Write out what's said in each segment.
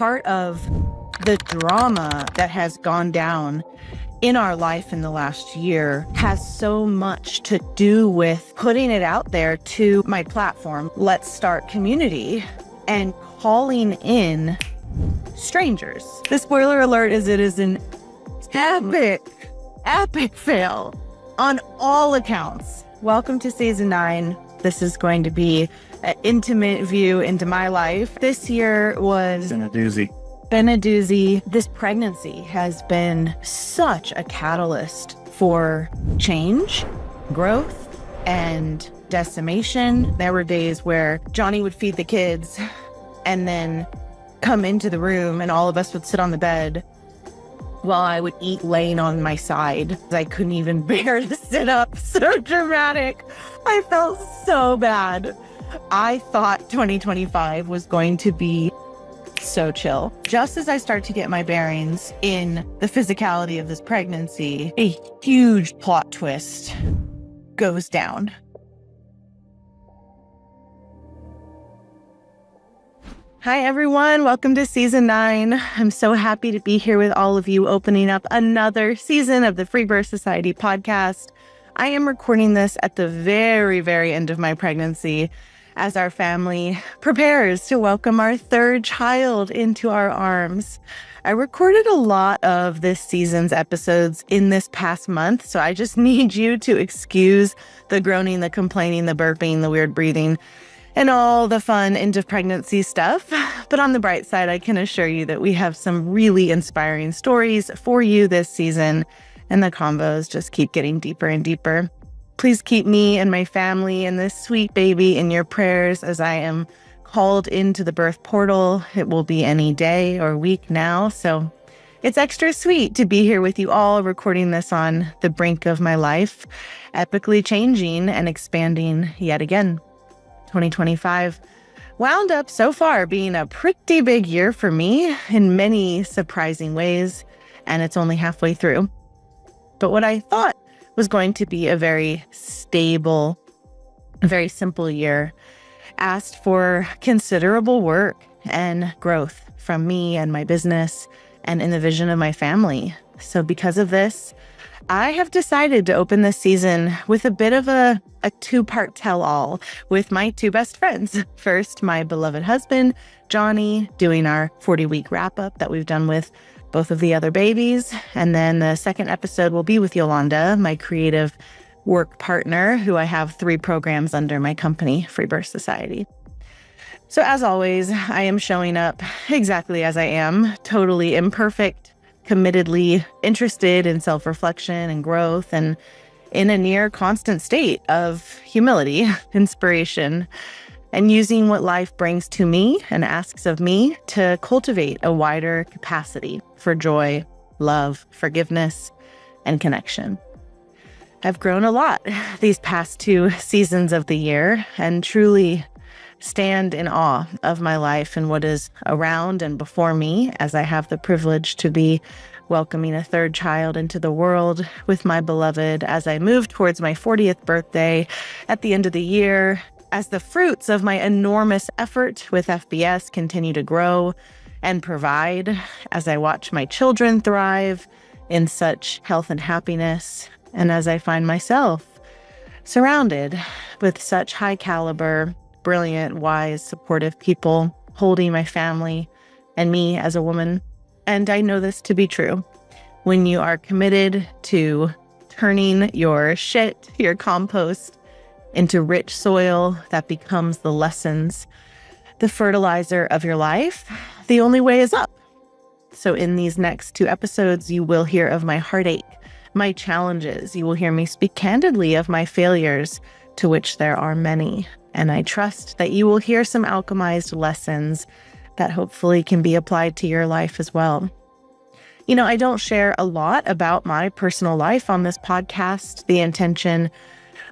part of the drama that has gone down in our life in the last year has so much to do with putting it out there to my platform, Let's Start Community, and calling in strangers. The spoiler alert is it is an epic fail on all accounts. Welcome to season 9. This is going to be an intimate view into my life. This year was Been a doozy. This pregnancy has been such a catalyst for change, growth, and decimation. There were days where Jonny would feed the kids and then come into the room and all of us would sit on the bed while I would eat laying on my side. I couldn't even bear to sit up. So dramatic. I felt so bad. I thought 2025 was going to be so chill. Just as I start to get my bearings in the physicality of this pregnancy, a huge plot twist goes down. Hi, everyone. Welcome to season 9. I'm so happy to be here with all of you, opening up another season of the Freebirth Society podcast. I am recording this at the very, very end of my pregnancy as our family prepares to welcome our third child into our arms. I recorded a lot of this season's episodes in this past month, so I just need you to excuse the groaning, the complaining, the burping, the weird breathing, and all the fun end of pregnancy stuff. But on the bright side, I can assure you that we have some really inspiring stories for you this season, and the combos just keep getting deeper and deeper. Please keep me and my family and this sweet baby in your prayers as I am called into the birth portal. It will be any day or week now, so it's extra sweet to be here with you all, recording this on the brink of my life, epically changing and expanding yet again. 2025 wound up so far being a pretty big year for me in many surprising ways, and it's only halfway through. But what I thought was going to be a very stable, very simple year asked for considerable work and growth from me and my business and in the vision of my family. So because of this, I have decided to open this season with a bit of a two-part tell-all with my two best friends. First, my beloved husband, Jonny, doing our 40-week wrap-up that we've done with both of the other babies. And then the second episode will be with Yolanda, my creative work partner, who I have 3 programs under my company, Freebirth Society. So as always, I am showing up exactly as I am, totally imperfect, committedly interested in self-reflection and growth, and in a near constant state of humility, inspiration, and using what life brings to me and asks of me to cultivate a wider capacity for joy, love, forgiveness, and connection. I've grown a lot these past 2 seasons of the year and truly stand in awe of my life and what is around and before me as I have the privilege to be welcoming a third child into the world with my beloved as I move towards my 40th birthday at the end of the year, as the fruits of my enormous effort with FBS continue to grow and provide, as I watch my children thrive in such health and happiness, and as I find myself surrounded with such high caliber, brilliant, wise, supportive people holding my family and me as a woman. And I know this to be true. When you are committed to turning your shit, your compost, into rich soil that becomes the lessons, the fertilizer of your life, the only way is up. So in these next 2 episodes, you will hear of my heartache, my challenges. You will hear me speak candidly of my failures, to which there are many. And I trust that you will hear some alchemized lessons that hopefully can be applied to your life as well. You know, I don't share a lot about my personal life on this podcast. The intention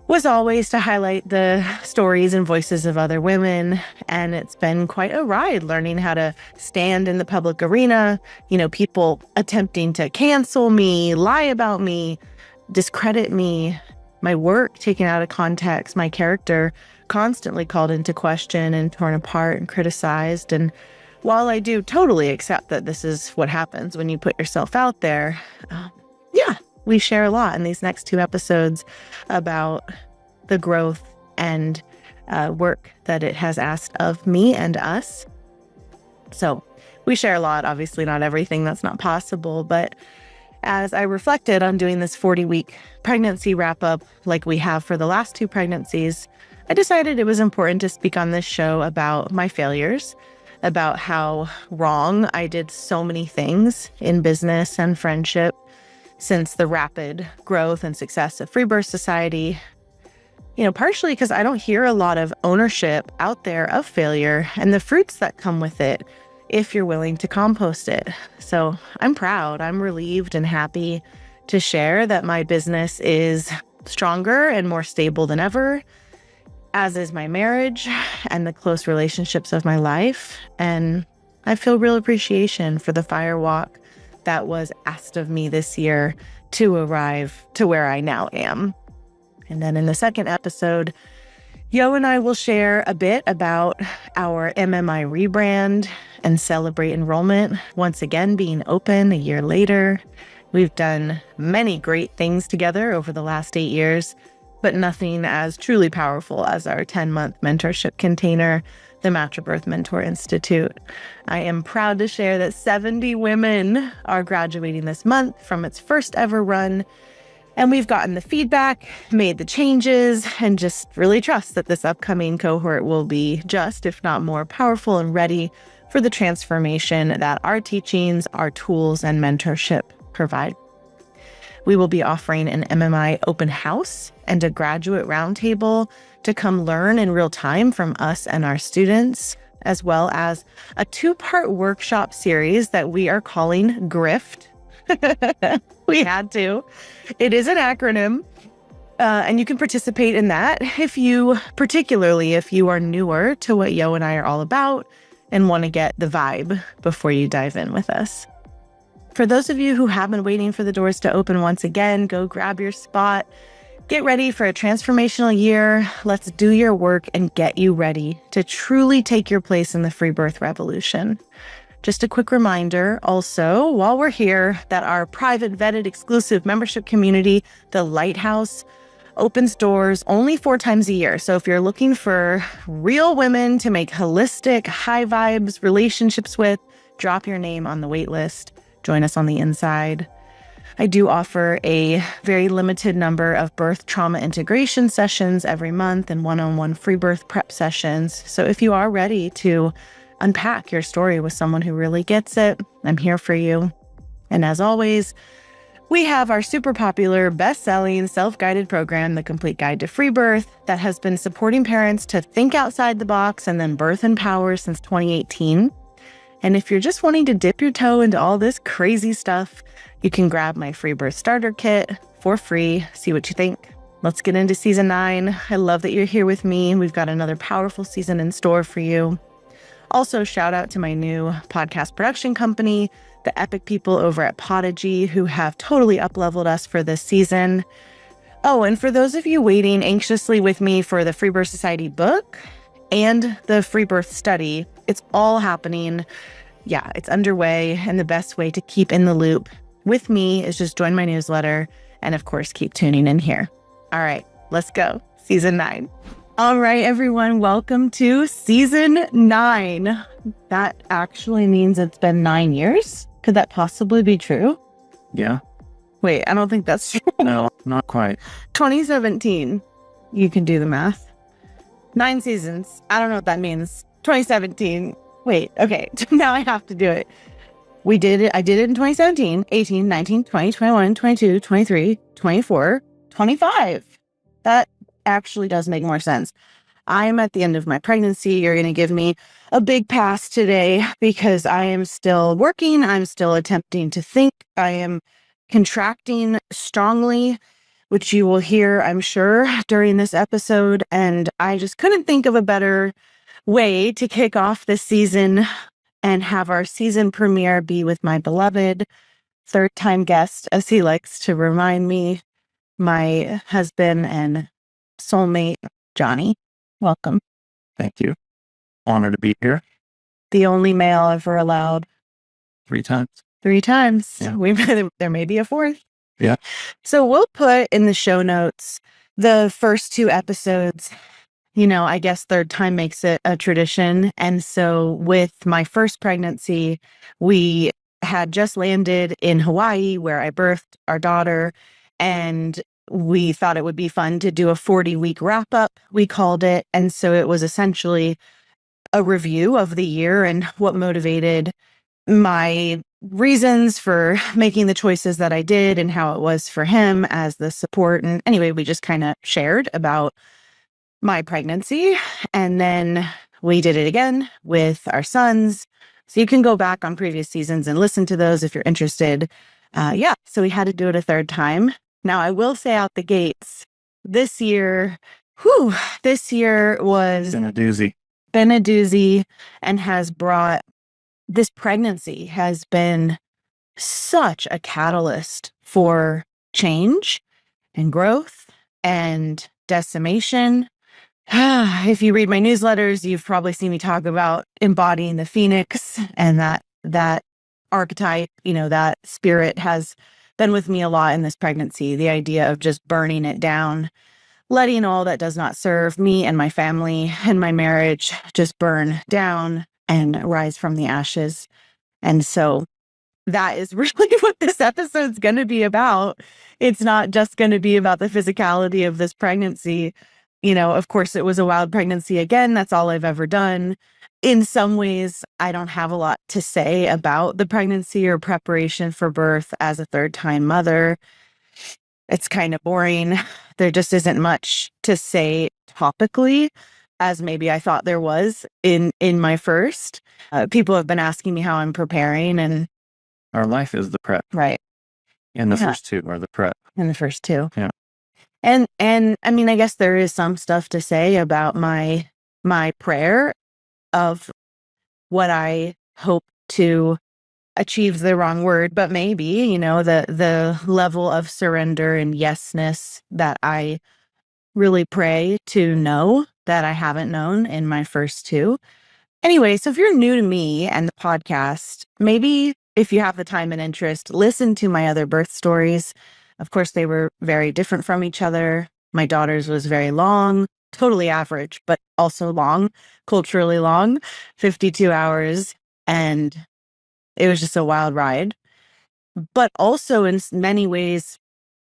was always to highlight the stories and voices of other women. And it's been quite a ride learning how to stand in the public arena, people attempting to cancel me, lie about me, discredit me, my work taken out of context, my character constantly called into question and torn apart and criticized. And while I do totally accept that this is what happens when you put yourself out there, yeah, we share a lot in these next 2 episodes about the growth and work that it has asked of me and us. So we share a lot, obviously not everything, that's not possible, but as I reflected on doing this 40-week pregnancy wrap-up like we have for the last 2 pregnancies, I decided it was important to speak on this show about my failures, about how wrong I did so many things in business and friendship since the rapid growth and success of Freebirth Society. Partially because I don't hear a lot of ownership out there of failure and the fruits that come with it if you're willing to compost it. So I'm proud, I'm relieved and happy to share that my business is stronger and more stable than ever, as is my marriage and the close relationships of my life. And I feel real appreciation for the fire walk that was asked of me this year to arrive to where I now am. And then in the second episode, Yo and I will share a bit about our MMI rebrand and celebrate enrollment once again being open a year later. We've done many great things together over the last 8 years, but nothing as truly powerful as our 10-month mentorship container, the Matrabirth Mentor Institute. I am proud to share that 70 women are graduating this month from its first ever run. And we've gotten the feedback, made the changes, and just really trust that this upcoming cohort will be just, if not more, powerful and ready for the transformation that our teachings, our tools, and mentorship provide. We will be offering an MMI open house and a graduate roundtable to come learn in real time from us and our students, as well as a 2-part workshop series that we are calling GRIFT. We had to. It is an acronym, and you can participate in that particularly if you are newer to what Yo and I are all about and want to get the vibe before you dive in with us. For those of you who have been waiting for the doors to open once again, go grab your spot. Get ready for a transformational year. Let's do your work and get you ready to truly take your place in the free birth revolution. Just a quick reminder also, while we're here, that our private vetted exclusive membership community, The Lighthouse, opens doors only 4 times a year. So if you're looking for real women to make holistic, high vibes relationships with, drop your name on the wait list. Join us on the inside. I do offer a very limited number of birth trauma integration sessions every month and one-on-one free birth prep sessions. So if you are ready to unpack your story with someone who really gets it, I'm here for you. And as always, we have our super popular, best-selling, self-guided program, The Complete Guide to Free Birth, that has been supporting parents to think outside the box and then birth in power since 2018. And if you're just wanting to dip your toe into all this crazy stuff, you can grab my free birth starter kit for free. See what you think. Let's get into season 9. I love that you're here with me. We've got another powerful season in store for you. Also, shout out to my new podcast production company, the epic people over at Podigy, who have totally up-leveled us for this season. Oh, and for those of you waiting anxiously with me for the Free Birth Society book and the Free Birth study, it's all happening. Yeah, it's underway, and the best way to keep in the loop with me is just join my newsletter and, of course, keep tuning in here. All right, let's go. Season 9. All right, everyone, welcome to season 9. That actually means it's been 9 years. Could that possibly be true? Yeah. Wait, I don't think that's true. No, not quite. 2017. You can do the math. 9 seasons. I don't know what that means. 2017. Wait, okay. Now I have to do it. We did it. I did it in 2017, 18, 19, 20, 21, 22, 23, 24, 25. That actually does make more sense. I'm at the end of my pregnancy. You're going to give me a big pass today because I am still working. I'm still attempting to think. I am contracting strongly, which you will hear, I'm sure, during this episode. And I just couldn't think of a better way to kick off this season and have our season premiere be with my beloved third-time guest, as he likes to remind me, my husband and soulmate, Jonny. Welcome. Thank you. Honored to be here. The only male ever allowed 3 times. 3 times. Yeah. There may be a fourth. Yeah. So we'll put in the show notes the first 2 episodes. I guess third time makes it a tradition. And so with my first pregnancy, we had just landed in Hawaii where I birthed our daughter, and we thought it would be fun to do a 40-week wrap up, we called it. And so it was essentially a review of the year and what motivated my reasons for making the choices that I did and how it was for him as the support. And anyway, we just kind of shared about my pregnancy. And then we did it again with our sons. So you can go back on previous seasons and listen to those if you're interested. So we had to do it a third time. Now, I will say out the gates, this year was Been a doozy. And has brought, this pregnancy has been such a catalyst for change and growth and decimation. If you read my newsletters, you've probably seen me talk about embodying the phoenix, and that archetype, that spirit has been with me a lot in this pregnancy. The idea of just burning it down, letting all that does not serve me and my family and my marriage just burn down and rise from the ashes. And so that is really what this episode's going to be about. It's not just going to be about the physicality of this pregnancy. Of course, it was a wild pregnancy again. That's all I've ever done. In some ways, I don't have a lot to say about the pregnancy or preparation for birth as a third-time mother. It's kind of boring. There just isn't much to say topically, as maybe I thought there was in my first. People have been asking me how I'm preparing, and Our life is the prep. right. And the Yeah. first 2 are the prep. In the first 2. Yeah. And I mean, I guess there is some stuff to say about my prayer of what I hope to achieve, the wrong word, but maybe, the level of surrender and yesness that I really pray to know that I haven't known in my first 2. Anyway, so if you're new to me and the podcast, maybe if you have the time and interest, listen to my other birth stories. Of course, they were very different from each other. My daughter's was very long, totally average, but also long, culturally long, 52 hours. And it was just a wild ride, but also in many ways,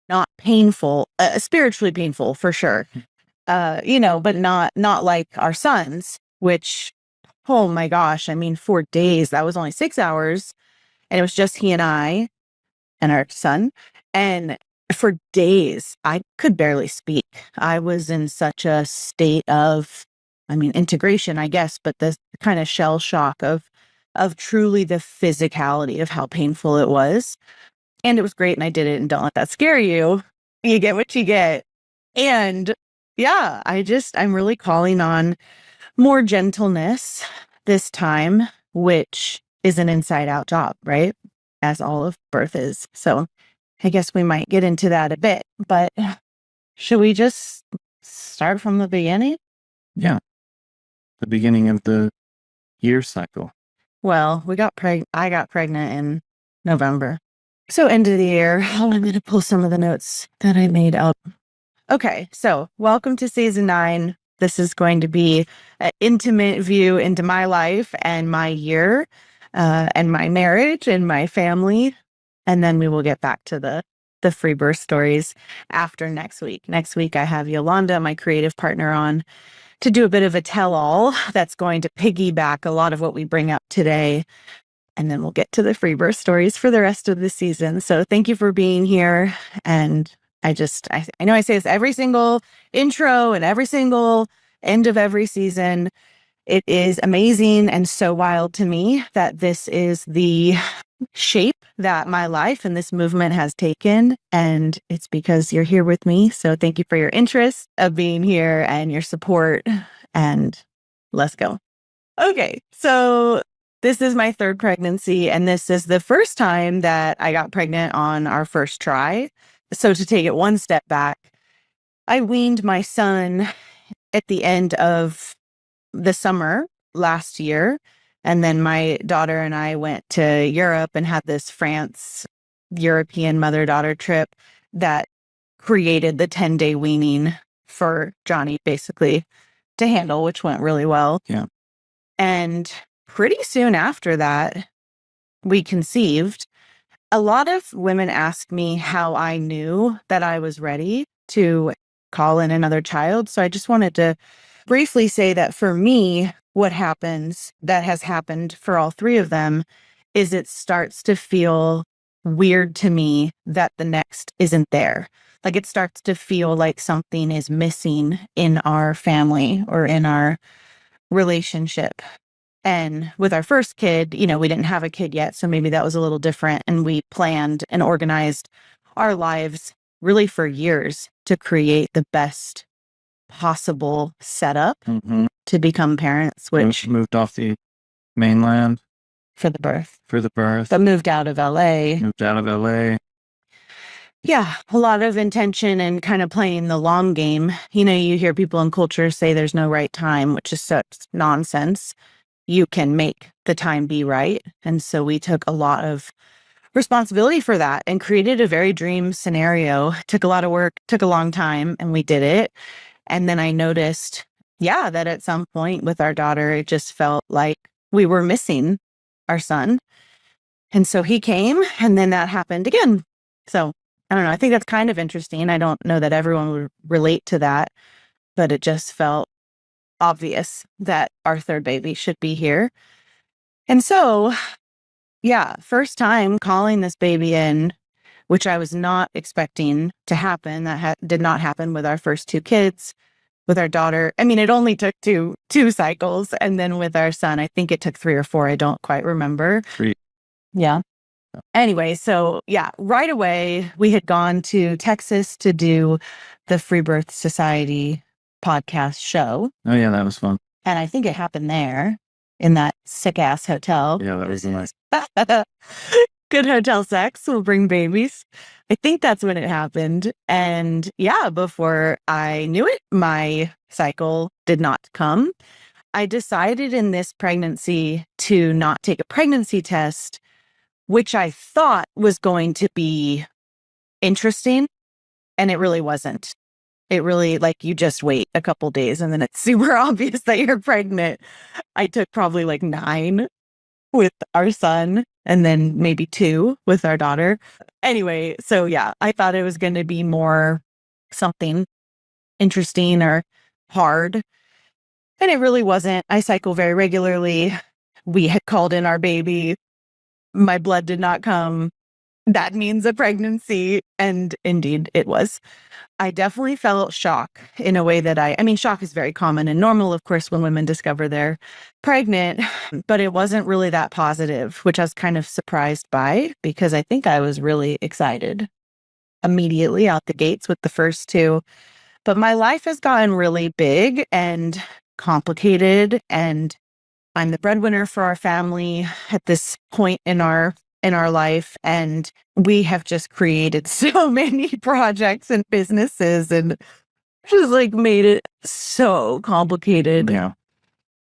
not painful, spiritually painful for sure. But not like our sons, which, oh my gosh, I mean, 4 days, that was only 6 hours, and it was just he and I and our son. And for days, I could barely speak. I was in such a state of, integration, I guess, but the kind of shell shock of truly the physicality of how painful it was. And it was great, and I did it, and don't let that scare you. You get what you get. And yeah, I'm really calling on more gentleness this time, which is an inside out job, right? As all of birth is. So I guess we might get into that a bit, but should we just start from the beginning? Yeah. The beginning of the year cycle. Well, I got pregnant in November. So end of the year. I'm going to pull some of the notes that I made up. Okay, so welcome to season 9. This is going to be an intimate view into my life and my year, and my marriage and my family. And then we will get back to the free birth stories after next week. Next week, I have Yolanda, my creative partner, on to do a bit of a tell-all that's going to piggyback a lot of what we bring up today. And then we'll get to the free birth stories for the rest of the season. So thank you for being here. And I know I say this every single intro and every single end of every season. It is amazing and so wild to me that this is the shape that my life and this movement has taken. And it's because you're here with me. So thank you for your interest of being here and your support. And let's go. Okay, so this is my third pregnancy, and this is the first time that I got pregnant on our first try. So to take it one step back, I weaned my son at the end of the summer last year. And then my daughter and I went to Europe and had this France European mother-daughter trip that created the 10-day weaning for Jonny, basically, to handle, which went really well. Yeah. And pretty soon after that, we conceived. A lot of women ask me how I knew that I was ready to call in another child. So I just wanted to briefly say that for me, what happens, that has happened for all three of them, is it starts to feel weird to me that the next isn't there. Like it starts to feel like something is missing in our family or in our relationship. And with our first kid, we didn't have a kid yet, so maybe that was a little different. And we planned and organized our lives really for years to create the best possible setup to become parents, which moved off the mainland for the birth, but moved out of LA. Yeah, a lot of intention and kind of playing the long game. You hear people in culture say there's no right time, which is such nonsense. You can make the time be right. And so we took a lot of responsibility for that and created a very dream scenario. Took a lot of work, took a long time, and we did it. And then I noticed, that at some point with our daughter, it just felt like we were missing our son. And so he came, and then that happened again. So I don't know. I think that's kind of interesting. I don't know that everyone would relate to that, but it just felt obvious that our third baby should be here. And so, first time calling this baby in, which I was not expecting to happen. That did not happen with our first two kids. With our daughter, I mean, it only took two cycles. And then with our son, I think it took 3 or 4. I don't quite remember. 3. Yeah. Anyway, so right away, we had gone to Texas to do the Freebirth Society podcast show. Oh, yeah, that was fun. And I think it happened there in that sick-ass hotel. Yeah, that was nice. Good hotel sex will bring babies. I think that's when it happened. And before I knew it, my cycle did not come. I decided in this pregnancy to not take a pregnancy test, which I thought was going to be interesting. And it really wasn't. It really, you just wait a couple days and then it's super obvious that you're pregnant. I took probably 9 with our son and then maybe 2 with our daughter. Anyway, so I thought it was going to be more something interesting or hard. And it really wasn't. I cycle very regularly. We had called in our baby. My blood did not come. That means a pregnancy. And indeed it was. I definitely felt shock in a way that shock is very common and normal, of course, when women discover they're pregnant, but it wasn't really that positive, which I was kind of surprised by because I think I was really excited immediately out the gates with the first 2. But my life has gotten really big and complicated, and I'm the breadwinner for our family at this point in our life. And we have just created so many projects and businesses and just made it so complicated. Yeah.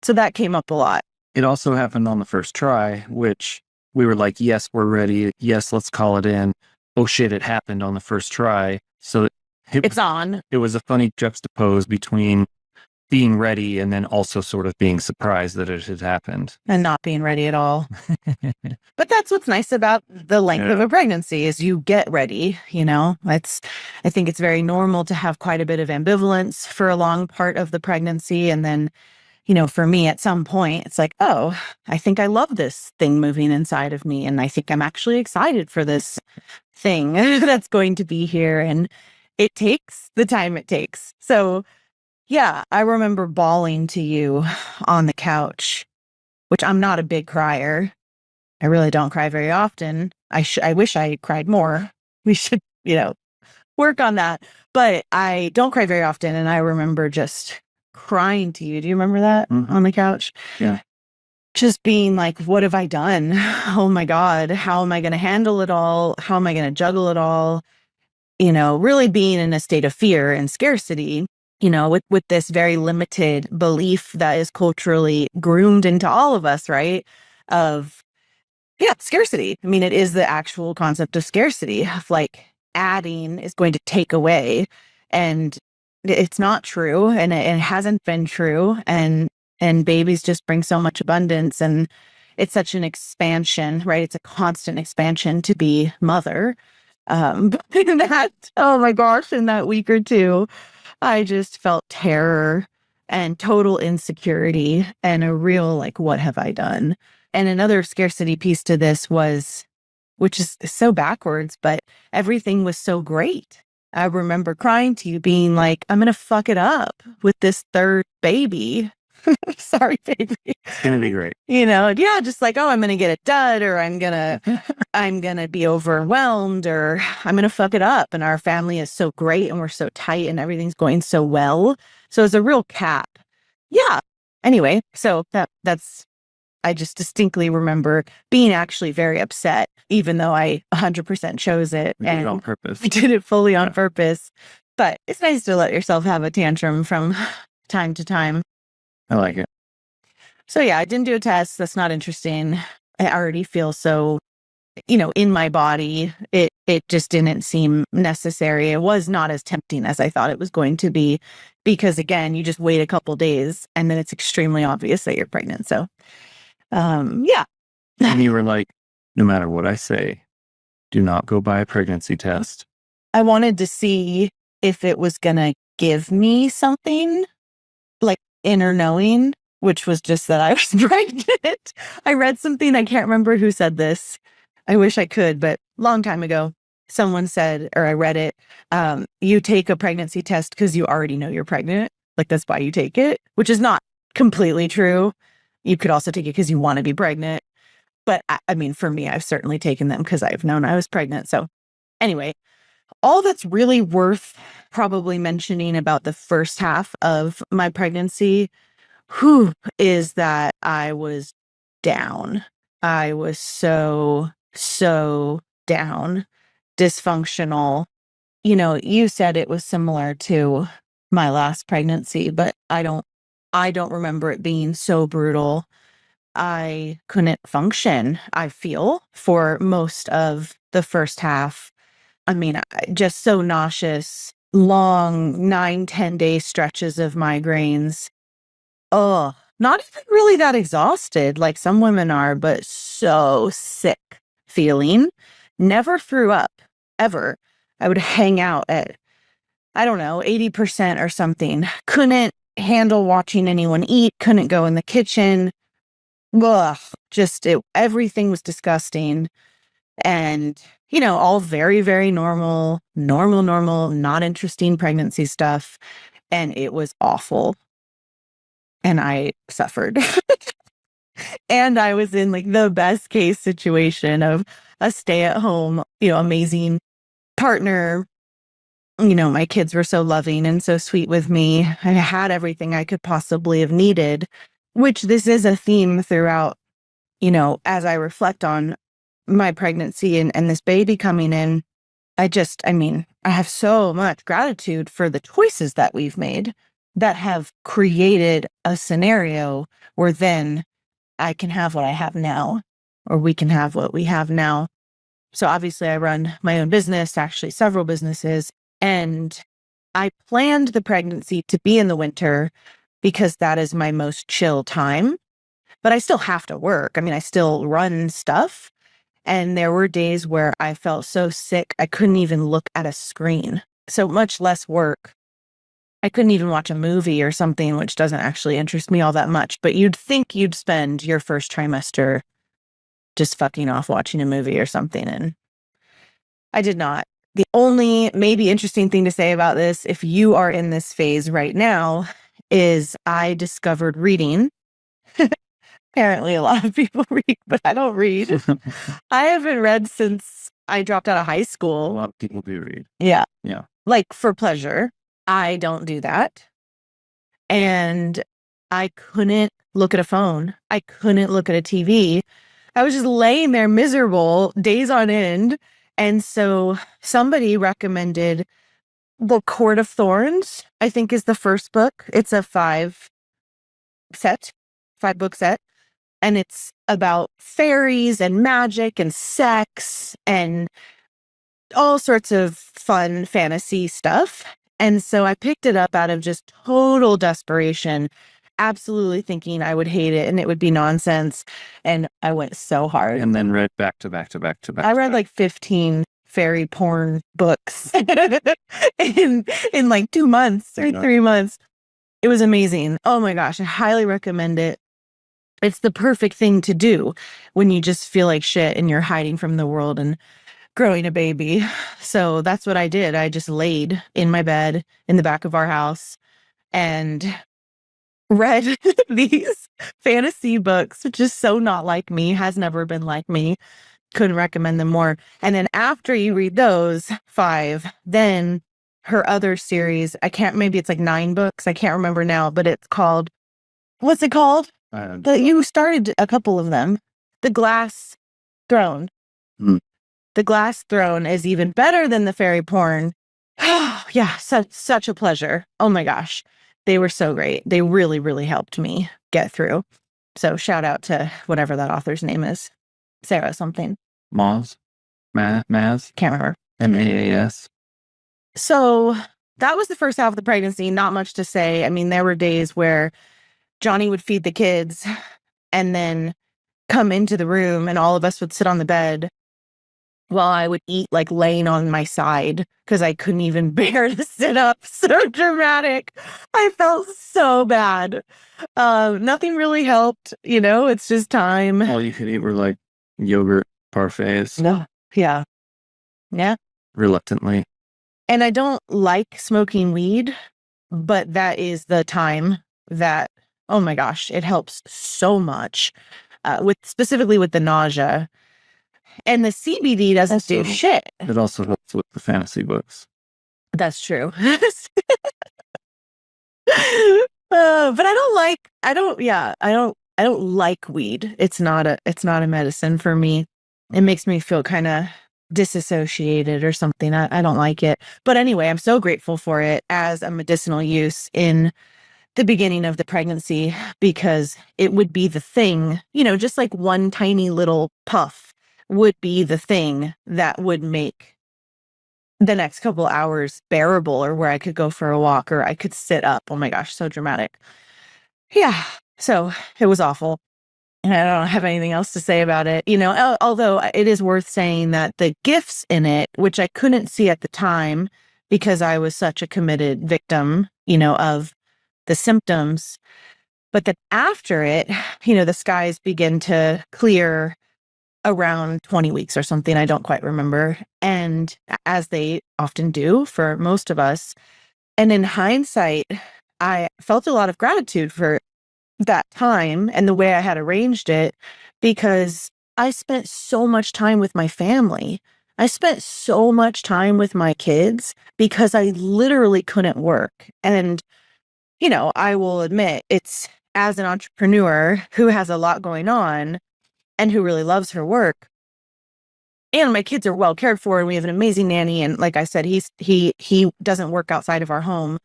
So that came up a lot. It also happened on the first try, which we were like, yes, we're ready. Yes, let's call it in. Oh shit, it happened on the first try. So it's on. It was a funny juxtapose between being ready and then also sort of being surprised that it had happened. And not being ready at all. But that's what's nice about the length of a pregnancy is you get ready, I think it's very normal to have quite a bit of ambivalence for a long part of the pregnancy. And then, for me at some point, it's like, oh, I think I love this thing moving inside of me. And I think I'm actually excited for this thing that's going to be here. And it takes the time it takes. So I remember bawling to you on the couch, which I'm not a big crier. I really don't cry very often. I wish I cried more. We should, work on that. But I don't cry very often. And I remember just crying to you. Do you remember that on the couch? Yeah. Just being like, what have I done? Oh my God. How am I going to handle it all? How am I going to juggle it all? Really being in a state of fear and scarcity. with this very limited belief that is culturally groomed into all of us, right? Of, yeah, scarcity. I mean, it is the actual concept of scarcity, of like adding is going to take away. And it's not true. And it hasn't been true. And babies just bring so much abundance. And it's such an expansion, right? It's a constant expansion to be mother. But in that, oh my gosh, in that week or two, I just felt terror and total insecurity and a real, like, what have I done? And another scarcity piece to this was, which is so backwards, but everything was so great. I remember crying to you being like, I'm going to fuck it up with this third baby. Sorry, baby. It's going to be great. Yeah, just like, oh, I'm going to get a dud, or I'm going to be overwhelmed, or I'm going to fuck it up. And our family is so great and we're so tight and everything's going so well. So it's a real cap. Yeah. Anyway, so that's, I just distinctly remember being actually very upset, even though I 100% chose it. We did it on purpose. We did it fully on purpose. But it's nice to let yourself have a tantrum from time to time. I like it. So yeah, I didn't do a test. That's not interesting. I already feel so, in my body. It just didn't seem necessary. It was not as tempting as I thought it was going to be, because again, you just wait a couple days and then it's extremely obvious that you're pregnant. So, yeah. And you were like, no matter what I say, do not go buy a pregnancy test. I wanted to see if it was going to give me something, like inner knowing, which was just that I was pregnant. I read something, I can't remember who said this. I wish I could, but long time ago, someone said, or I read it, you take a pregnancy test because you already know you're pregnant. Like, that's why you take it, which is not completely true. You could also take it because you want to be pregnant. But I mean, for me, I've certainly taken them because I've known I was pregnant. So anyway, all that's really worth probably mentioning about the first half of my pregnancy, is that I was down. I was so down, dysfunctional. You said it was similar to my last pregnancy, but I don't remember it being so brutal. I couldn't function, I feel, for most of the first half. I mean, just so nauseous, long 9-10 day stretches of migraines. Oh, not even really that exhausted like some women are, but so sick feeling. Never threw up, ever. I would hang out at, I don't know, 80% or something. Couldn't handle watching anyone eat, couldn't go in the kitchen. Ugh, everything was disgusting. And, all very, very normal, not interesting pregnancy stuff. And it was awful. And I suffered. And I was in like the best case situation of a stay-at-home, amazing partner. My kids were so loving and so sweet with me. I had everything I could possibly have needed, which this is a theme throughout, as I reflect on my pregnancy and this baby coming in. I have so much gratitude for the choices that we've made that have created a scenario where then I can have what I have now, or we can have what we have now. So obviously I run my own business, actually several businesses, and I planned the pregnancy to be in the winter because that is my most chill time, but I still have to work. I mean, I still run stuff. And there were days where I felt so sick, I couldn't even look at a screen. So much less work. I couldn't even watch a movie or something, which doesn't actually interest me all that much. But you'd think you'd spend your first trimester just fucking off watching a movie or something. And I did not. The only maybe interesting thing to say about this, if you are in this phase right now, is I discovered reading. Apparently a lot of people read, but I don't read. I haven't read since I dropped out of high A school. lot of people do read. Yeah. Yeah. Like for pleasure. I don't do that. And I couldn't look at a phone. I couldn't look at a TV. I was just laying there miserable days on end. And so somebody recommended The Court of Thorns, I think, is the first book. It's a 5-book set. And it's about fairies and magic and sex and all sorts of fun fantasy stuff. And so I picked it up out of just total desperation, absolutely thinking I would hate it and it would be nonsense. And I went so hard. And then read back to back to back to back. I read like 15 fairy porn books in like 2 months or 3 months. It was amazing. Oh my gosh, I highly recommend it. It's the perfect thing to do when you just feel like shit and you're hiding from the world and growing a baby. So that's what I did. I just laid in my bed in the back of our house and read these fantasy books, which is so not like me, has never been like me. Couldn't recommend them more. And then after you read those 5, then her other series, maybe it's like 9 books. I can't remember now, but it's called, what's it called? You started a couple of them. The Glass Throne. The Glass Throne is even better than the fairy porn. Yeah, such a pleasure. Oh my gosh. They were so great. They really, really helped me get through. So shout out to whatever that author's name is. Sarah something. Maz? Maz? Can't remember. MAAS. So that was the first half of the pregnancy. Not much to say. I mean, there were days where Jonny would feed the kids and then come into the room and all of us would sit on the bed while I would eat like laying on my side because I couldn't even bear to sit up. So dramatic. I felt so bad. Nothing really helped. It's just time. All you could eat were like yogurt parfaits. No. Yeah. Reluctantly. And I don't like smoking weed, but that is the time that, oh my gosh, it helps so much specifically with the nausea. And the CBD doesn't do shit. It also helps with the fantasy books. That's true. But I don't like weed. It's not a medicine for me. It makes me feel kind of disassociated or something. I don't like it. But anyway, I'm so grateful for it as a medicinal use in the beginning of the pregnancy because it would be the thing, just like one tiny little puff would be the thing that would make the next couple hours bearable or where I could go for a walk or I could sit up. Oh my gosh, so dramatic. Yeah. So it was awful. And I don't have anything else to say about it, although it is worth saying that the gifts in it, which I couldn't see at the time because I was such a committed victim, of the symptoms, but that after it, the skies begin to clear around 20 weeks or something. I don't quite remember. And as they often do for most of us. And in hindsight, I felt a lot of gratitude for that time and the way I had arranged it because I spent so much time with my family. I spent so much time with my kids because I literally couldn't work. And, I will admit it's as an entrepreneur who has a lot going on and who really loves her work. And my kids are well cared for and we have an amazing nanny. And like I said, he doesn't work outside of our home.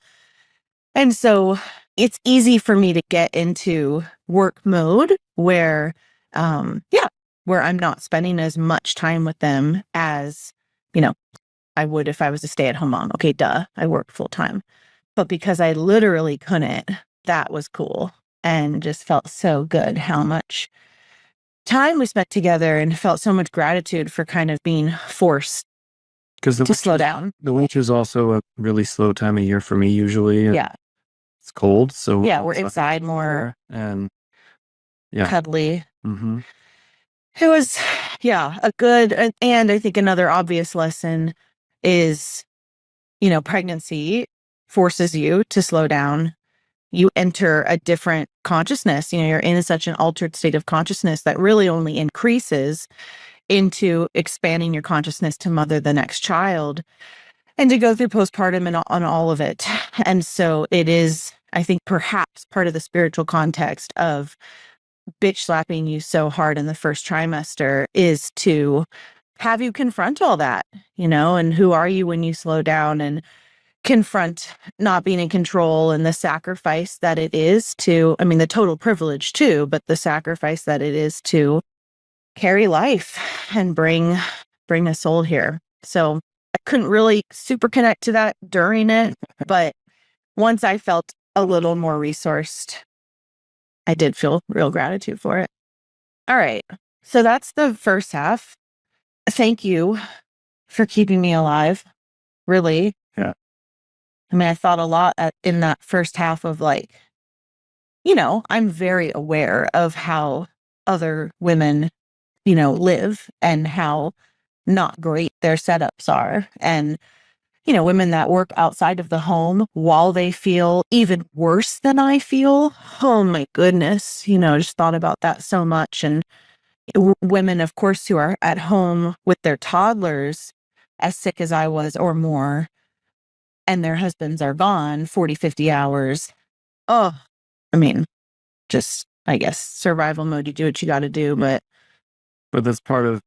And so it's easy for me to get into work mode where I'm not spending as much time with them as, I would if I was a stay-at-home mom. Okay, duh, I work full time. But because I literally couldn't, that was cool and just felt so good how much time we spent together and felt so much gratitude for kind of being forced to slow down. The winter is also a really slow time of year for me usually. Yeah. It's cold, so yeah, we're inside more and cuddly. Mm-hmm. It was, a good, and I think another obvious lesson is, pregnancy forces you to slow down. You enter a different consciousness. You're in such an altered state of consciousness that really only increases into expanding your consciousness to mother the next child and to go through postpartum and on all of it. And so it is, I think, perhaps part of the spiritual context of bitch slapping you so hard in the first trimester is to have you confront all that, and who are you when you slow down and confront not being in control and the sacrifice that it is to, the total privilege too, but the sacrifice that it is to carry life and bring a soul here. So I couldn't really super connect to that during it, but once I felt a little more resourced, I did feel real gratitude for it. All right. So that's the first half. Thank you for keeping me alive. Really. Yeah. I thought a lot in that first half of I'm very aware of how other women, live and how not great their setups are. And, women that work outside of the home while they feel even worse than I feel. Oh my goodness. Just thought about that so much. And women, of course, who are at home with their toddlers as sick as I was or more, and their husbands are gone 40, 50 hours. Oh, just, I guess, survival mode. You do what you got to do. But that's part of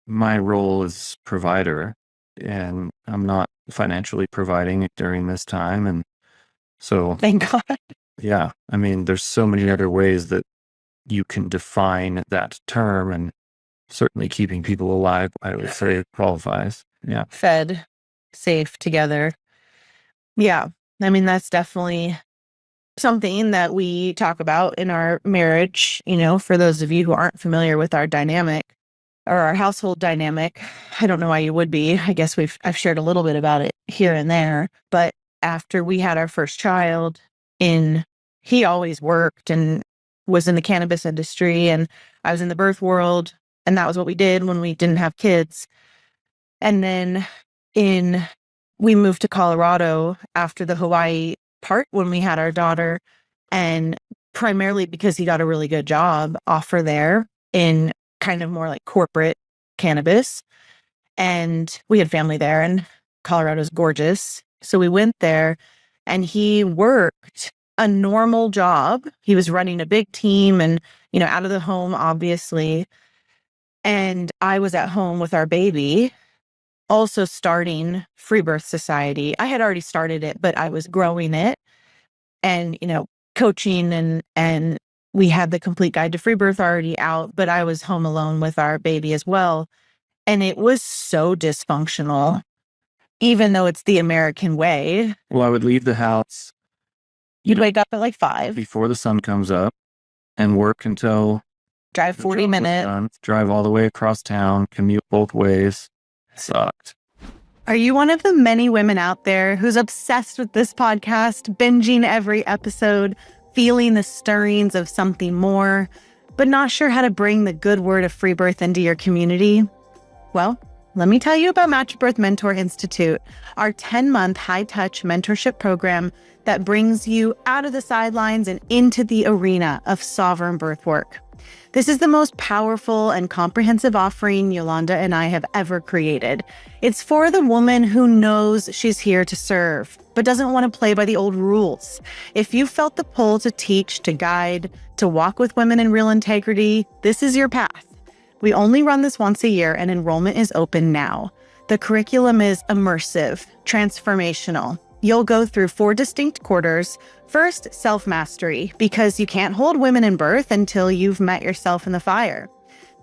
my role as provider, and I'm not financially providing during this time. And so, thank God. Yeah. There's so many other ways that you can define that term, and certainly keeping people alive, I would say, qualifies. Yeah. Fed, safe, together. Yeah. That's definitely something that we talk about in our marriage. For those of you who aren't familiar with our dynamic or our household dynamic, I don't know why you would be. I guess I've shared a little bit about it here and there. But after we had our first child, he always worked and was in the cannabis industry, and I was in the birth world, and that was what we did when we didn't have kids. And then we moved to Colorado after the Hawaii part when we had our daughter, and primarily because he got a really good job offer there in kind of more like corporate cannabis. And we had family there, and Colorado's gorgeous. So we went there, and he worked a normal job. He was running a big team and, out of the home, obviously. And I was at home with our baby, also starting Freebirth Society. I had already started it, but I was growing it and, coaching, and we had the complete guide to free birth already out, but I was home alone with our baby as well. And it was so dysfunctional, even though it's the American way. Well, I would leave the house. You'd wake up at 5 before the sun comes up and work until drive 40 minutes, drive all the way across town, commute both ways. Sucked. Are you one of the many women out there who's obsessed with this podcast, binging every episode, feeling the stirrings of something more, but not sure how to bring the good word of free birth into your community? Well, let me tell you about Match Birth Mentor Institute, our 10-month high-touch mentorship program that brings you out of the sidelines and into the arena of sovereign birth work. This is the most powerful and comprehensive offering Yolanda and I have ever created. It's for the woman who knows she's here to serve, but doesn't want to play by the old rules. If you felt the pull to teach, to guide, to walk with women in real integrity, this is your path. We only run this once a year, and enrollment is open now. The curriculum is immersive, transformational. You'll go through 4 distinct quarters. First, self-mastery, because you can't hold women in birth until you've met yourself in the fire.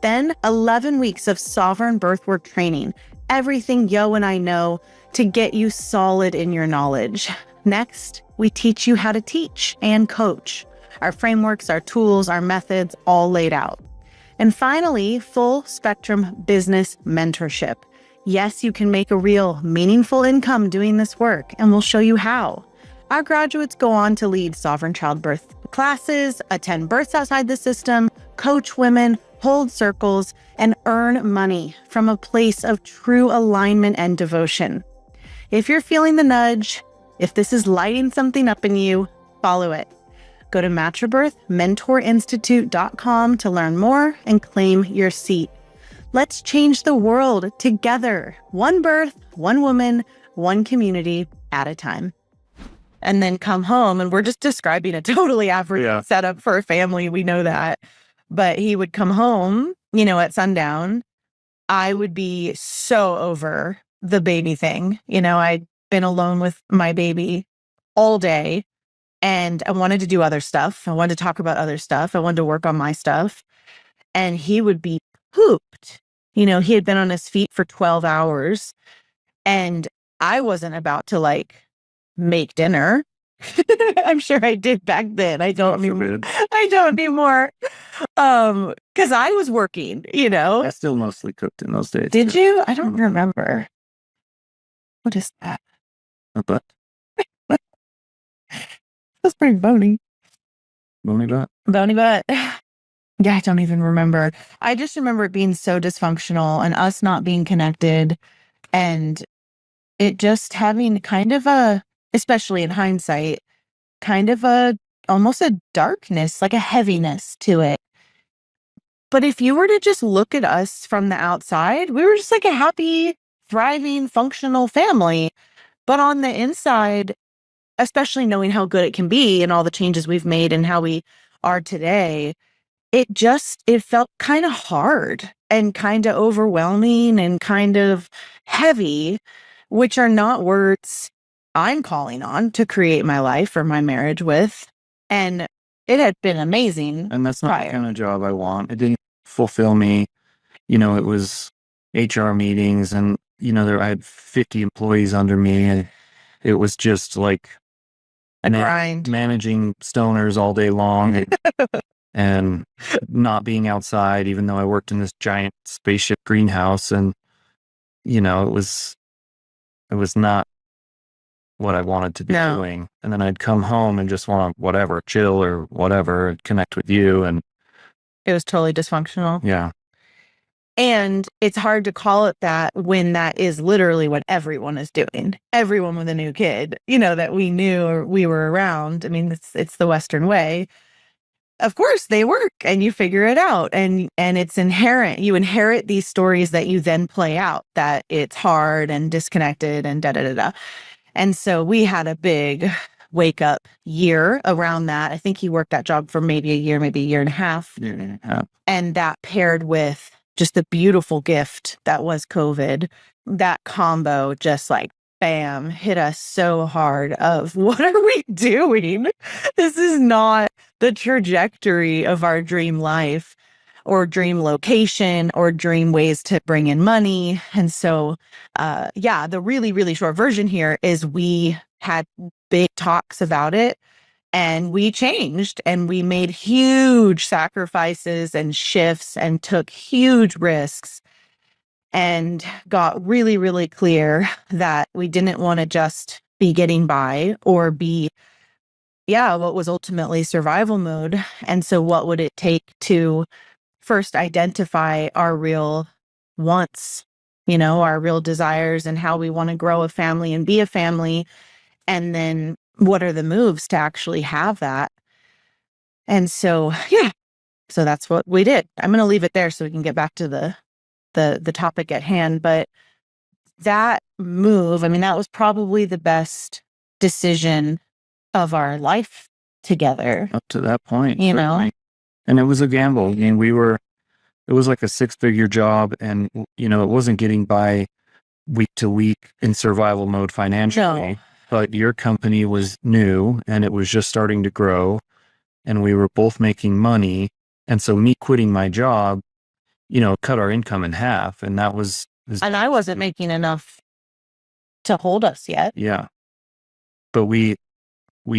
Then, 11 weeks of sovereign birth work training, everything Yo and I know to get you solid in your knowledge. Next, we teach you how to teach and coach. Our frameworks, our tools, our methods, all laid out. And finally, full spectrum business mentorship. Yes, you can make a real, meaningful income doing this work, and we'll show you how. Our graduates go on to lead sovereign childbirth classes, attend births outside the system, coach women, hold circles, and earn money from a place of true alignment and devotion. If you're feeling the nudge, if this is lighting something up in you, follow it. Go to matchbirthmentorinstitute.com to learn more and claim your seat. Let's change the world together. One birth, one woman, one community at a time. And then come home, and we're just describing a totally average setup for a family. We know that. But he would come home, at sundown. I would be so over the baby thing. I'd been alone with my baby all day, and I wanted to do other stuff. I wanted to talk about other stuff. I wanted to work on my stuff. And he would be pooped. He had been on his feet for 12 hours, and I wasn't about to make dinner. I'm sure I did back then. I don't anymore. I don't anymore. Because I was working, I still mostly cooked in those days. Did you? I don't remember. What is that? A butt? That's pretty bony. Bony butt? Bony butt. Yeah, I don't even remember. I just remember it being so dysfunctional and us not being connected, and it just having kind of especially in hindsight, kind of almost a darkness, like a heaviness to it. But if you were to just look at us from the outside, we were just like a happy, thriving, functional family. But on the inside, especially knowing how good it can be and all the changes we've made and how we are today, it felt kind of hard and kind of overwhelming and kind of heavy, which are not words I'm calling on to create my life or my marriage with. And it had been amazing. And that's not the kind of job I want. It didn't fulfill me. It was HR meetings, and I had 50 employees under me, and it was just like a grind, managing stoners all day long and not being outside, even though I worked in this giant spaceship greenhouse. And it was not what I wanted to be doing. And then I'd come home and just want to chill or whatever, connect with you. And it was totally dysfunctional. Yeah. And it's hard to call it that when that is literally what everyone is doing. Everyone with a new kid, that we knew or we were around. I mean, it's the Western way. Of course, they work and you figure it out, and it's inherent. You inherit these stories that you then play out, that it's hard and disconnected and da-da-da-da. And so we had a big wake up year around that. I think he worked that job for maybe a year and a half. And that paired with just the beautiful gift that was COVID, that combo just bam, hit us so hard of what are we doing? This is not the trajectory of our dream life or dream location or dream ways to bring in money. And so, the really, really short version here is we had big talks about it, and we changed, and we made huge sacrifices and shifts and took huge risks, and got really, really clear that we didn't want to just be getting by or be, what was ultimately survival mode. And so what would it take to first identify our real wants, our real desires and how we want to grow a family and be a family. And then what are the moves to actually have that? And so, so that's what we did. I'm going to leave it there so we can get back to the topic at hand. But that move, that was probably the best decision of our life together. Up to that point, certainly. And it was a gamble. It was like a 6-figure job, and, it wasn't getting by week to week in survival mode financially. No. But your company was new and it was just starting to grow, and we were both making money. And so me quitting my job, cut our income in half. And that was. And I wasn't making enough to hold us yet. Yeah. But we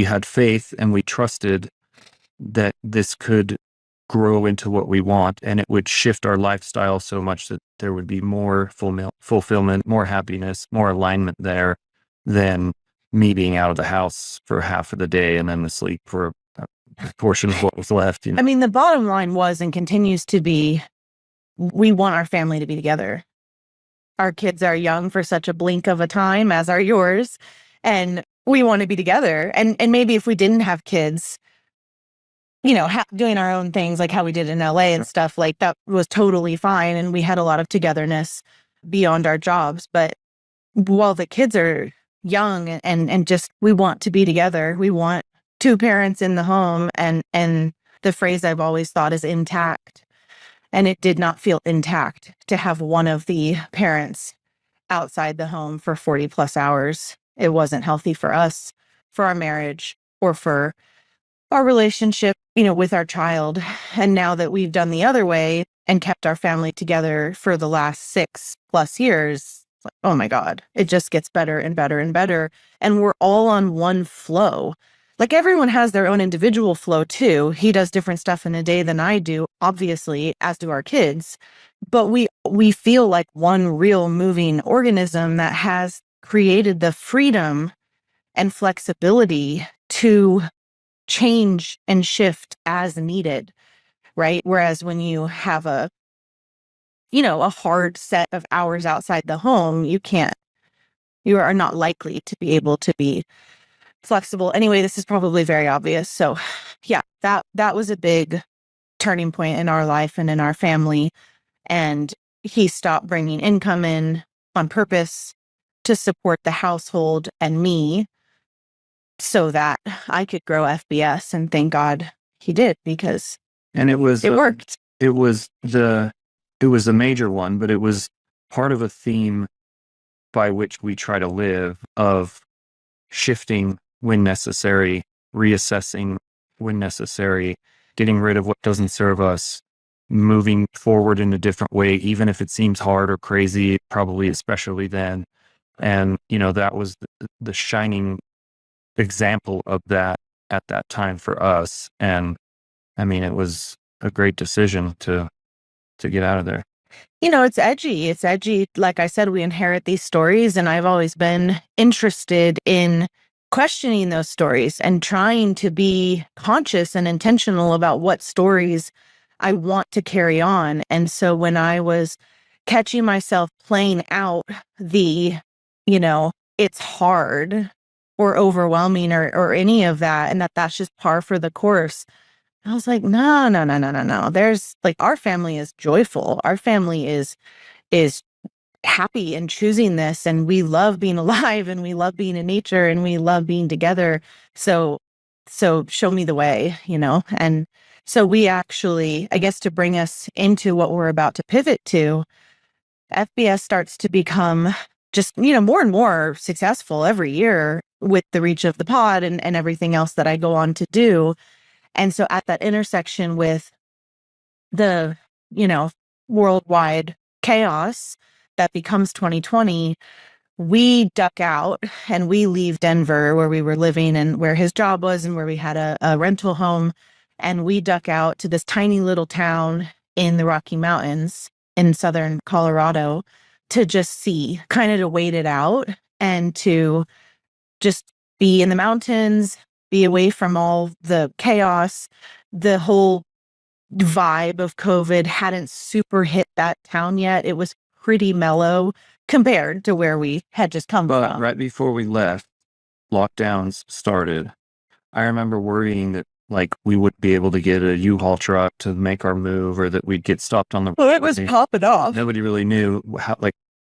had faith, and we trusted that this could grow into what we want, and it would shift our lifestyle so much that there would be more fulfillment, more happiness, more alignment there than me being out of the house for half of the day and then asleep for a portion of what was left. The bottom line was and continues to be, we want our family to be together. Our kids are young for such a blink of a time, as are yours, and we want to be together. And maybe if we didn't have kids, doing our own things like how we did in LA and stuff, that was totally fine. And we had a lot of togetherness beyond our jobs. But while the kids are young and just, we want to be together, we want two parents in the home. And the phrase I've always thought is intact. And it did not feel intact to have one of the parents outside the home for 40 plus hours. It wasn't healthy for us, for our marriage, or for our relationship, with our child. And now that we've done the other way and kept our family together for the last 6+ years, oh my God, it just gets better and better and better. And we're all on one flow. Like everyone has their own individual flow too. He does different stuff in a day than I do, obviously, as do our kids. But we feel like one real moving organism that has created the freedom and flexibility to change and shift as needed, right? Whereas when you have a hard set of hours outside the home, you are not likely to be able to be flexible. Anyway, this is probably very obvious. So yeah, that was a big turning point in our life and in our family. And he stopped bringing income in on purpose to support the household and me so that I could grow FBS. And thank God he did, because And it worked. It was a major one, but it was part of a theme by which we try to live, of shifting when necessary, reassessing when necessary, getting rid of what doesn't serve us, moving forward in a different way, even if it seems hard or crazy, probably especially then. And, that was the shining example of that at that time for us. And I mean, it was a great decision to get out of there. It's edgy. It's edgy. Like I said, we inherit these stories, and I've always been interested in questioning those stories and trying to be conscious and intentional about what stories I want to carry on. And so when I was catching myself playing out the, it's hard or overwhelming or any of that, and that's just par for the course, I was like, no, no, no, no, no, no. There's like, our family is joyful. Our family is happy and choosing this, and we love being alive, and we love being in nature, and we love being together. So show me the way, And so we actually, I guess, to bring us into what we're about to pivot to, FBS starts to become just, more and more successful every year with the reach of the pod and everything else that I go on to do. And so at that intersection with the, worldwide chaos that becomes 2020, we duck out and we leave Denver, where we were living and where his job was and where we had a rental home. And we duck out to this tiny little town in the Rocky Mountains in southern Colorado to just see, kind of to wait it out and to just be in the mountains, be away from all the chaos. The whole vibe of COVID hadn't super hit that town yet. It was pretty mellow compared to where we had just come But from. right before we left, lockdowns started. I remember worrying that we wouldn't be able to get a U-Haul truck to make our move, or that we'd get stopped on the Well, it was popping off. Nobody really knew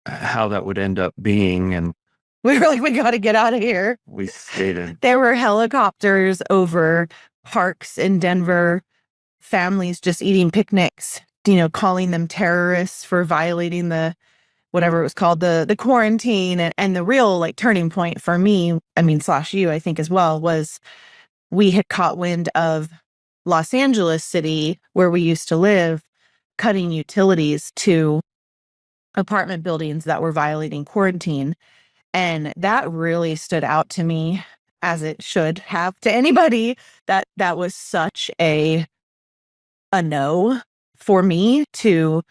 how that would end up being, and we were like, we got to get out of here. We skated. There were helicopters over parks in Denver, families just eating picnics, calling them terrorists for violating the whatever it was called, the quarantine. And the real turning point for me, / you, I think as well, was we had caught wind of Los Angeles City, where we used to live, cutting utilities to apartment buildings that were violating quarantine. And that really stood out to me, as it should have to anybody. That was such a no for me to.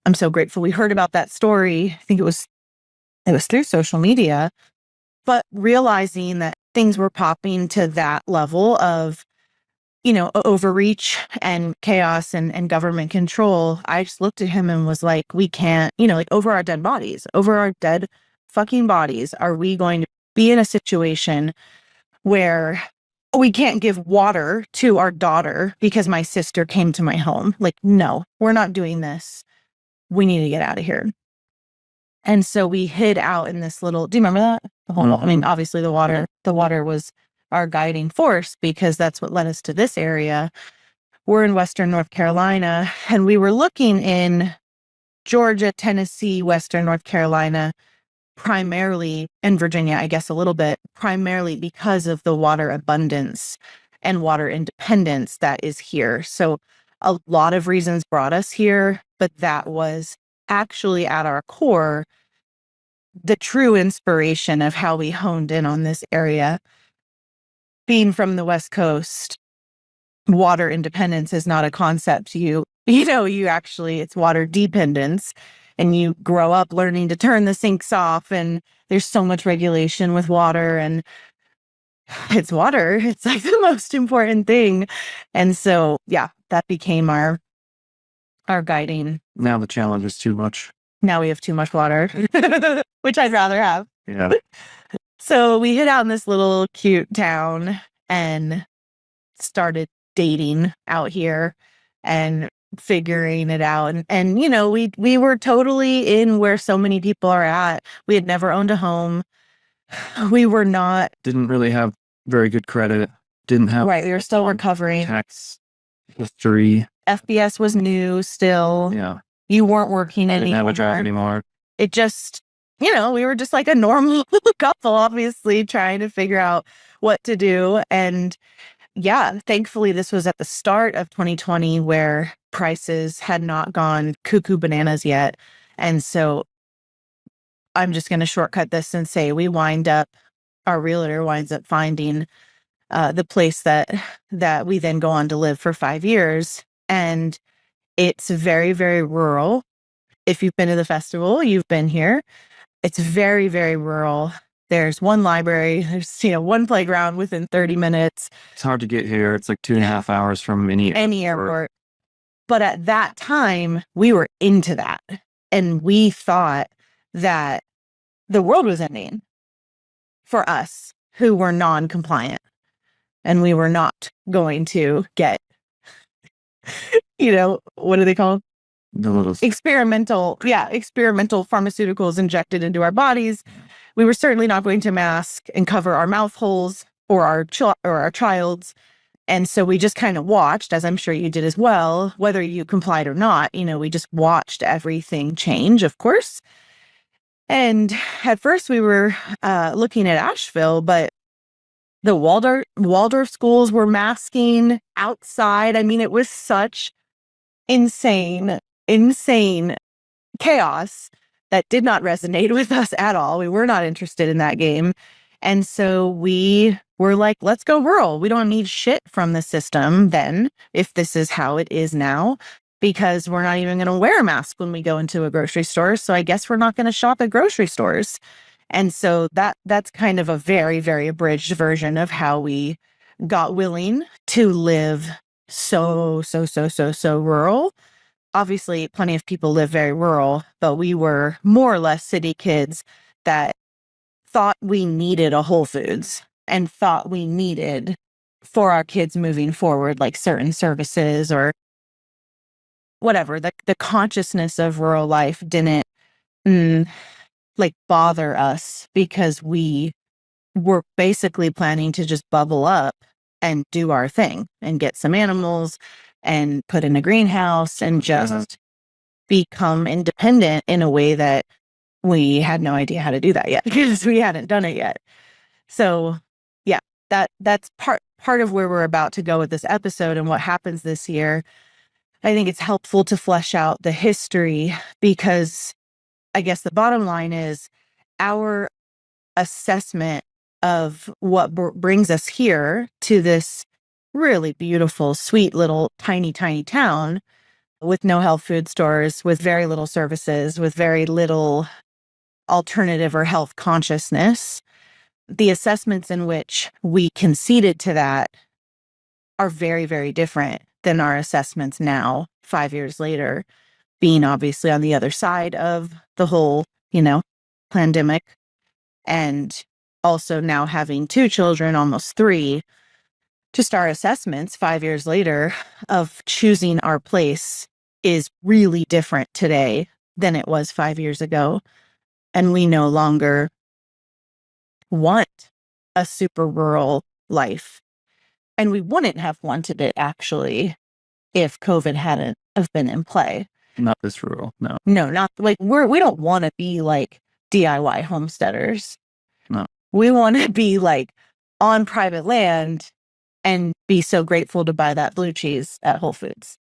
I'm so grateful we heard about that story. I think it was through social media, but realizing that things were popping to that level of, overreach and chaos and government control, I just looked at him and was like, we can't, over our dead fucking bodies, are we going to be in a situation where we can't give water to our daughter because my sister came to my home? No, we're not doing this. We need to get out of here. And so we hid out in this little, do you remember that? Obviously the water was our guiding force, because that's what led us to this area. We're in Western North Carolina, and we were looking in Georgia, Tennessee, Western North Carolina, primarily, in Virginia, I guess a little bit, primarily because of the water abundance and water independence that is here. So a lot of reasons brought us here, but that was actually at our core the true inspiration of how we honed in on this area. Being from the West Coast, water independence is not a concept you actually, it's water dependence. And you grow up learning to turn the sinks off, and there's so much regulation with water, and it's water. It's like the most important thing. And so, yeah, that became our guiding. Now the challenge is too much. Now we have too much water, which I'd rather have. Yeah. So we hid out in this little cute town and started dating out here and figuring it out. And we were totally in where so many people are at. We had never owned a home. We were not. Didn't really have very good credit. Didn't have. Right. We were still recovering. Tax history. FBS was new still. Yeah. You weren't working anymore. Didn't have a job anymore. It just, we were just like a normal couple, obviously, trying to figure out what to do. And yeah, thankfully, this was at the start of 2020 where prices had not gone cuckoo bananas yet. And so I'm just going to shortcut this and say our realtor winds up finding the place that we then go on to live for 5 years. And it's very, very rural. If you've been to the festival, you've been here. It's very, very rural. There's one library, there's, one playground within 30 minutes. It's hard to get here. It's like 2.5 hours from any airport. But at that time, we were into that. And we thought that the world was ending for us who were non-compliant. And we were not going to get, what are they called? The little experimental pharmaceuticals injected into our bodies. We were certainly not going to mask and cover our mouth holes or our child's. And so we just kind of watched, as I'm sure you did as well, whether you complied or not. We just watched everything change, of course. And at first we were looking at Asheville, but the Waldorf schools were masking outside. I mean, it was such insane chaos that did not resonate with us at all. We were not interested in that game. And so we were like, let's go rural. We don't need shit from the system then, if this is how it is now, because we're not even going to wear a mask when we go into a grocery store. So I guess we're not going to shop at grocery stores. And so that's kind of a very, very abridged version of how we got willing to live so rural. Obviously, plenty of people live very rural, but we were more or less city kids that thought we needed a Whole Foods and thought we needed for our kids moving forward, like certain services or whatever. The consciousness of rural life didn't bother us because we were basically planning to just bubble up and do our thing and get some animals and put in a greenhouse and just become independent in a way that we had no idea how to do that yet because we hadn't done it yet. So yeah, that's part of where we're about to go with this episode and what happens this year. I think it's helpful to flesh out the history because I guess the bottom line is our assessment of what brings us here to this really beautiful, sweet little tiny town with no health food stores, with very little services, with very little alternative or health consciousness. The assessments in which we conceded to that are very, very different than our assessments now, 5 years later, being obviously on the other side of the whole, pandemic, and also now having 2 children, almost 3. Just our assessments 5 years later of choosing our place is really different today than it was 5 years ago. And we no longer want a super rural life. And we wouldn't have wanted it actually if COVID hadn't have been in play. Not this rural, no. No, not like we don't want to be like DIY homesteaders. No. We want to be like on private land and be so grateful to buy that blue cheese at Whole Foods.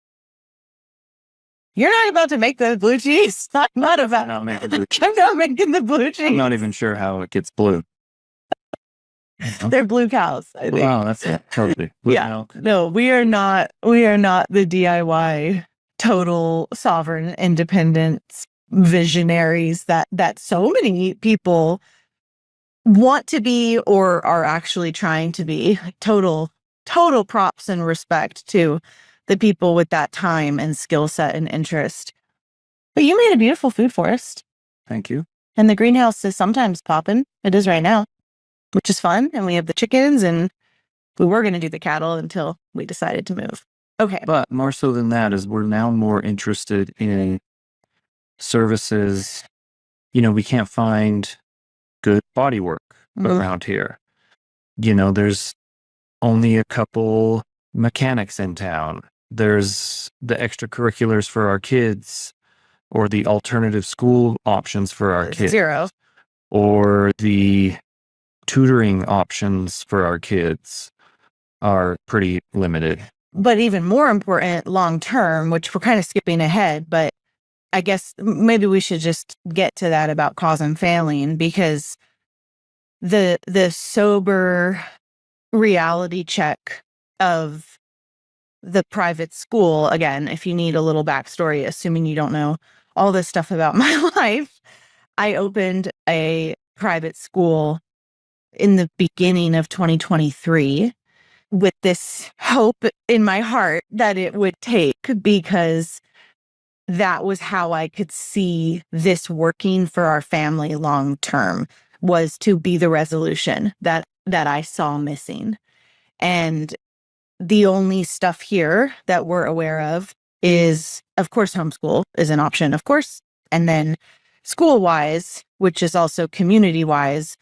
You're not about to make the blue cheese. I'm not about. I'm not making blue cheese. I'm not making the blue cheese. I'm not even sure how it gets blue. They're blue cows, I think. Wow, that's totally blue milk. No, we are not the DIY total sovereign independence visionaries that so many people want to be or are actually trying to be. Like, total props and respect to the people with that time and skill set and interest. But you made a beautiful food forest. Thank you. And the greenhouse is sometimes popping. It is right now, which is fun. And we have the chickens, and we were going to do the cattle until we decided to move. Okay. But more so than that is we're now more interested in services. You know, we can't find good body work around here. You know, there's only a couple mechanics in town. There's the extracurriculars for our kids, or the alternative school options for our kids. Zero. Or the tutoring options for our kids are pretty limited. But even more important, long term, which we're kind of skipping ahead, but I guess maybe we should just get to that about cause and failing, because the sober reality check of the private school, again, if you need a little backstory, assuming you don't know all this stuff about my life, I opened a private school in the beginning of 2023 with this hope in my heart that it would take, because that was how I could see this working for our family long term, was to be the resolution that I saw missing. And the only stuff here that we're aware of is, of course, homeschool is an option, of course. And then school-wise, which is also community-wise,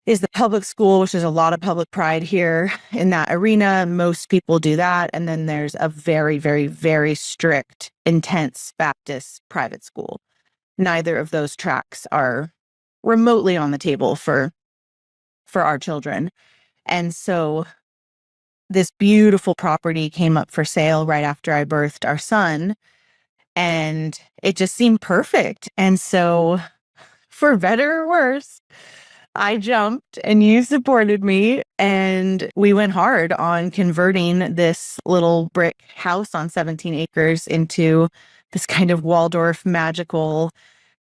is the public school, which is a lot of public pride here in that arena. Most people do that. And then there's a very, very, very strict, intense Baptist private school. Neither of those tracks are remotely on the table for our children. And so this beautiful property came up for sale right after I birthed our son, and it just seemed perfect. And so, for better or worse, I jumped and you supported me, and we went hard on converting this little brick house on 17 acres into this kind of Waldorf magical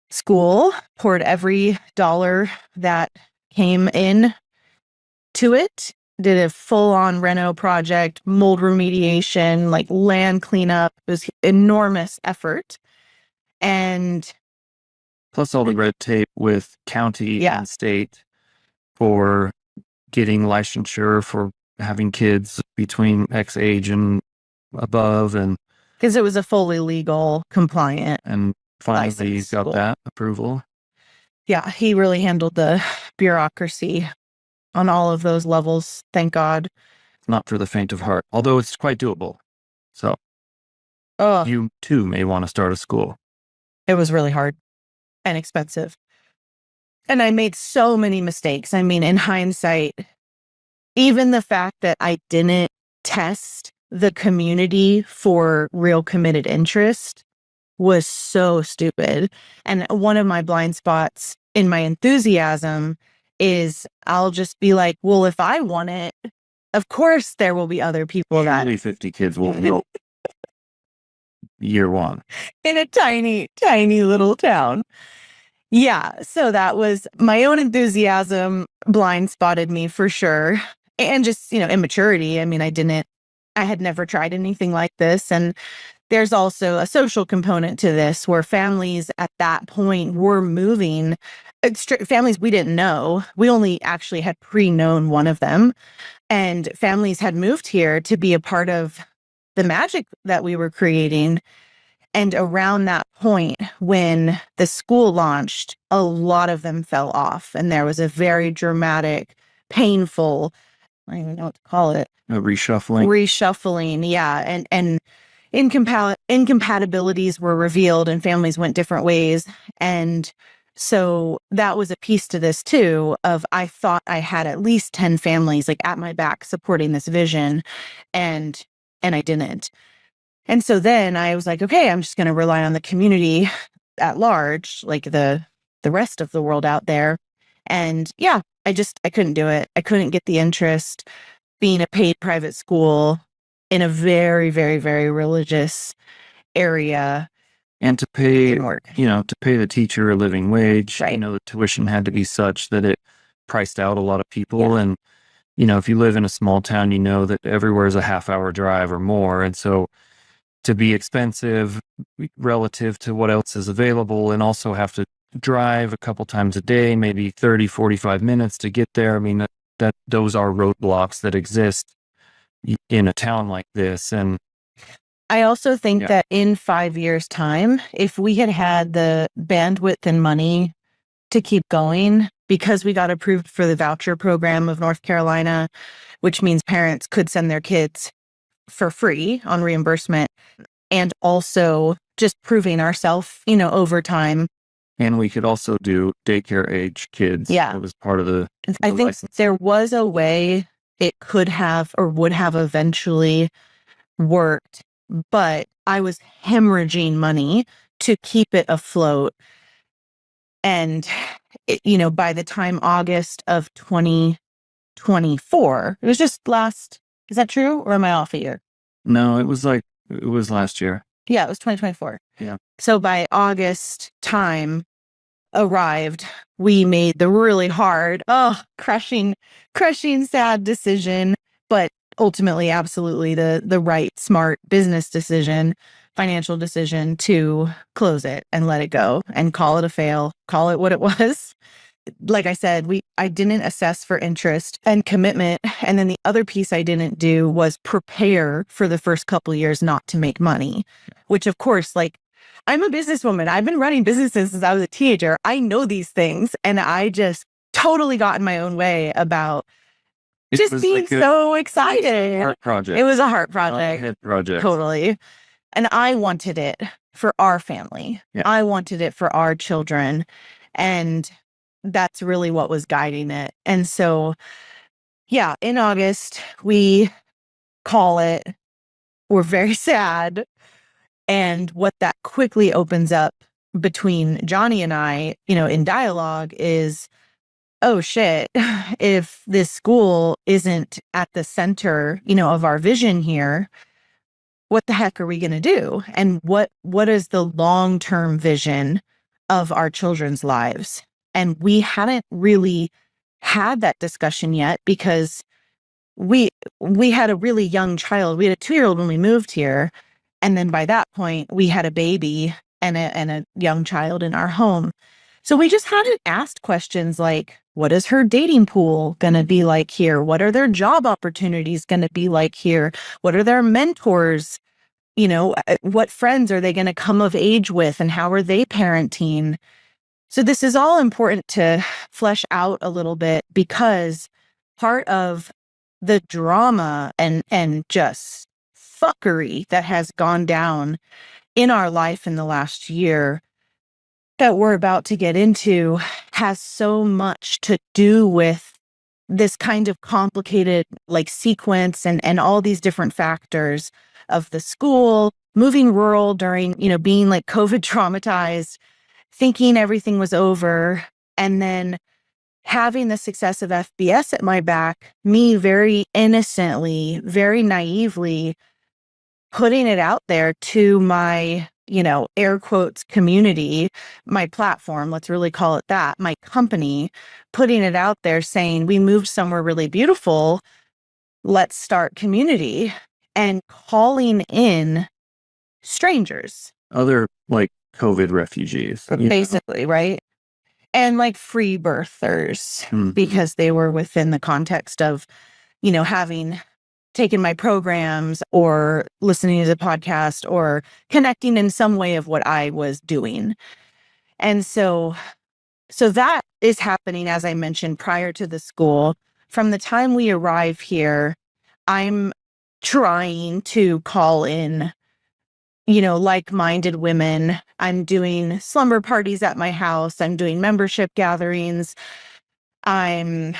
school. Poured every dollar that came in to it. Did a full-on reno project, mold remediation, like land cleanup. It was enormous effort. And plus all the red tape with county and state for getting licensure for having kids between X age and above, and because it was a fully legal, compliant, and finally got that approval. Yeah, he really handled the bureaucracy on all of those levels, thank God. It's not for the faint of heart, although it's quite doable. So you too may want to start a school. It was really hard and expensive. And I made so many mistakes. I mean, in hindsight, even the fact that I didn't test the community for real committed interest was so stupid. And one of my blind spots in my enthusiasm is I'll just be like, well, if I want it, of course there will be other people that... Only 50 kids will go year one. In a tiny, tiny little town. Yeah, so that was my own enthusiasm blind spotted me for sure. And just, immaturity. I mean, I had never tried anything like this. And there's also a social component to this where families at that point were moving, families we didn't know. We only actually had pre-known one of them. And families had moved here to be a part of the magic that we were creating. And around that point, when the school launched, a lot of them fell off. And there was a very dramatic, painful, I don't even know what to call it. A reshuffling. Reshuffling, yeah. And incompatibilities were revealed and families went different ways. And So that was a piece to this too, of I thought I had at least 10 families like at my back supporting this vision, and I didn't. And so then I was like, okay, I'm just going to rely on the community at large, like the rest of the world out there. And yeah, I couldn't do it. I couldn't get the interest being a paid private school in a very, very, very religious area. And to pay, Didn't work. to pay the teacher a living wage, Right. the tuition had to be such that it priced out a lot of people. Yeah. And, if you live in a small town, you know that everywhere is a half-hour drive or more. And so to be expensive relative to what else is available, and also have to drive a couple times a day, maybe 30, 45 minutes to get there. I mean, that those are roadblocks that exist in a town like this. And I also think that in 5 years' time, if we had had the bandwidth and money to keep going, because we got approved for the voucher program of North Carolina, which means parents could send their kids for free on reimbursement, and also just proving ourselves, over time. And we could also do daycare age kids. Yeah. It was part of the I think license. there was a way it could have or would have eventually worked, but I was hemorrhaging money to keep it afloat. And, by the time August of 2024, it was just is that true? Or am I off a year? No, it was last year. Yeah, it was 2024. Yeah. So by August time arrived, we made the really hard, crushing, sad decision, but ultimately absolutely the right, smart business decision, financial decision to close it and let it go and call it a fail, call it what it was. Like I said, I didn't assess for interest and commitment. And then the other piece I didn't do was prepare for the first couple of years not to make money, which of course, like, I'm a businesswoman. I've been running businesses since I was a teenager. I know these things. And I just totally got in my own way about just being so excited. Heart project. It was a heart project. Head project. Totally. And I wanted it for our family. Yeah. I wanted it for our children. And that's really what was guiding it. And so, yeah, in August, we call it. We're very sad. And what that quickly opens up between Jonny and I, in dialogue is, oh shit, if this school isn't at the center, of our vision here, what the heck are we going to do? And what is the long-term vision of our children's lives? And we hadn't really had that discussion yet because we had a really young child. We had a 2-year-old when we moved here. And then by that point, we had a baby and a young child in our home. So we just hadn't asked questions like, what is her dating pool going to be like here? What are their job opportunities going to be like here? What are their mentors? What friends are they going to come of age with, and how are they parenting? So this is all important to flesh out a little bit, because part of the drama and just fuckery that has gone down in our life in the last year that we're about to get into has so much to do with this kind of complicated sequence and all these different factors of the school, moving rural during, being COVID traumatized, thinking everything was over, and then having the success of FBS at my back, me very innocently, very naively putting it out there to my, air quotes community, my platform, let's really call it that, my company, putting it out there saying, we moved somewhere really beautiful, let's start community, and calling in strangers. Other COVID refugees. Basically, right? And free birthers, because they were within the context of, having taken my programs or listening to the podcast or connecting in some way of what I was doing. And so that is happening, as I mentioned, prior to the school. From the time we arrive here, I'm trying to call in like-minded women. I'm doing slumber parties at my house. I'm doing membership gatherings. I'm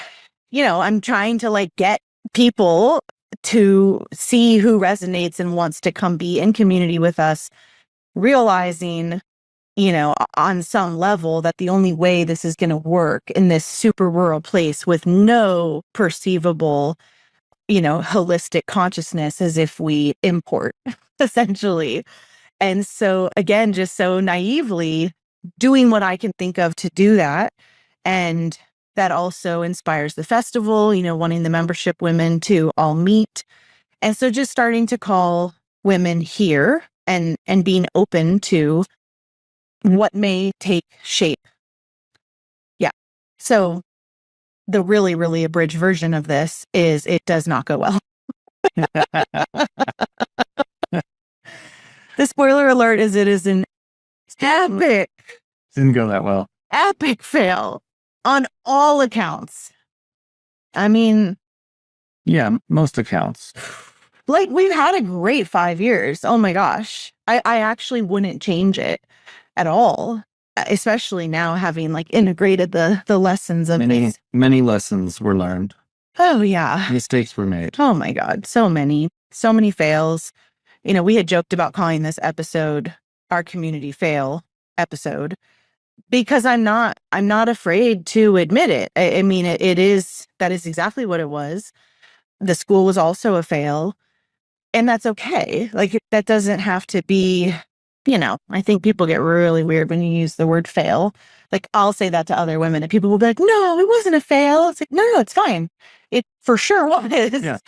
trying to get people to see who resonates and wants to come be in community with us, realizing, on some level that the only way this is going to work in this super rural place with no perceivable, holistic consciousness is if we import, essentially. And so, again, just so naively doing what I can think of to do that. And that also inspires the festival, wanting the membership women to all meet. And so just starting to call women here and being open to what may take shape. Yeah. So the really, really abridged version of this is it does not go well. The spoiler alert is it is an epic. Didn't go that well. Epic fail on all accounts. I mean, yeah, most accounts. We've had a great 5 years. Oh my gosh. I actually wouldn't change it at all, especially now having integrated the lessons of many lessons were learned. Oh yeah. Mistakes were made. Oh my God. So many fails. We had joked about calling this episode our community fail episode because I'm not afraid to admit it. I mean, that is exactly what it was. The school was also a fail, and that's okay. That doesn't have to be, I think people get really weird when you use the word fail. I'll say that to other women and people will be like, no, it wasn't a fail. It's no, it's fine. It for sure was. Yeah.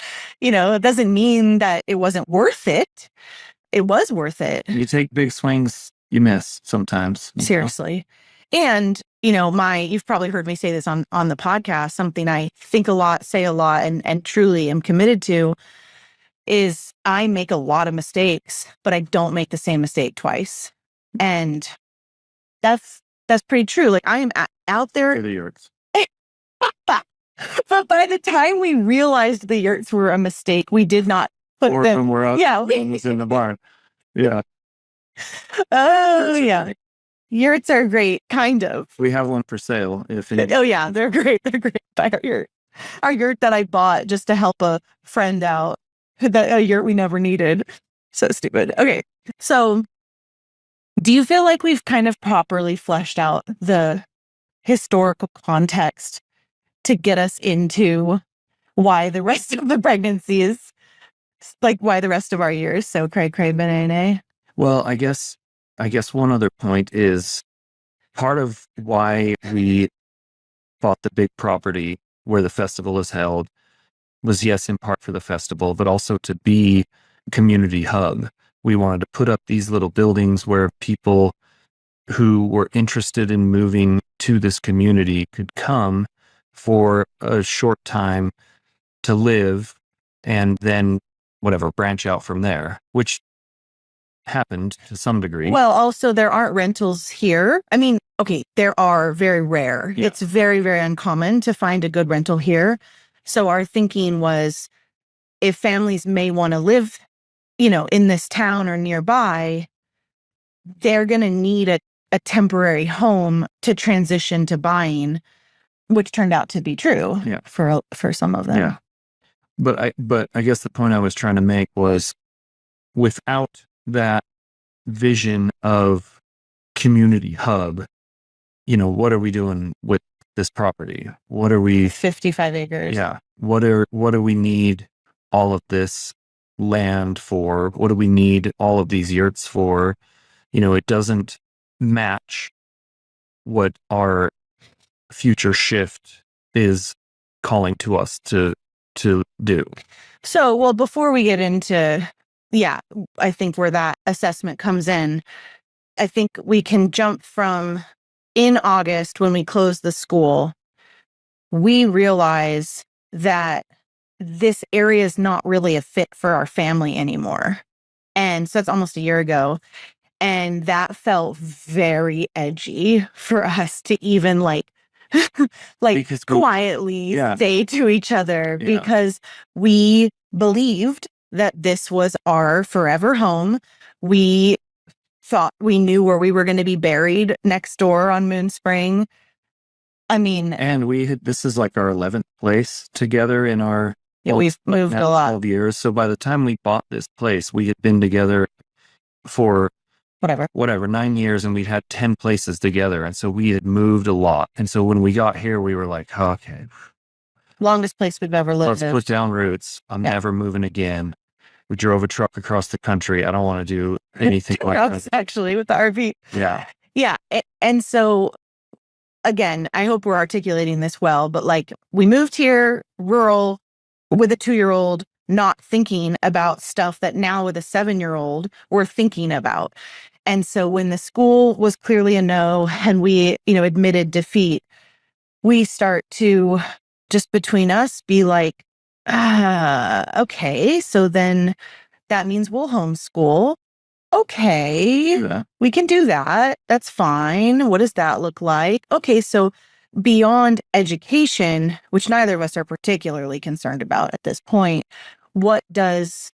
It doesn't mean that it wasn't worth it. It was worth it. You take big swings, you miss sometimes. Seriously. And, you've probably heard me say this on the podcast, something I think a lot, say a lot, and truly am committed to is I make a lot of mistakes, but I don't make the same mistake twice. And that's pretty true. I am out there. The yurts. But by the time we realized the yurts were a mistake, we did not put or them. When we're out, yeah, was in the barn. Yeah. Oh yeah. Yurts are great, kind of. We have one for sale. Oh yeah, they're great. They're great. Buy our yurt that I bought just to help a friend out. A yurt we never needed. So stupid. Okay, so do you feel like we've kind of properly fleshed out the historical context to get us into why the rest of the pregnancies, why the rest of our years so cray banana? Well, I guess one other point is part of why we bought the big property where the festival is held was, yes, in part for the festival, but also to be a community hub. We wanted to put up these little buildings where people who were interested in moving to this community could come for a short time to live and then branch out from there, which happened to some degree. Well, also there aren't rentals here. I mean, okay, there are, very rare. Yeah. It's very, very uncommon to find a good rental here. So our thinking was if families may want to live, in this town or nearby, they're going to need a temporary home to transition to buying, which turned out to be true for some of them. Yeah. But I guess the point I was trying to make was without that vision of community hub, what are we doing with this property? What are we 55 acres. Yeah. What do we need all of this land for? What do we need all of these yurts for? It doesn't match what our future shift is calling to us to do. So, well, before we get into, I think where that assessment comes in, I think we can jump from in August when we closed the school, we realize that this area is not really a fit for our family anymore. And so that's almost a year ago. And that felt very edgy for us to even quietly say to each other, because we believed that this was our forever home. We thought we knew where we were going to be buried next door on Moon Spring. I mean, and this is like our 11th place together in our we've moved a lot. 12 years. So by the time we bought this place, we had been together for whatever 9 years, and we'd had 10 places together. And so we had moved a lot. And so when we got here, we were like, oh, okay, longest place we've ever lived. Let's put down roots. I'm never moving again. We drove a truck across the country. I don't want to do anything like that. Actually, with the RV. Yeah. Yeah. And so, again, I hope we're articulating this well, but like we moved here rural with a 2-year-old, not thinking about stuff that now with a 7-year-old we're thinking about. And so when the school was clearly a no and we, admitted defeat, we start to just between us be like, okay, so then that means we'll homeschool. Okay, we can do that. That's fine. What does that look like? Okay, so beyond education, which neither of us are particularly concerned about at this point, what does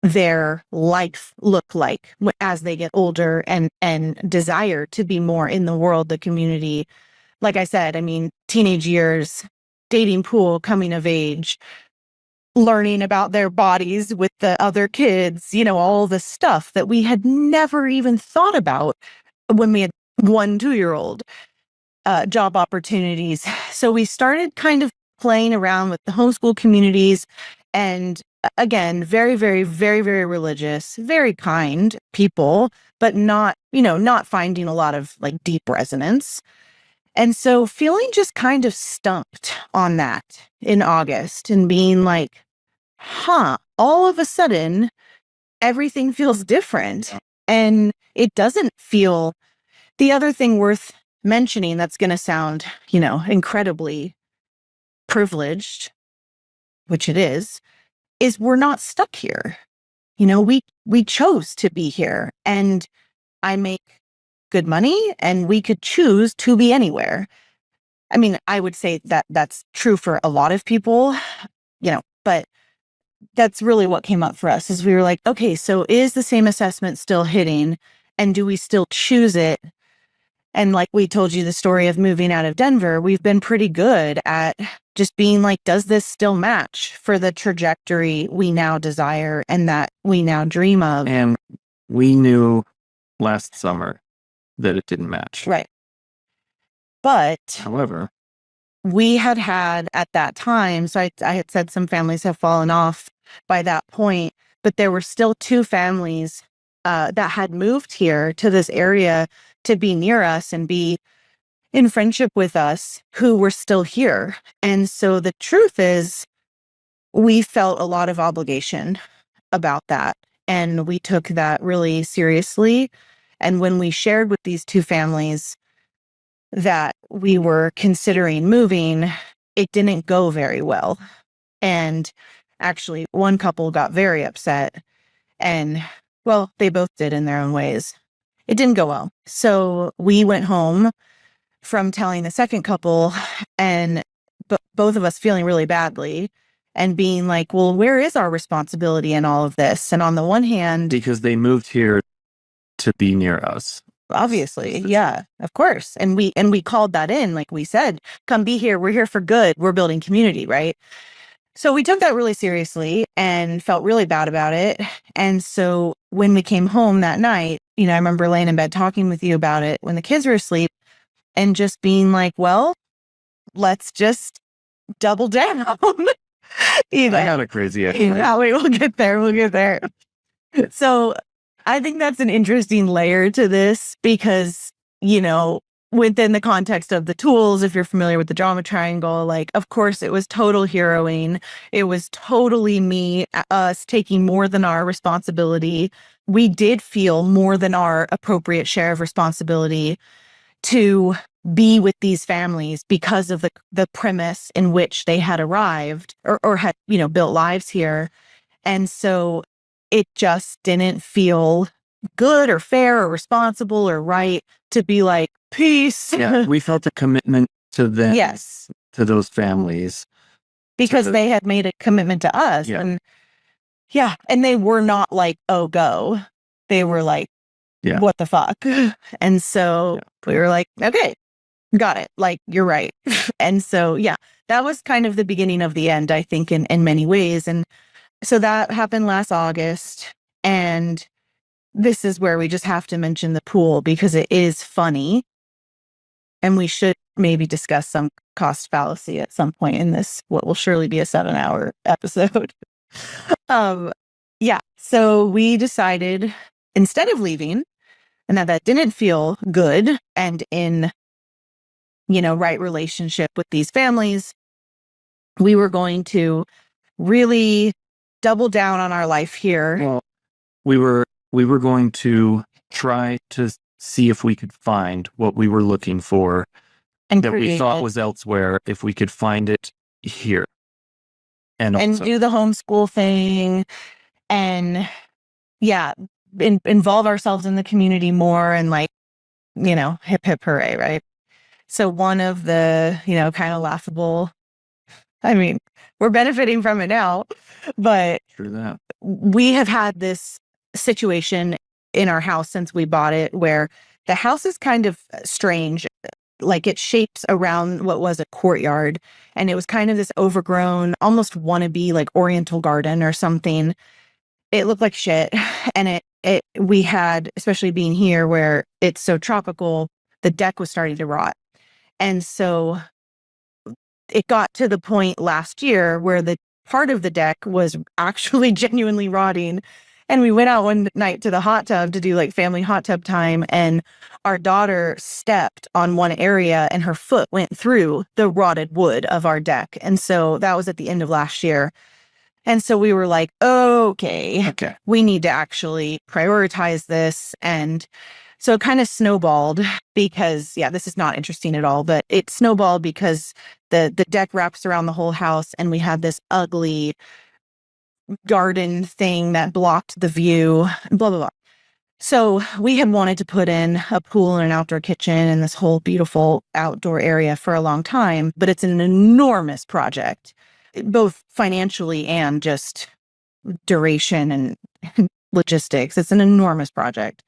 their life look like as they get older and desire to be more in the world, the community? Like I said, I mean, teenage years, dating pool, coming of age, learning about their bodies with the other kids, all the stuff that we had never even thought about when we had 1 2-year-old, job opportunities. So we started kind of playing around with the homeschool communities, and again, very, very, very, very religious, very kind people, but not finding a lot of like deep resonance. And so feeling just kind of stumped on that in August and being like, all of a sudden, everything feels different. And it doesn't feel, the other thing worth mentioning that's going to sound, incredibly privileged, which it is we're not stuck here. We chose to be here, and I make good money, and we could choose to be anywhere. I mean, I would say that that's true for a lot of people, but that's really what came up for us is we were like, okay, so is the same assessment still hitting, and do we still choose it? And like we told you the story of moving out of Denver, we've been pretty good at just being like, does this still match for the trajectory we now desire and that we now dream of? And we knew last summer that it didn't match. Right. But however, we had at that time, so I had said some families have fallen off by that point, but there were still 2 families that had moved here to this area to be near us and be in friendship with us who were still here. And so the truth is, we felt a lot of obligation about that. And we took that really seriously. And when we shared with these 2 families that we were considering moving, it didn't go very well. And actually, one couple got very upset. And, well, they both did in their own ways. It didn't go well. So we went home from telling the second couple and both of us feeling really badly and being like, well, where is our responsibility in all of this? And on the one hand, because they moved here to be near us. Obviously. Yeah, of course. And we called that in, like we said, come be here. We're here for good. We're building community, right? So we took that really seriously and felt really bad about it. And so when we came home that night, I remember laying in bed talking with you about it when the kids were asleep and just being like, well, let's just double down. I had a crazy idea. Yeah, we'll get there. So I think that's an interesting layer to this because, within the context of the tools, if you're familiar with the drama triangle, like, of course, it was total heroing. It was totally us taking more than our responsibility. We did feel more than our appropriate share of responsibility to be with these families because of the premise in which they had arrived or had, built lives here. And so it just didn't feel good or fair or responsible or right to be like, peace. Yeah, we felt a commitment to them. Yes. To those families. Because they had made a commitment to us. Yeah. And they were not like, oh, go. they were like, Yeah. what the fuck? And so we were like, okay, got it. Like, you're right. And so, yeah, that was kind of the beginning of the end, I think, in many ways. And so that happened last August. And this is where we just have to mention the pool because it is funny. And we should maybe discuss some cost fallacy at some point in this, what will surely be a 7-hour episode. Yeah. So we decided instead of leaving, and that didn't feel good and in, right relationship with these families, we were going to really double down on our life here. Well, we were going to try to see if we could find what we were looking for and that we create thought it. was elsewhere, if we could find it here. And also, do the homeschool thing and involve ourselves in the community more and like, hip hip hooray, right? So one of the, kind of laughable, I mean, we're benefiting from it now, but true that. we have had this situation in our house since we bought it where the house is kind of strange. Like it shapes around what was a courtyard, and it was kind of this overgrown, almost wannabe like Oriental garden or something. It looked like shit. And we had, especially being here where it's so tropical, the deck was starting to rot. And so it got to the point last year where the part of the deck was actually genuinely rotting. And we went out one night to the hot tub to do like family hot tub time. And our daughter stepped on one area and her foot went through the rotted wood of our deck. And so that was at the end of last year. And so we were like, okay, we need to actually prioritize this. And so it kind of snowballed because, this is not interesting at all, but it snowballed because the deck wraps around the whole house and we had this ugly garden thing that blocked the view, blah, blah, blah. So we had wanted to put in a pool and an outdoor kitchen and this whole beautiful outdoor area for a long time, but it's an enormous project, both financially and just duration and logistics. It's an enormous project.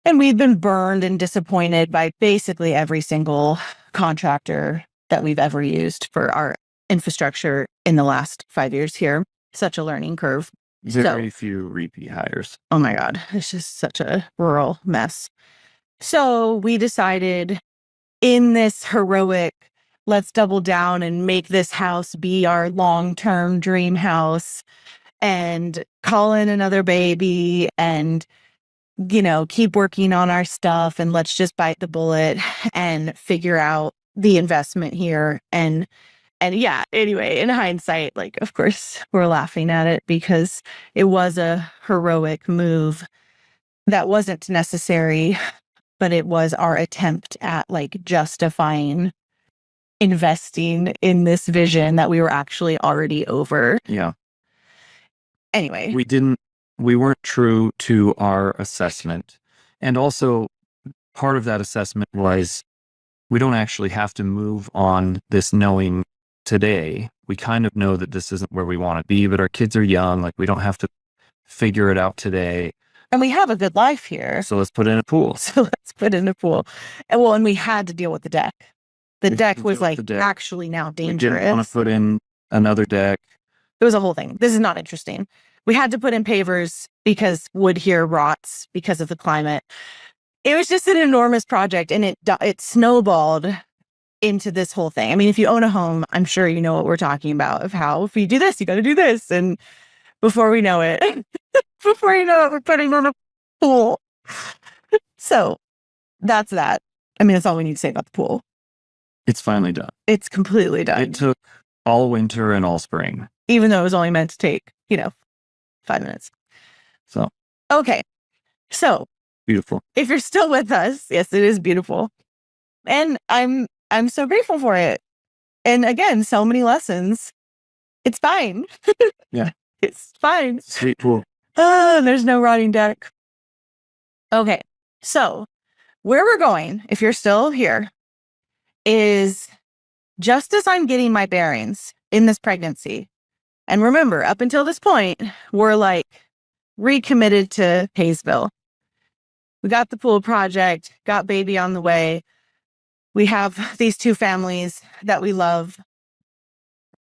And we've been burned and disappointed by basically every single contractor that we've ever used for our infrastructure in the last 5 years here. Such a learning curve. Very few repeat hires. Oh my God, it's just such a rural mess. So we decided in this heroic, let's double down and make this house be our long-term dream house and call in another baby and, keep working on our stuff and let's just bite the bullet and figure out the investment here. And anyway, in hindsight, like, of course, we're laughing at it because it was a heroic move that wasn't necessary, but it was our attempt at like justifying investing in this vision that we were actually already over. Yeah. Anyway. We weren't true to our assessment. And also part of that assessment was we don't actually have to move on this knowing today. We kind of know that this isn't where we want to be, but our kids are young. Like we don't have to figure it out today. And we have a good life here. So let's put in a pool. And we had to deal with the deck. The deck was like actually now dangerous. We didn't want to put in another deck. It was a whole thing. This is not interesting. We had to put in pavers because wood here rots because of the climate. It was just an enormous project, and it snowballed into this whole thing. I mean, if you own a home, I'm sure you know what we're talking about of how if you do this, you got to do this. And before we know it, we're putting on a pool. So that's that. I mean, that's all we need to say about the pool. It's finally done. It's completely done. It took all winter and all spring. Even though it was only meant to take, 5 minutes. So. Okay. So. Beautiful. If you're still with us, yes, it is beautiful. And I'm so grateful for it. And again, so many lessons. It's fine. Yeah. It's fine. Sweet pool. There's no rotting deck. Okay. So where we're going, if you're still here, is just as I'm getting my bearings in this pregnancy. And remember, up until this point, we're like recommitted to Hayesville. we got the pool project, got baby on the way. We have these two families that we love,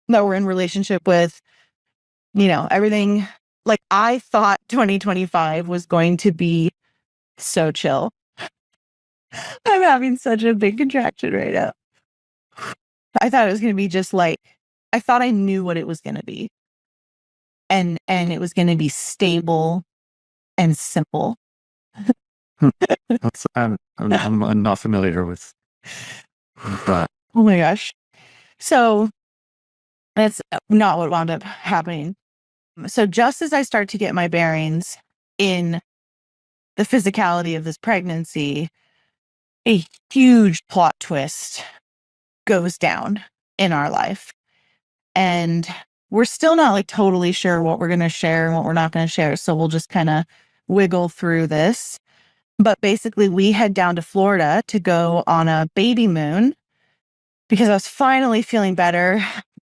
that we're in relationship with, everything. Like, I thought 2025 was going to be so chill. I'm having such a big contraction right now. I thought it was going to be just like, I thought I knew what it was going to be. And it was going to be stable and simple. I'm not familiar with that. Oh my gosh. So that's not what wound up happening. So just as I start to get my bearings in the physicality of this pregnancy, a huge plot twist goes down in our life. And we're still not like totally sure what we're going to share and what we're not going to share. So we'll just kind of wiggle through this. But basically, we head down to Florida to go on a baby moon because I was finally feeling better.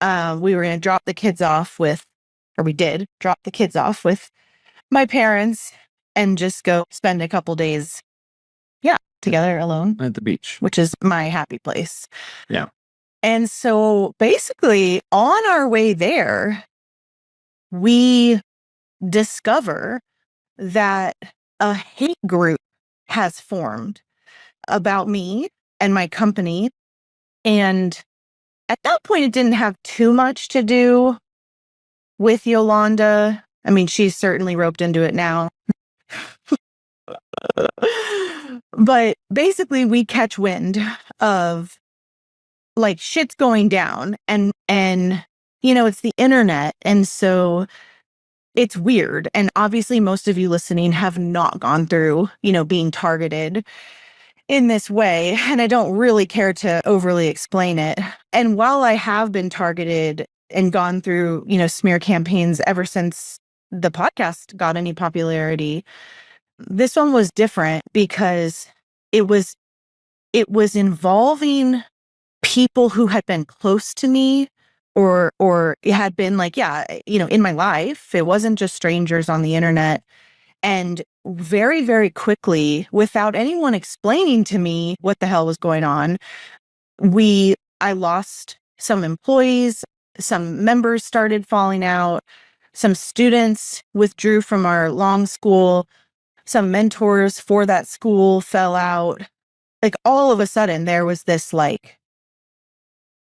We were going to drop the kids off with, or we did drop the kids off with my parents and just go spend a couple days, together alone At the beach, which is my happy place. Yeah. And so basically, on our way there, we discover that a hate group has formed about me and my company. And at that point, it didn't have too much to do with Yolanda. I mean, she's certainly roped into it now. But basically, we catch wind of like shit's going down, and it's the internet, and so it's weird. And obviously, most of you listening have not gone through, being targeted in this way, and I don't really care to overly explain it. And while I have been targeted and gone through, smear campaigns ever since the podcast got any popularity, this one was different because it was involving people who had been close to me or it had been like, in my life. It wasn't just strangers on the internet. And very, very quickly, without anyone explaining to me what the hell was going on, I lost some employees, some members started falling out, some students withdrew from our long school, some mentors for that school fell out. Like, all of a sudden there was this like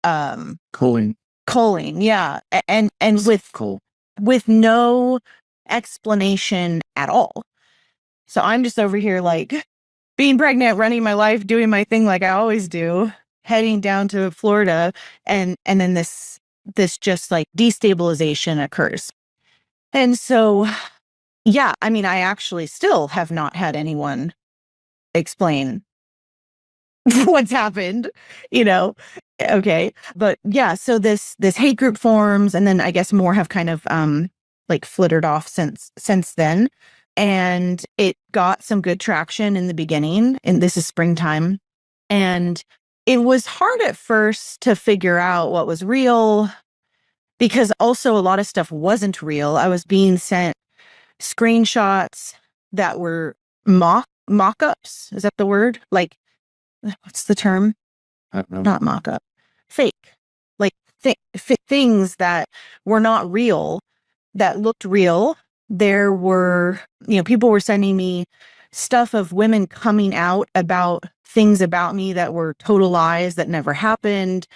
Culling, yeah, and with no explanation at all. So I'm just over here like being pregnant, running my life, doing my thing like I always do, heading down to Florida, and then this just like destabilization occurs. And so I mean, I actually still have not had anyone explain what's happened, Okay. But so this hate group forms, and then I guess more have kind of like flittered off since then. And it got some good traction in the beginning, and this is springtime. And it was hard at first to figure out what was real, because also a lot of stuff wasn't real. I was being sent screenshots that were mock-ups. Is that the word? Like, what's the term? I don't know. Not mock-up. Fake. Like things that were not real, that looked real. There were, people were sending me stuff of women coming out about things about me that were total lies that never happened.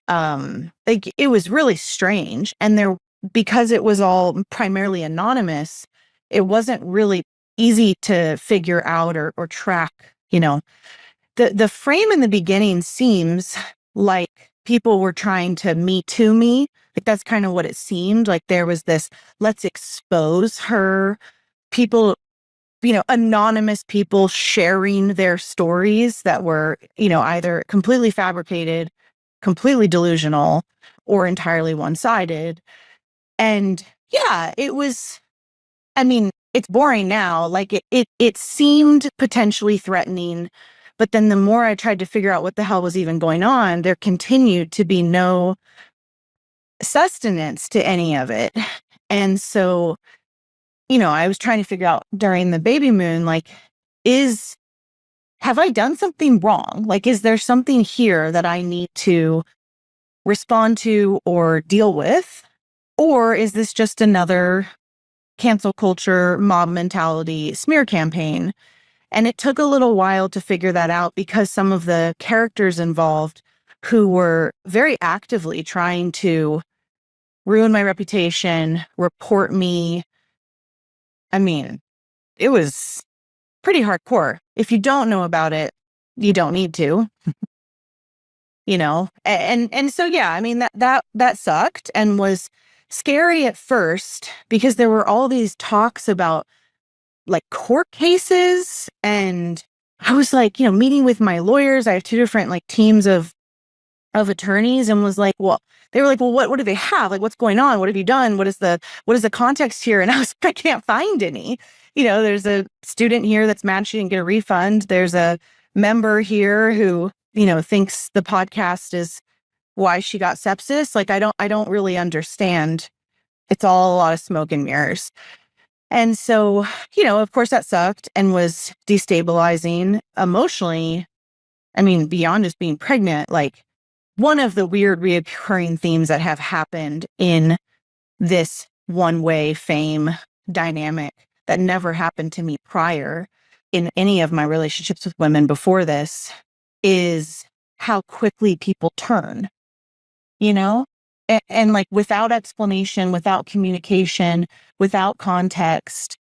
Like, it was really strange. And because it was all primarily anonymous, it wasn't really easy to figure out or track, The frame in the beginning seems like people were trying to Me Too me. Like, that's kind of what it seemed. Like, there was this, let's expose her. People, anonymous people sharing their stories that were, either completely fabricated, completely delusional, or entirely one-sided. And it was, I mean, it's boring now. Like, it seemed potentially threatening. But then the more I tried to figure out what the hell was even going on, there continued to be no sustenance to any of it. And so, I was trying to figure out during the baby moon, like, have I done something wrong? Like, is there something here that I need to respond to or deal with? Or is this just another cancel culture, mob mentality smear campaign? And it took a little while to figure that out because some of the characters involved who were very actively trying to ruin my reputation, report me. I mean, it was pretty hardcore. If you don't know about it, you don't need to, and so yeah, I mean that sucked and was scary at first because there were all these talks about like court cases, and I was like, meeting with my lawyers. I have two different like teams of attorneys, and was like, well, they were like, well, what do they have? Like, what's going on? What have you done? What is the context here? And I was like, I can't find any. There's a student here that's mad she didn't get a refund. There's a member here who, thinks the podcast is why she got sepsis. Like, I don't really understand. It's all a lot of smoke and mirrors. And so, of course that sucked and was destabilizing emotionally. I mean, beyond just being pregnant, like one of the weird reoccurring themes that have happened in this one-way fame dynamic that never happened to me prior in any of my relationships with women before this is how quickly people turn, and like without explanation, without communication, without context,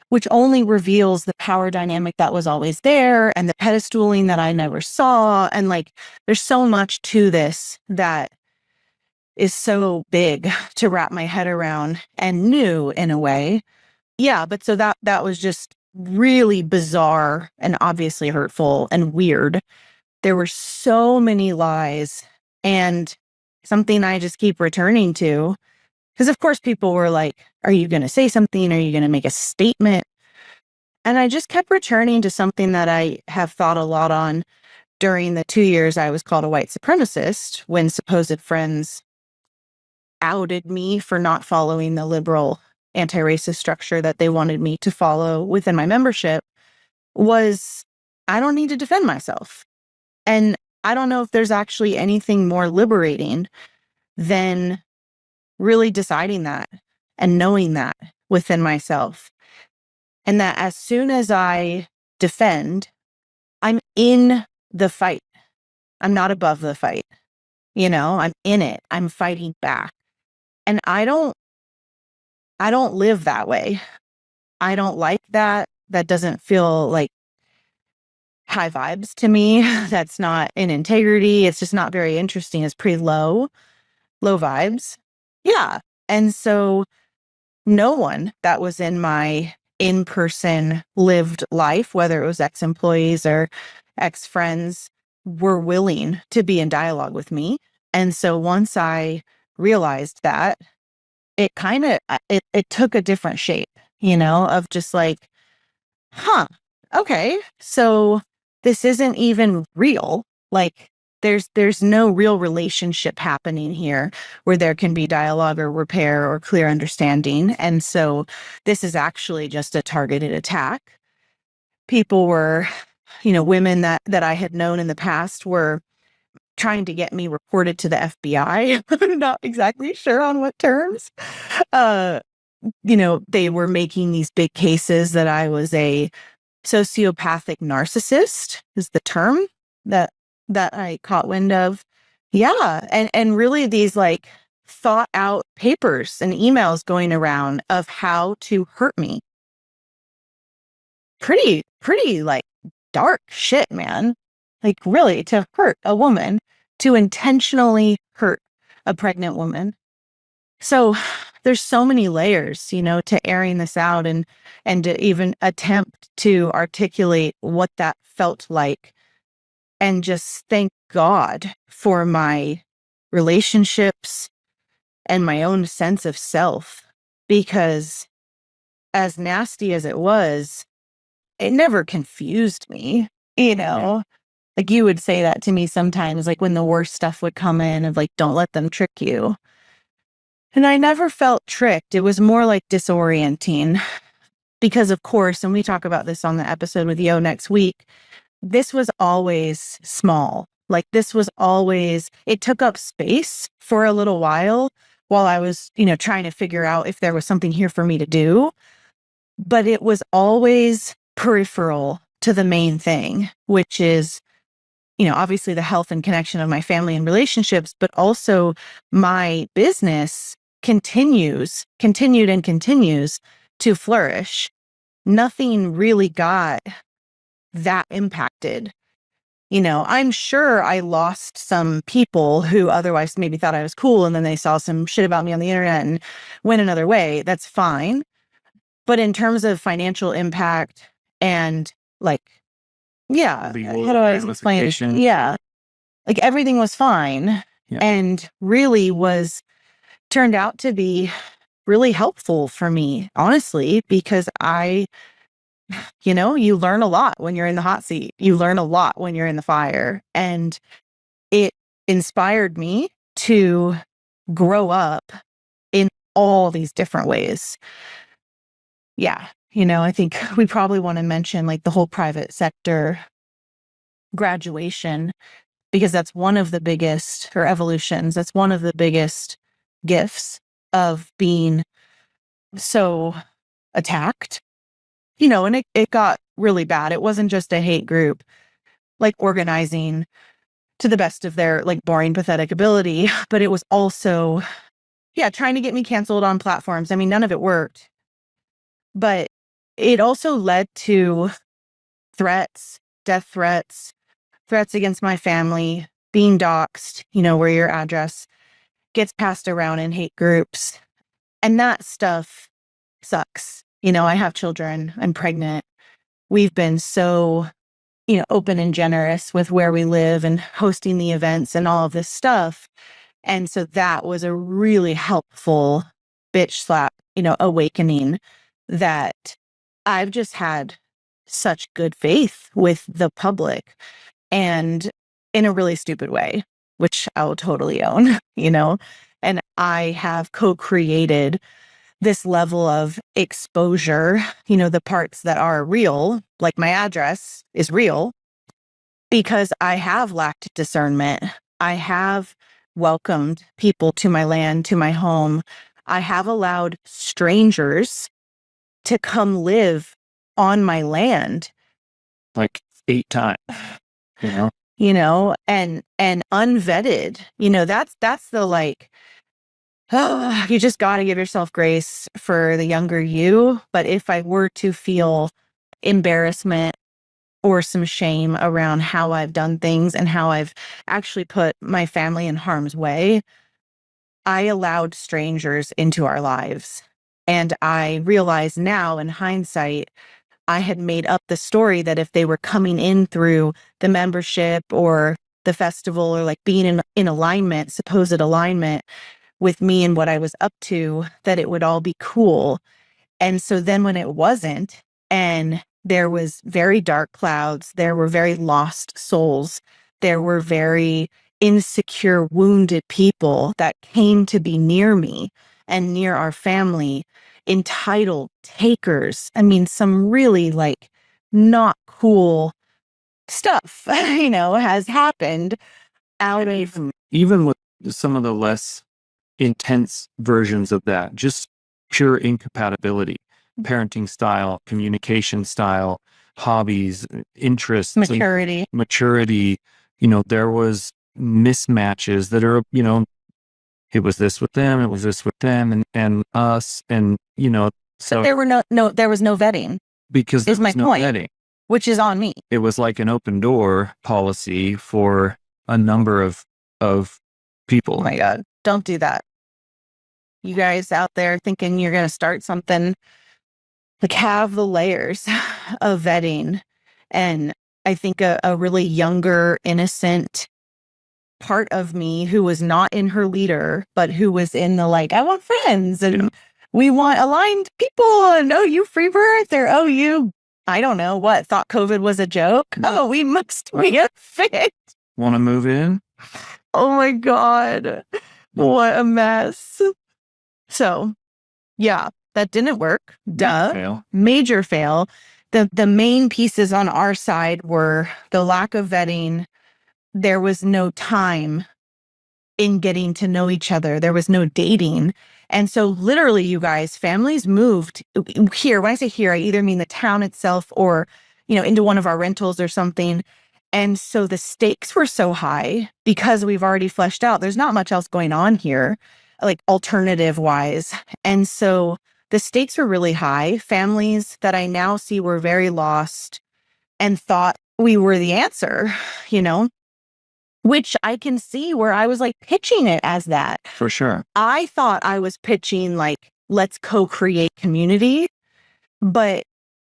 which only reveals the power dynamic that was always there and the pedestaling that I never saw. And like, there's so much to this that is so big to wrap my head around and new in a way. Yeah. But so that was just really bizarre and obviously hurtful and weird. There were so many lies, and something I just keep returning to, because of course people were like, are you going to say something? Are you going to make a statement? And I just kept returning to something that I have thought a lot on during the 2 years I was called a white supremacist, when supposed friends outed me for not following the liberal anti-racist structure that they wanted me to follow within my membership. Was I don't need to defend myself. And I don't know if there's actually anything more liberating than really deciding that and knowing that within myself. And that as soon as I defend, I'm in the fight. I'm not above the fight. I'm in it. I'm fighting back. And I don't live that way. I don't like that. That doesn't feel like high vibes to me. That's not in integrity. It's just not very interesting. It's pretty low vibes. Yeah. And so no one that was in my in-person lived life, whether it was ex-employees or ex-friends, were willing to be in dialogue with me. And so once I realized that, it kind of, it took a different shape, of just like, okay, so this isn't even real. Like, there's no real relationship happening here where there can be dialogue or repair or clear understanding. And so this is actually just a targeted attack. People were, women that I had known in the past were trying to get me reported to the FBI. I'm not exactly sure on what terms. They were making these big cases that I was a sociopathic narcissist, is the term that I caught wind of. Yeah. And really these like thought out papers and emails going around of how to hurt me. Pretty like dark shit, man. Like, really, to hurt a woman, to intentionally hurt a pregnant woman. So there's so many layers, to airing this out and to even attempt to articulate what that felt like. And just thank God for my relationships and my own sense of self, because as nasty as it was, it never confused me, Like, you would say that to me sometimes, like when the worst stuff would come in of like, don't let them trick you. And I never felt tricked. It was more like disorienting. because of course, and we talk about this on the episode with Yo next week, this was always small. Like this was always, it took up space for a little while I was, trying to figure out if there was something here for me to do. But it was always peripheral to the main thing, which is, obviously the health and connection of my family and relationships, but also my business continued and continues to flourish. Nothing really got that impacted. I'm sure I lost some people who otherwise maybe thought I was cool, and then they saw some shit about me on the internet and went another way. That's fine. But in terms of financial impact and like, yeah, how do I explain it? Yeah. Like everything was fine and really turned out to be really helpful for me, honestly, because you learn a lot when you're in the hot seat. You learn a lot when you're in the fire. And it inspired me to grow up in all these different ways. Yeah. I think we probably want to mention like the whole private sector graduation, because that's one of the biggest, or evolutions, that's one of the biggest gifts of being so attacked. And it got really bad. It wasn't just a hate group, like organizing to the best of their like boring, pathetic ability, but it was also, trying to get me canceled on platforms. I mean, none of it worked, but it also led to threats, death threats, threats against my family, being doxxed, where your address gets passed around in hate groups. And that stuff sucks. I have children. I'm pregnant. We've been so, open and generous with where we live and hosting the events and all of this stuff. And so that was a really helpful bitch slap, awakening, that I've just had such good faith with the public, and in a really stupid way, which I will totally own, and I have co-created this level of exposure, the parts that are real, like my address is real, because I have lacked discernment. I have welcomed people to my land, to my home. I have allowed strangers to come live on my land. Like 8 times, and unvetted, that's the like, you just got to give yourself grace for the younger you. But if I were to feel embarrassment or some shame around how I've done things and how I've actually put my family in harm's way, I allowed strangers into our lives. And I realize now in hindsight, I had made up the story that if they were coming in through the membership or the festival, or like being in alignment, supposed alignment with me and what I was up to, that it would all be cool. And so then when it wasn't, and there was very dark clouds, there were very lost souls, there were very insecure, wounded people that came to be near me and near our family, entitled takers. I mean, some really like not cool stuff, has happened out of even with some of the less intense versions of that, just pure incompatibility, parenting style, communication style, hobbies, interests, maturity. There was mismatches that are, it was this with them, it was this with them and us. And, so there was no vetting, because is my point, vetting, which is on me. It was like an open door policy for a number of people. Oh my God, don't do that. You guys out there thinking you're going to start something, like, have the layers of vetting. And I think a really younger, innocent part of me who was not in her leader, but who was in the like, I want friends and we want aligned people, and you free birth, or you, I don't know what, thought COVID was a joke. Oh, we must be a fit. Want to move in? Oh my God, what a mess. So yeah, that didn't work. Duh. Fail. Major fail. The main pieces on our side were the lack of vetting. There was no time in getting to know each other. There was no dating. And so literally, you guys, families moved here. When I say here, I either mean the town itself or, into one of our rentals or something. And so the stakes were so high because we've already fleshed out. There's not much else going on here, like alternative wise. And so the stakes were really high. Families that I now see were very lost and thought we were the answer, which I can see where I was like pitching it as that. For sure. I thought I was pitching like, let's co-create community, but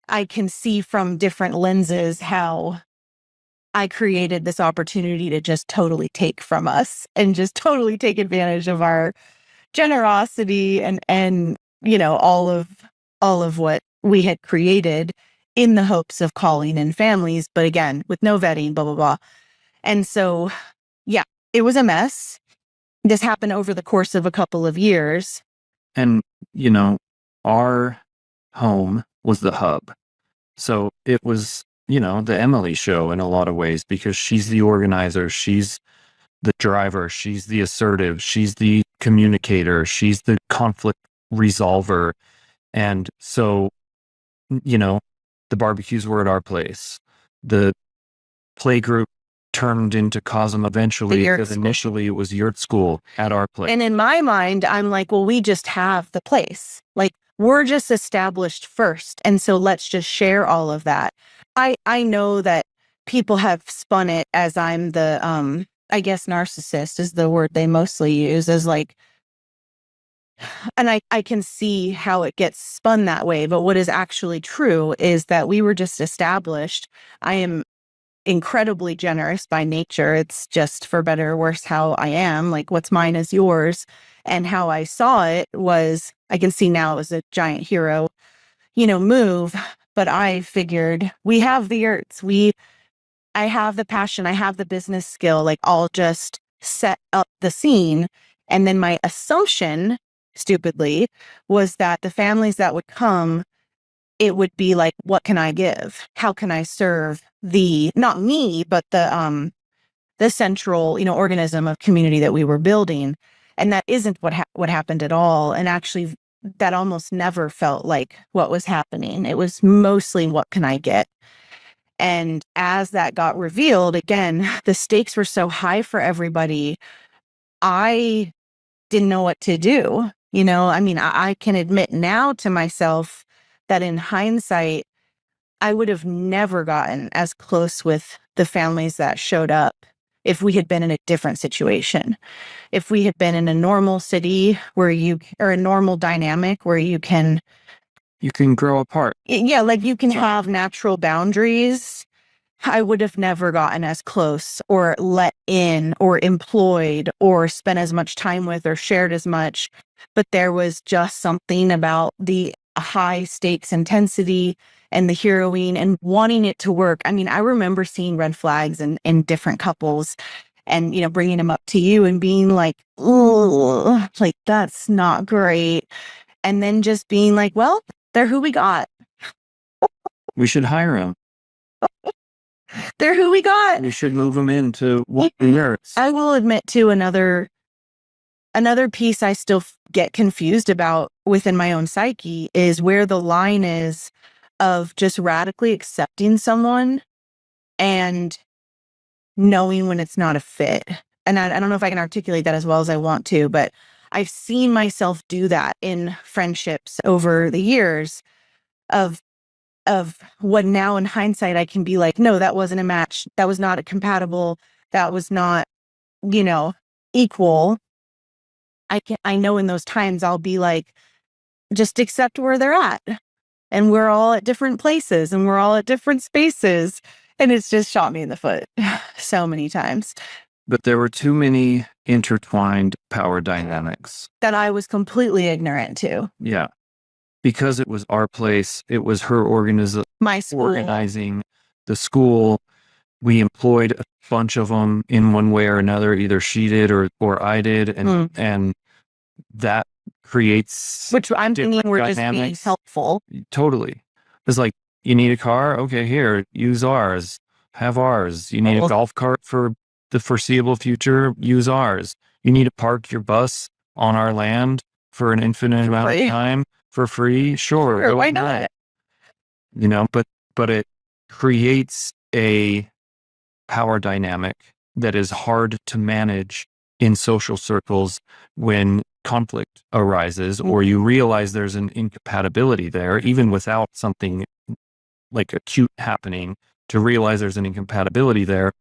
I can see from different lenses how I created this opportunity to just totally take from us and just totally take advantage of our generosity and all of what we had created in the hopes of calling in families, but again, with no vetting, blah, blah, blah. And so, yeah, it was a mess. This happened over the course of a couple of years. And, our home was the hub. So it was, the Emily show in a lot of ways, because she's the organizer, she's the driver, she's the assertive, she's the communicator, she's the conflict resolver. And so, the barbecues were at our place. The play group turned into Cosm eventually, because initially it was yurt school at our place. And in my mind, I'm like, well, we just have the place. Like, we're just established first. And so let's just share all of that. I know that people have spun it as I'm the, I guess narcissist is the word they mostly use, as like, and I can see how it gets spun that way. But what is actually true is that we were just established. I am incredibly generous by nature. It's just, for better or worse, how I am. Like, what's mine is yours. And how I saw it was, I can see now it was a giant hero, move. But I figured, we have the yurts. I have the passion. I have the business skill. Like, I'll just set up the scene. And then my assumption, stupidly, was that the families that would come, it would be like, what can I give? How can I serve not me, but the central, organism of community that we were building? And that isn't what happened at all. And actually, that almost never felt like what was happening. It was mostly, what can I get? And as that got revealed, again, the stakes were so high for everybody. I didn't know what to do. I can admit now to myself that in hindsight, I would have never gotten as close with the families that showed up if we had been in a different situation. If we had been in a normal city or a normal dynamic where you can grow apart. Yeah, like you can have natural boundaries. I would have never gotten as close or let in or employed or spent as much time with or shared as much. But there was just something about the high stakes intensity and the heroing and wanting it to work. I remember seeing red flags in different couples and, bringing them up to you and being like, oh, like, that's not great. And then just being like, well, they're who we got. We should hire them. They're who we got. We should move them into yurts. I will admit to another piece I still get confused about within my own psyche is where the line is of just radically accepting someone and knowing when it's not a fit. And I don't know if I can articulate that as well as I want to, but I've seen myself do that in friendships over the years of what now in hindsight I can be like, no, that wasn't a match. That was not a compatible. That was not, equal. I know in those times I'll be like, just accept where they're at. And we're all at different places and we're all at different spaces. And it's just shot me in the foot so many times. But there were too many intertwined power dynamics that I was completely ignorant to. Yeah. Because it was our place. It was her my school. Organizing the school. We employed a bunch of them in one way or another. Either she did or I did. And that creates Which I'm thinking we're just being dynamics. helpful. Totally. It's like, you need a car? Okay, here, use ours. Have ours. You need a golf cart for the foreseeable future? Use ours. You need to park your bus on our land for an infinite amount of time for free? Sure, Why not? You know, but it creates a power dynamic that is hard to manage in social circles when conflict arises, or you realize there's an incompatibility there, even without something like acute happening, to realize there's an incompatibility there.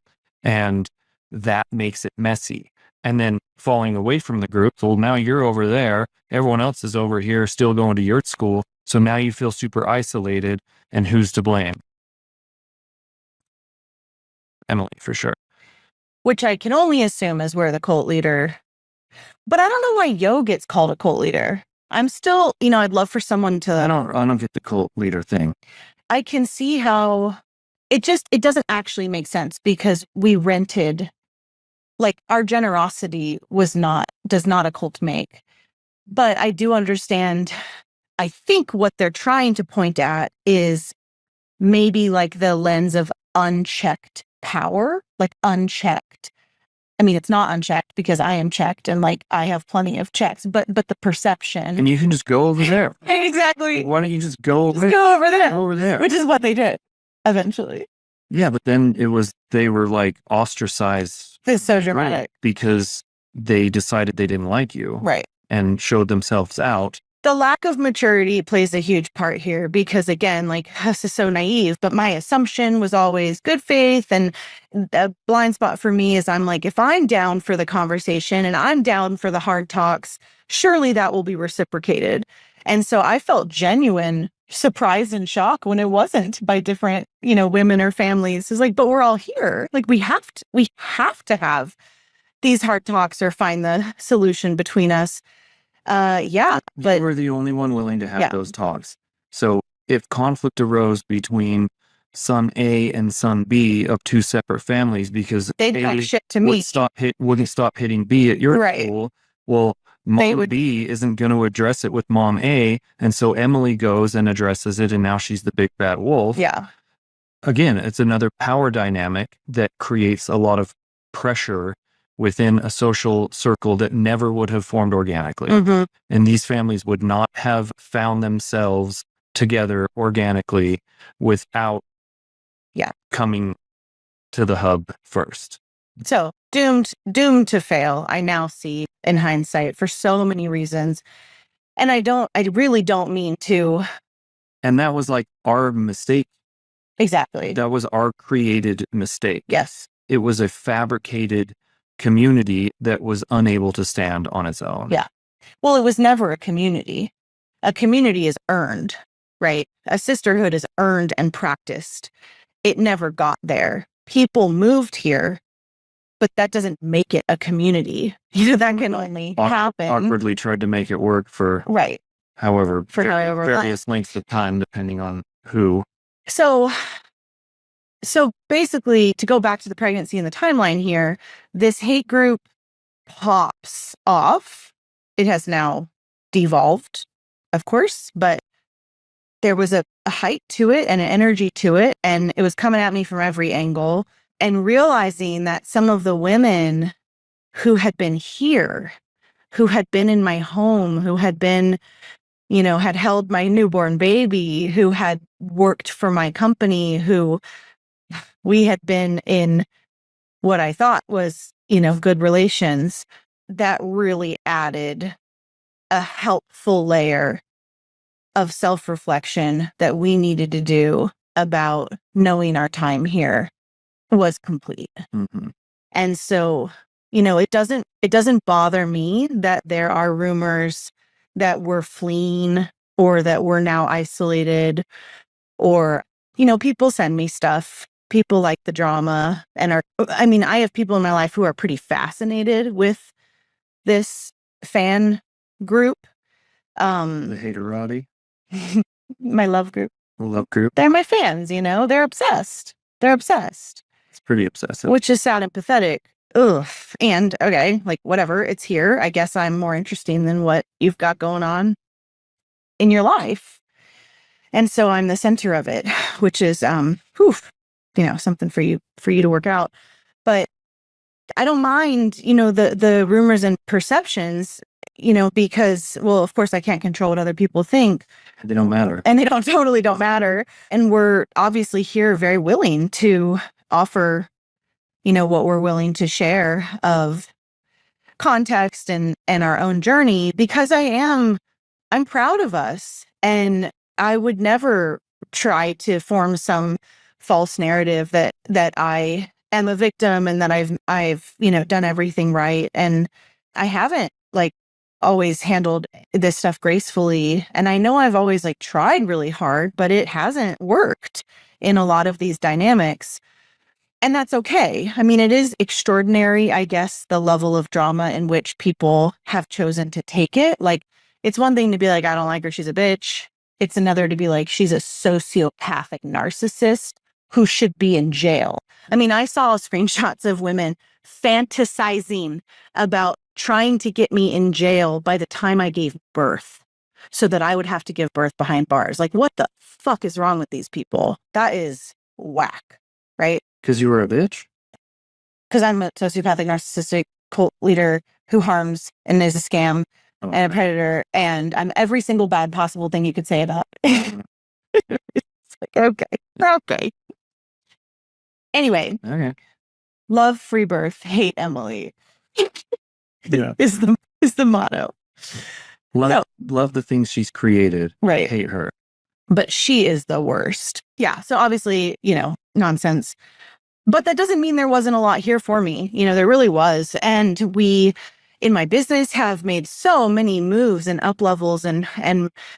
And that makes it messy. And then falling away from the group. Well, now you're over there. Everyone else is over here still going to yurt school. So now you feel super isolated. And who's to blame? Emily, for sure. Which I can only assume is where the cult leader. But I don't know why Yo gets called a cult leader. I'm still, I'd love for someone to. I don't get the cult leader thing. I can see how it doesn't actually make sense, because we rented, like, our generosity does not a cult make. But I do understand. I think what they're trying to point at is maybe like the lens of unchecked power, like unchecked. I mean, it's not unchecked because I am checked and like I have plenty of checks, but the perception. And you can just go over there. Exactly. Why don't you just go over there? Go over there. Go over there. Which is what they did eventually. Yeah, but then they were like ostracized. It's so dramatic. Because they decided they didn't like you. Right. And showed themselves out. The lack of maturity plays a huge part here, because again, like, this is so naive, but my assumption was always good faith. And the blind spot for me is I'm like, if I'm down for the conversation and I'm down for the hard talks, surely that will be reciprocated. And so I felt genuine surprise and shock when it wasn't by different, women or families. It's like, but we're all here. Like, we have to have these hard talks or find the solution between us. But you were the only one willing to have those talks. So if conflict arose between son A and son B of two separate families, because they'd talk shit to me, wouldn't stop hitting B at your school, well, mom B isn't going to address it with mom A, and so Emily goes and addresses it, and now she's the big bad wolf. Yeah. Again, it's another power dynamic that creates a lot of pressure within a social circle that never would have formed organically. Mm-hmm. And these families would not have found themselves together organically without coming to the hub first. So doomed to fail, I now see in hindsight, for so many reasons. And I really don't mean to. And that was like our mistake. Exactly. That was our created mistake. Yes. It was a fabricated community that was unable to stand on its own. Yeah. Well, it was never a community. A community is earned, right? A sisterhood is earned and practiced. It never got there. People moved here, but that doesn't make it a community. That can only happen. Awkwardly tried to make it work for however various lengths of time, depending on who. So basically, to go back to the pregnancy and the timeline here, this hate group pops off. It has now devolved, of course, but there was a height to it and an energy to it, and it was coming at me from every angle. And realizing that some of the women who had been here, who had been in my home, who had been, had held my newborn baby, who had worked for my company, who we had been in what I thought was, good relations, that really added a helpful layer of self-reflection that we needed to do about knowing our time here was complete. Mm-hmm. And so, it doesn't bother me that there are rumors that we're fleeing or that we're now isolated, or, people send me stuff. People like the drama and I have people in my life who are pretty fascinated with this fan group. The haterati. My love group. Love group. They're my fans, they're obsessed. It's pretty obsessive. Which is sad and pathetic. ugh. And okay, like whatever, it's here. I guess I'm more interesting than what you've got going on in your life. And so I'm the center of it, which is whew, something for you to work out. But I don't mind, the rumors and perceptions, because, well, of course I can't control what other people think. They don't matter. And they totally don't matter. And we're obviously here very willing to offer, what we're willing to share of context and our own journey, because I'm proud of us. And I would never try to form some false narrative that I am a victim and that I've done everything right. And I haven't always handled this stuff gracefully. And I know I've always tried really hard, but it hasn't worked in a lot of these dynamics. And that's okay. I mean, it is extraordinary, I guess, the level of drama in which people have chosen to take it. It's one thing to be like, I don't like her, she's a bitch. It's another to be like, she's a sociopathic narcissist who should be in jail. I mean, I saw screenshots of women fantasizing about trying to get me in jail by the time I gave birth so that I would have to give birth behind bars. What the fuck is wrong with these people? That is whack, right? Because you were a bitch? Because I'm a sociopathic narcissistic cult leader who harms and is a scam and a predator, and I'm every single bad possible thing you could say about it. It's okay. Anyway. Okay. Love free birth, hate Emily. Yeah. is the motto. Love the things she's created. Right. Hate her. But she is the worst. Yeah. So obviously, nonsense. But that doesn't mean there wasn't a lot here for me. There really was. And we, in my business, have made so many moves and up levels and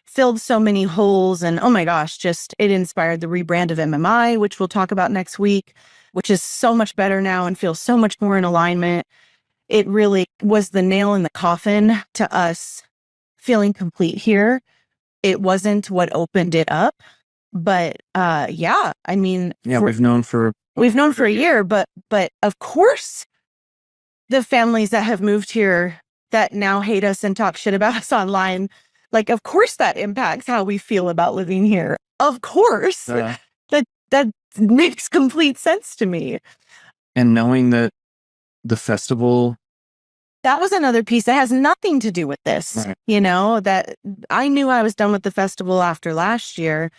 filled so many holes. And oh my gosh, just it inspired the rebrand of MMI, which we'll talk about next week, which is so much better now and feels so much more in alignment. It really was the nail in the coffin to us feeling complete here. It wasn't what opened it up. But yeah, I mean, we've known for a year, but of course the families that have moved here that now hate us and talk shit about us online, of course that impacts how we feel about living here. Of course. That makes complete sense to me. And knowing that the festival, that was another piece that has nothing to do with this, right. That I knew I was done with the festival after last year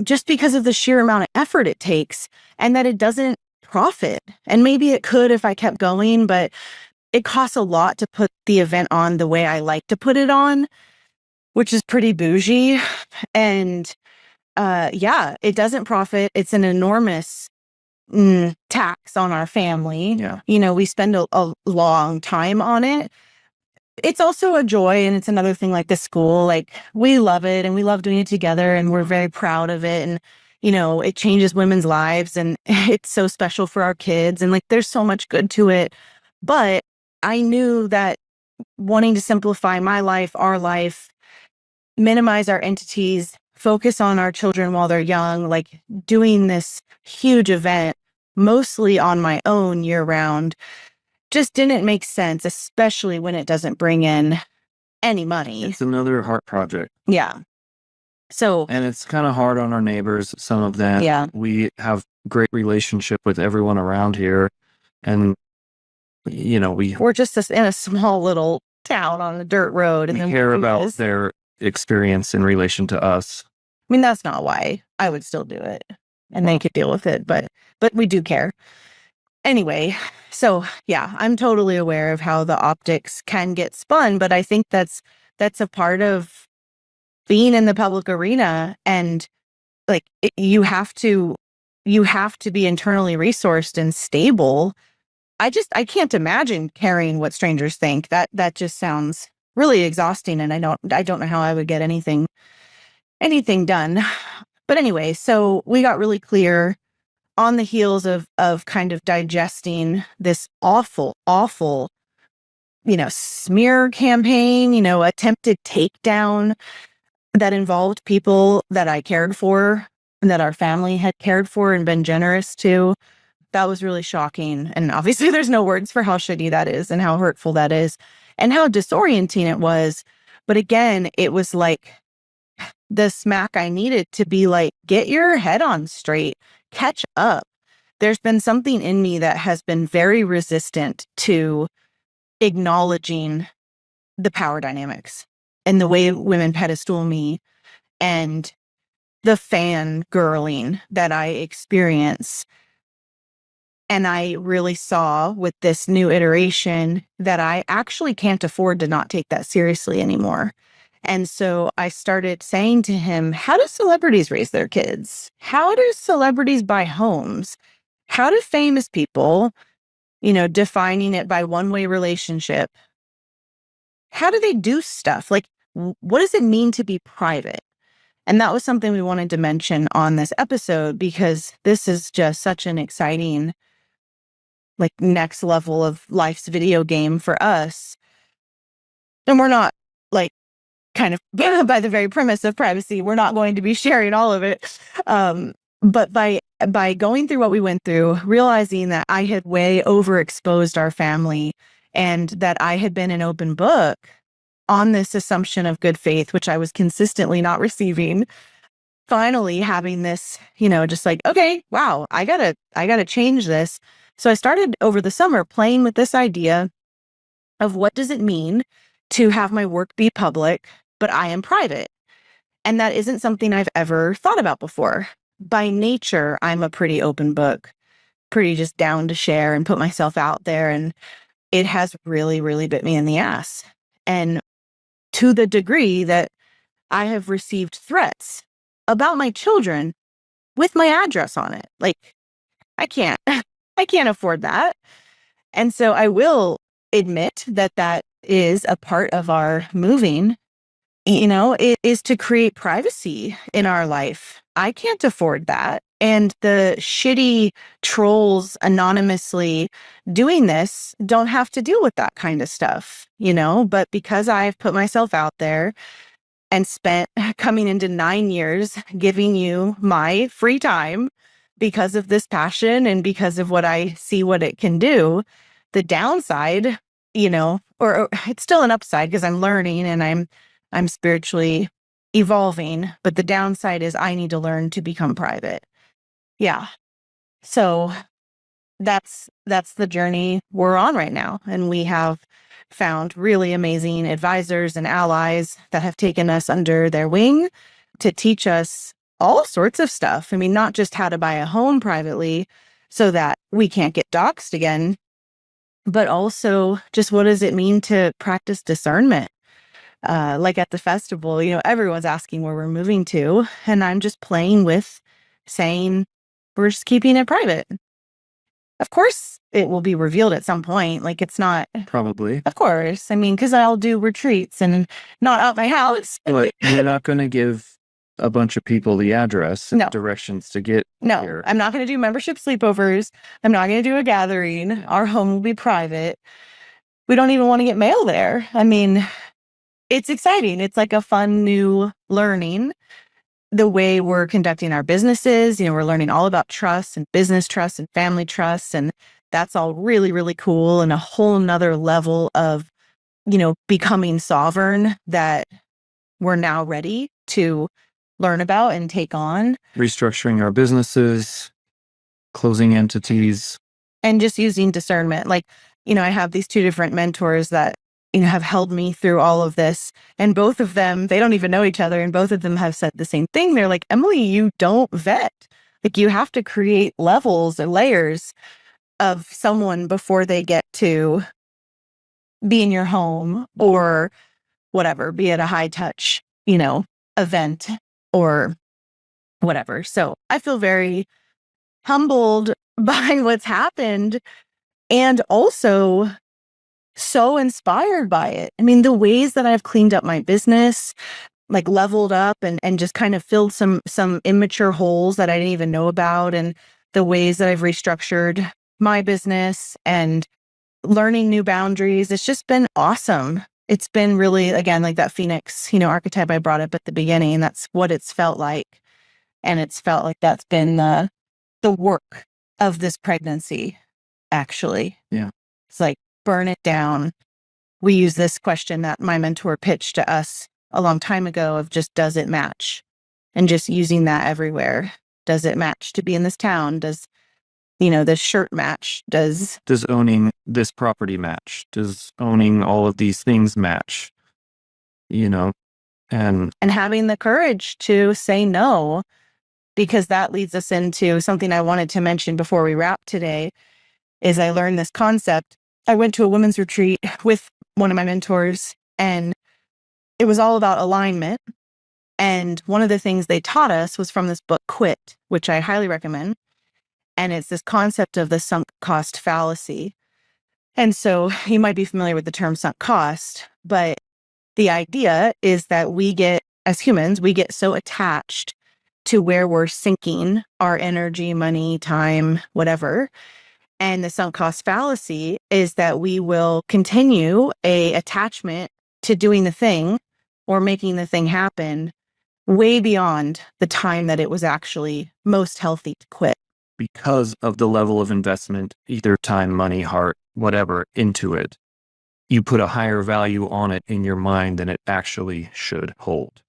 just because of the sheer amount of effort it takes and that it doesn't profit. And maybe it could if I kept going, but it costs a lot to put the event on the way I like to put it on, which is pretty bougie. And it doesn't profit. It's an enormous tax on our family. Yeah. We spend a long time on it. It's also a joy, and it's another thing like the school. We love it and we love doing it together and we're very proud of it. And it changes women's lives and it's so special for our kids and there's so much good to it. But I knew that wanting to simplify my life, our life, minimize our entities, focus on our children while they're young, doing this huge event mostly on my own year round just didn't make sense, especially when it doesn't bring in any money. It's another heart project. Yeah. So, and it's kind of hard on our neighbors, some of them. Yeah. We have great relationship with everyone around here. And, we're just in a small little town on a dirt road. And we then care about their experience in relation to us. I mean, that's not why I would still do it and they could deal with it, but we do care. Anyway, so yeah, I'm totally aware of how the optics can get spun, but I think that's a part of being in the public arena. And you have to be internally resourced and stable. I can't imagine caring what strangers think. That just sounds really exhausting. And I don't know how I would get anything done. But anyway, so we got really clear on the heels of kind of digesting this awful, smear campaign, attempted takedown that involved people that I cared for and that our family had cared for and been generous to. that was really shocking. And obviously there's no words for how shitty that is and how hurtful that is and how disorienting it was. But again, it was like the smack I needed to be like, get your head on straight, catch up. There's been something in me that has been very resistant to acknowledging the power dynamics and the way women pedestal me and the fangirling that I experience. And I really saw with this new iteration that I actually can't afford to not take that seriously anymore. And so I started saying to him, how do celebrities raise their kids? How do celebrities buy homes? How do famous people, defining it by one-way relationship, how do they do stuff? Like, what does it mean to be private? And that was something we wanted to mention on this episode because this is just such an exciting, like, next level of life's video game for us. And we're not, like, kind of by the very premise of privacy, we're not going to be sharing all of it. But by going through what we went through, realizing that I had way overexposed our family and that I had been an open book on this assumption of good faith, which I was consistently not receiving, finally having this, just like, okay, wow, I gotta change this. So I started over the summer playing with this idea of what does it mean to have my work be public, but I am private. And that isn't something I've ever thought about before. By nature, I'm a pretty open book, pretty just down to share and put myself out there. And it has really, really bit me in the ass. And to the degree that I have received threats about my children with my address on it. Like, I can't afford that. And so I will admit that is a part of our moving. It is to create privacy in our life. I can't afford that. And the shitty trolls anonymously doing this don't have to deal with that kind of stuff, but because I've put myself out there and spent coming into 9 years giving you my free time because of this passion and because of what I see what it can do, the downside, or it's still an upside because I'm learning and I'm spiritually evolving, but the downside is I need to learn to become private. Yeah. So that's the journey we're on right now. And we have found really amazing advisors and allies that have taken us under their wing to teach us all sorts of stuff. I mean, not just how to buy a home privately so that we can't get doxxed again, but also just what does it mean to practice discernment? Like at the festival, everyone's asking where we're moving to, and I'm just playing with saying we're just keeping it private. Of course, it will be revealed at some point. Like, it's not Probably. Of course. I mean, because I'll do retreats and not out my house. But you're not going to give a bunch of people the address and No. directions to get No, here. I'm not going to do membership sleepovers. I'm not going to do a gathering. Our home will be private. We don't even want to get mail there. I mean, it's exciting. It's like a fun new learning. The way we're conducting our businesses, we're learning all about trust and business trust and family trust. And that's all really, really cool. And a whole nother level of, becoming sovereign that we're now ready to learn about and take on. Restructuring our businesses, closing entities. And just using discernment. Like, I have these two different mentors that, have held me through all of this. And both of them, they don't even know each other. And both of them have said the same thing. They're like, Emily, you don't vet. Like, you have to create levels or layers of someone before they get to be in your home or whatever, be at a high touch, event or whatever. So I feel very humbled by what's happened and also so inspired by it. I mean, the ways that I've cleaned up my business, like leveled up and just kind of filled some immature holes that I didn't even know about, and the ways that I've restructured my business and learning new boundaries. It's just been awesome. It's been really, again, like that Phoenix, archetype I brought up at the beginning. That's what it's felt like. And it's felt like that's been the work of this pregnancy, actually. Yeah. It's like, burn it down. We use this question that my mentor pitched to us a long time ago of just, does it match? And just using that everywhere. Does it match to be in this town? Does, this shirt match? Does owning this property match? Does owning all of these things match? And having the courage to say no, because that leads us into something I wanted to mention before we wrap today, is I learned this concept. I went to a women's retreat with one of my mentors, and it was all about alignment. And one of the things they taught us was from this book, Quit, which I highly recommend. And it's this concept of the sunk cost fallacy. And so you might be familiar with the term sunk cost, but the idea is that as humans, we get so attached to where we're sinking our energy, money, time, whatever. And the sunk cost fallacy is that we will continue a attachment to doing the thing or making the thing happen way beyond the time that it was actually most healthy to quit. Because of the level of investment, either time, money, heart, whatever, into it, you put a higher value on it in your mind than it actually should hold.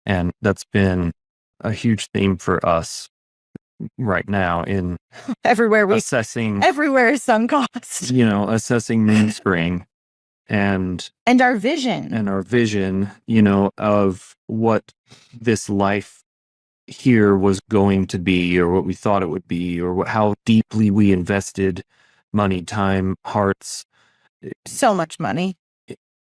And that's been a huge theme for us right now in assessing. Everywhere is sunk cost. Assessing mainspring and our vision. Of what this life here was going to be, or what we thought it would be, or how deeply we invested money, time, hearts. So much money.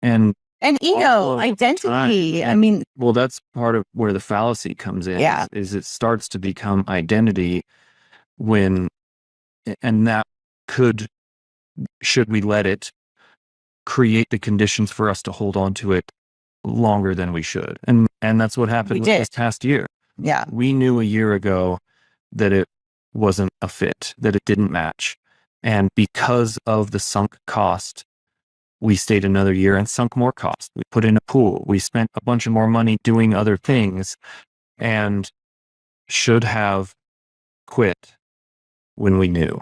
And ego, identity. Time. Well, that's part of where the fallacy comes in. Yeah. Is it starts to become identity and that should we let it create the conditions for us to hold on to it longer than we should. And that's what happened with this past year. Yeah. We knew a year ago that it wasn't a fit, that it didn't match. And because of the sunk cost, we stayed another year and sunk more cost. We put in a pool. We spent a bunch of more money doing other things and should have quit when we knew.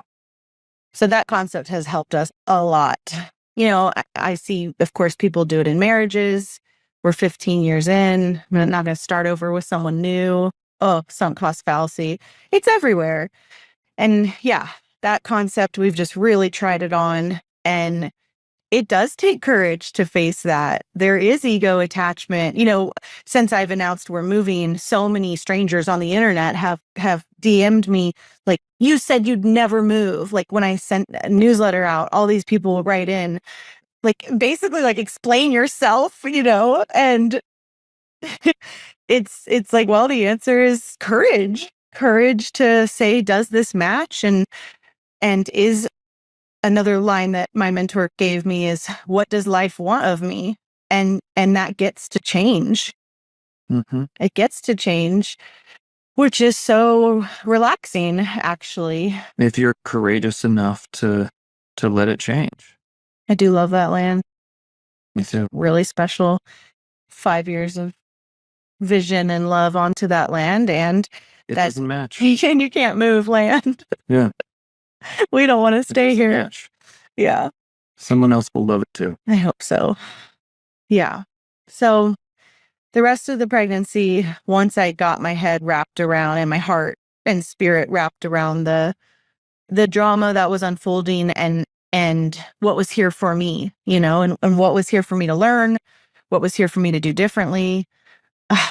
So that concept has helped us a lot. I see, of course, people do it in marriages. We're 15 years in. I'm not going to start over with someone new. Oh, sunk cost fallacy. It's everywhere. And yeah, that concept, we've just really tried it on. And it does take courage to face that. There is ego attachment. Since I've announced we're moving, so many strangers on the internet have DM'd me like, you said you'd never move. Like when I sent a newsletter out, all these people will write in, like basically like explain yourself, and it's like, well, the answer is courage to say, does this match? And is another line that my mentor gave me is, what does life want of me? And that gets to change. Mm-hmm. It gets to change, which is so relaxing, actually. If you're courageous enough to let it change. I do love that land. Me too. Really special. 5 years of vision and love onto that land, and it doesn't match. And you can't move land. Yeah. We don't want to stay here. Match. Yeah. Someone else will love it too. I hope so. Yeah. So the rest of the pregnancy, once I got my head wrapped around and my heart and spirit wrapped around the drama that was unfolding and what was here for me, and what was here for me to learn, what was here for me to do differently,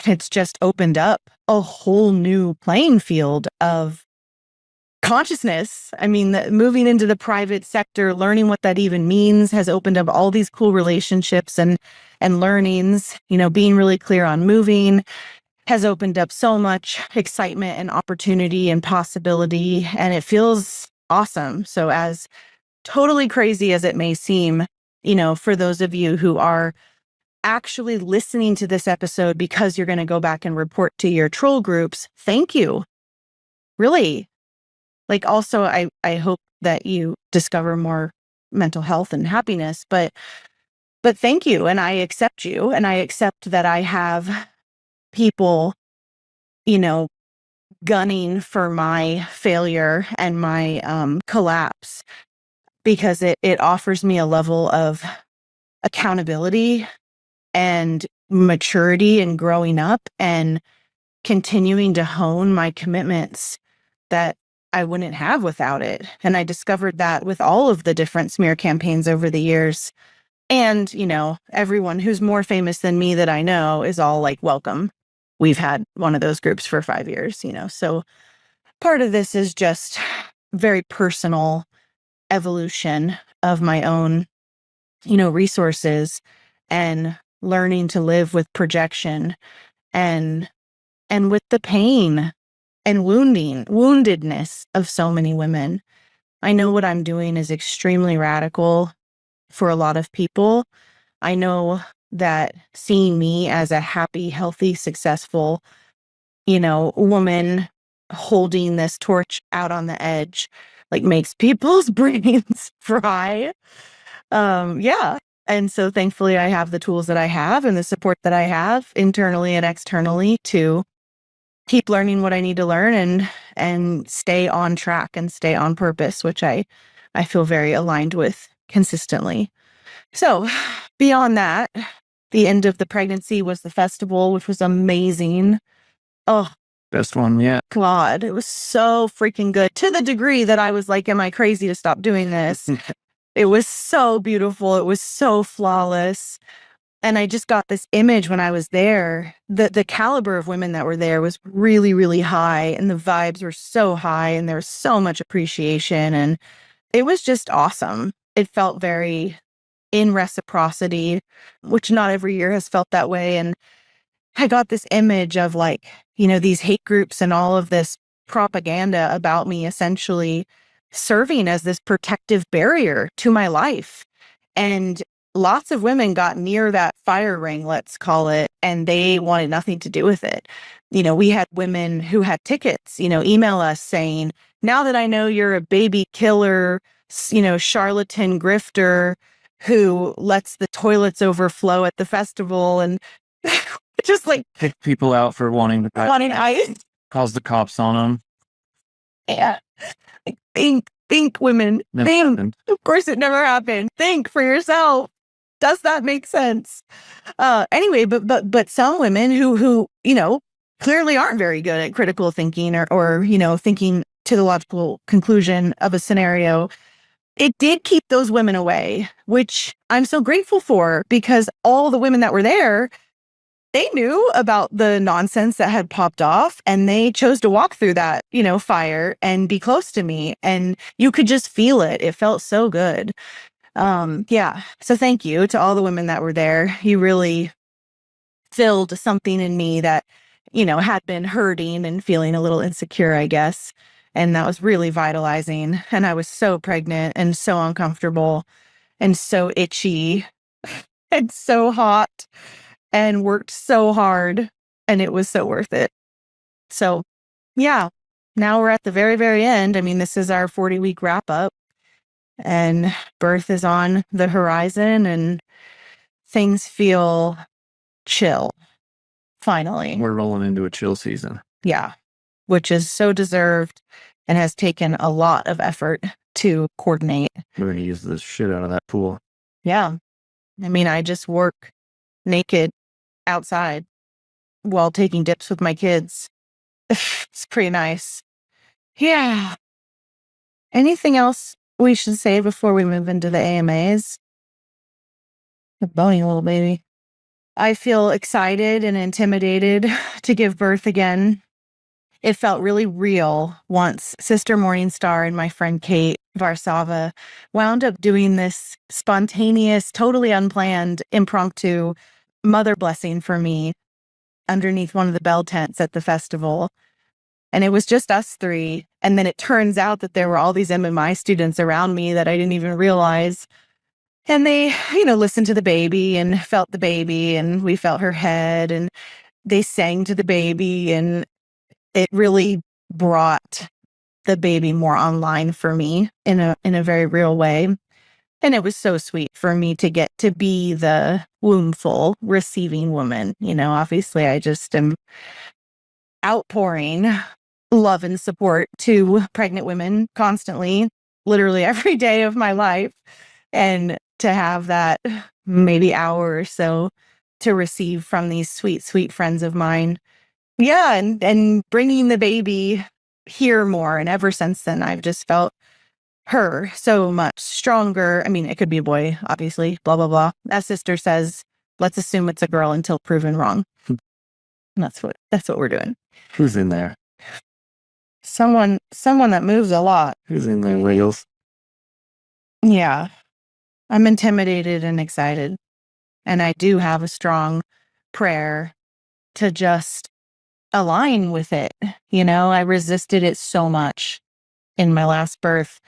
it's just opened up a whole new playing field of consciousness. Moving into the private sector, learning what that even means has opened up all these cool relationships and learnings. Being really clear on moving has opened up so much excitement and opportunity and possibility, and it feels awesome. So as totally crazy as it may seem, for those of you who are actually listening to this episode because you're going to go back and report to your troll groups, thank you. Really. Like, also, I hope that you discover more mental health and happiness, but thank you. And I accept you, and I accept that I have people, gunning for my failure and my collapse, because it offers me a level of accountability and maturity and growing up and continuing to hone my commitments that I wouldn't have without it. And I discovered that with all of the different smear campaigns over the years. And, everyone who's more famous than me that I know is all like, welcome. We've had one of those groups for 5 years, So part of this is just very personal evolution of my own, resources, and learning to live with projection and with the pain and woundedness of so many women. I know what I'm doing is extremely radical for a lot of people. I know that seeing me as a happy, healthy, successful, woman holding this torch out on the edge, like, makes people's brains fry. Yeah. And so thankfully I have the tools that I have and the support that I have internally and externally to keep learning what I need to learn and stay on track and stay on purpose, which I feel very aligned with consistently. So beyond that, the end of the pregnancy was the festival, which was amazing. Oh, Best one yet. God, it was so freaking good, to the degree that I was like, am I crazy to stop doing this? It was so beautiful. It was so flawless. And I just got this image when I was there. The caliber of women that were there was really, really high, and the vibes were so high, and there was so much appreciation, and it was just awesome. It felt very in reciprocity, which not every year has felt that way. And I got this image of, like, these hate groups and all of this propaganda about me essentially serving as this protective barrier to my life. And lots of women got near that fire ring, let's call it, and they wanted nothing to do with it. We had women who had tickets, email us saying, now that I know you're a baby killer, charlatan grifter who lets the toilets overflow at the festival, and just like Pick people out for wanting ice. calls the cops on them. Yeah. Like, think, women. Never Think. happened. Of course it never happened. Think for yourself. Does that make sense? Anyway, but some women who clearly aren't very good at critical thinking or thinking to the logical conclusion of a scenario, it did keep those women away, which I'm so grateful for, because all the women that were there, they knew about the nonsense that had popped off, and they chose to walk through that, fire and be close to me. And you could just feel it. It felt so good. Yeah. So thank you to all the women that were there. You really filled something in me that, had been hurting and feeling a little insecure, I guess. And that was really vitalizing. And I was so pregnant and so uncomfortable and so itchy and so hot, and worked so hard, and it was so worth it. So yeah, now we're at the very, very end. I mean, this is our 40-week wrap up, and birth is on the horizon, and things feel chill. Finally. We're rolling into a chill season. Yeah, which is so deserved and has taken a lot of effort to coordinate. We're going to use the shit out of that pool. Yeah. I mean, I just work naked outside while taking dips with my kids. It's pretty nice. Yeah. Anything else we should say before we move into the AMAs? The bony little baby. I feel excited and intimidated to give birth again. It felt really real once Sister Morningstar and my friend Kate Varsava wound up doing this spontaneous, totally unplanned, impromptu mother blessing for me underneath one of the bell tents at the festival. And it was just us three. And then it turns out that there were all these MMI students around me that I didn't even realize. And they, listened to the baby and felt the baby, and we felt her head, and they sang to the baby, and it really brought the baby more online for me in a very real way. And it was so sweet for me to get to be the wombful receiving woman. Obviously I just am outpouring love and support to pregnant women constantly, literally every day of my life. And to have that maybe hour or so to receive from these sweet, sweet friends of mine. Yeah. And bringing the baby here more. And ever since then, I've just felt her so much stronger. I mean, it could be a boy, obviously, blah, blah, blah. As sister says, let's assume it's a girl until proven wrong. And that's what we're doing. Who's in there? Someone that moves a lot. Who's in there, Wiggles? Yeah. I'm intimidated and excited. And I do have a strong prayer to just align with it. You know, I resisted it so much in my last birth.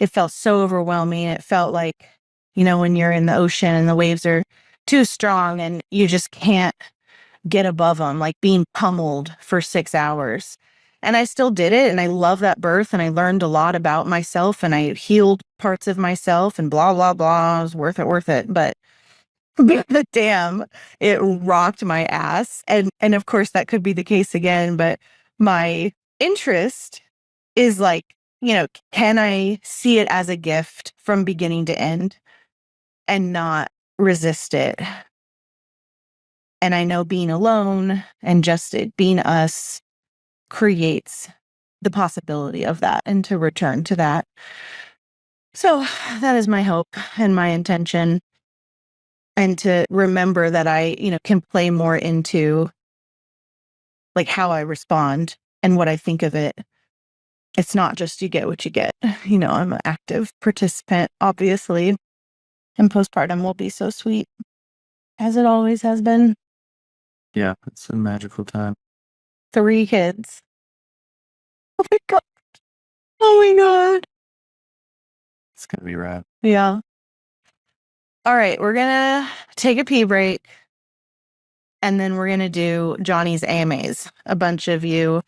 It felt so overwhelming. It felt like, you know, when you're in the ocean and the waves are too strong and you just can't get above them, like being pummeled for 6 hours. And I still did it. And I love that birth. And I learned a lot about myself and I healed parts of myself and blah, blah, blah. It was worth it. But damn, it rocked my ass. And of course that could be the case again. But my interest is like, you know, can I see it as a gift from beginning to end and not resist it? And I know being alone and just it being us creates the possibility of that and to return to that. So that is my hope and my intention. And to remember that I, you know, can play more into like how I respond and what I think of it. It's not just you get what you get. You know, I'm an active participant, obviously. And postpartum will be so sweet, as it always has been. Yeah, it's a magical time. 3 kids. Oh my God. Oh my God. It's going to be rad. Yeah. All right, we're going to take a pee break. And then we're going to do Jonny's AMAs. A bunch of you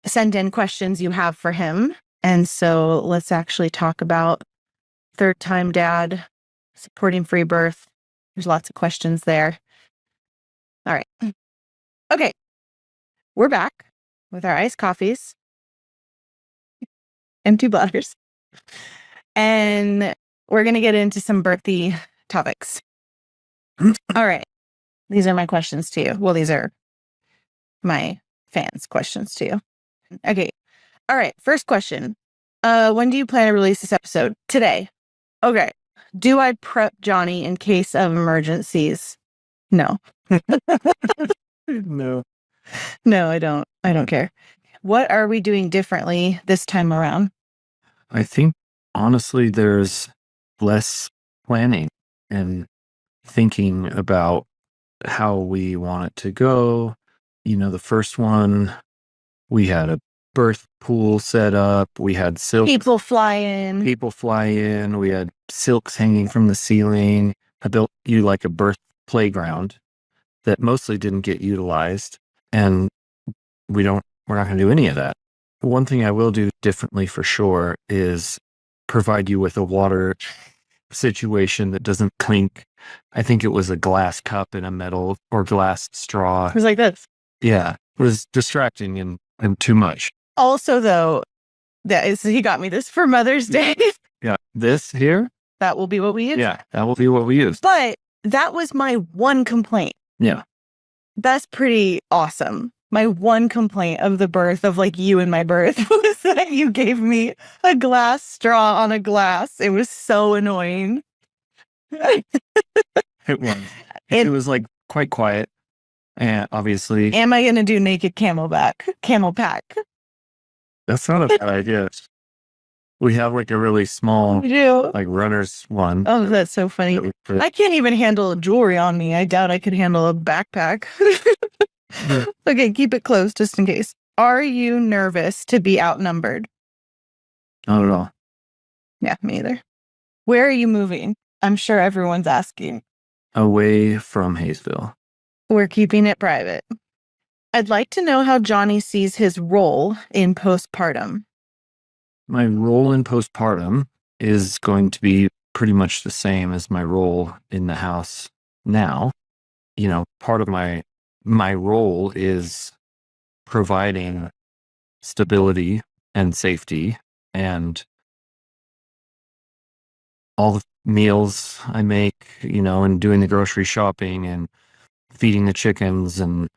send in questions you have for him. And so let's actually talk about third-time dad, supporting free birth. There's lots of questions there. All right. Okay. We're back with our iced coffees, empty bladders. And we're going to get into some birthy topics. All right. These are my questions to you. Well, these are my fans' questions to you. Okay. All right. First question. When do you plan to release this episode? Today. Okay. Do I prep Jonny in case of emergencies? No. No. No, I don't. I don't care. What are we doing differently this time around? I think, honestly, there's less planning and thinking about how we want it to go. You know, the first one, we had a birth pool set up. We had silk. People fly in. We had silks hanging from the ceiling. I built you like a birth playground that mostly didn't get utilized. And we're not going to do any of that. One thing I will do differently for sure is provide you with a water situation that doesn't clink. I think it was a glass cup in a metal or glass straw. It was like this. Yeah, it was distracting and too much. Also, though, he got me this for Mother's Day. Yeah, this here? That will be what we use. Yeah, that will be what we use. But that was my one complaint. Yeah. That's pretty awesome. My one complaint of the birth of like you and my birth was that you gave me a glass straw on a glass. It was so annoying. It was. It was like quite quiet. And obviously. Am I going to do naked camel pack? That's not a bad idea. We have like a really small, like runner's one. Oh, that's so funny. I can't even handle jewelry on me. I doubt I could handle a backpack. Okay, keep it close just in case. Are you nervous to be outnumbered? Not at all. Yeah, me either. Where are you moving? I'm sure everyone's asking. Away from Hayesville. We're keeping it private. I'd like to know how Jonny sees his role in postpartum. My role in postpartum is going to be pretty much the same as my role in the house now. You know, part of my role is providing stability and safety, and all the meals I make, and doing the grocery shopping and feeding the chickens and,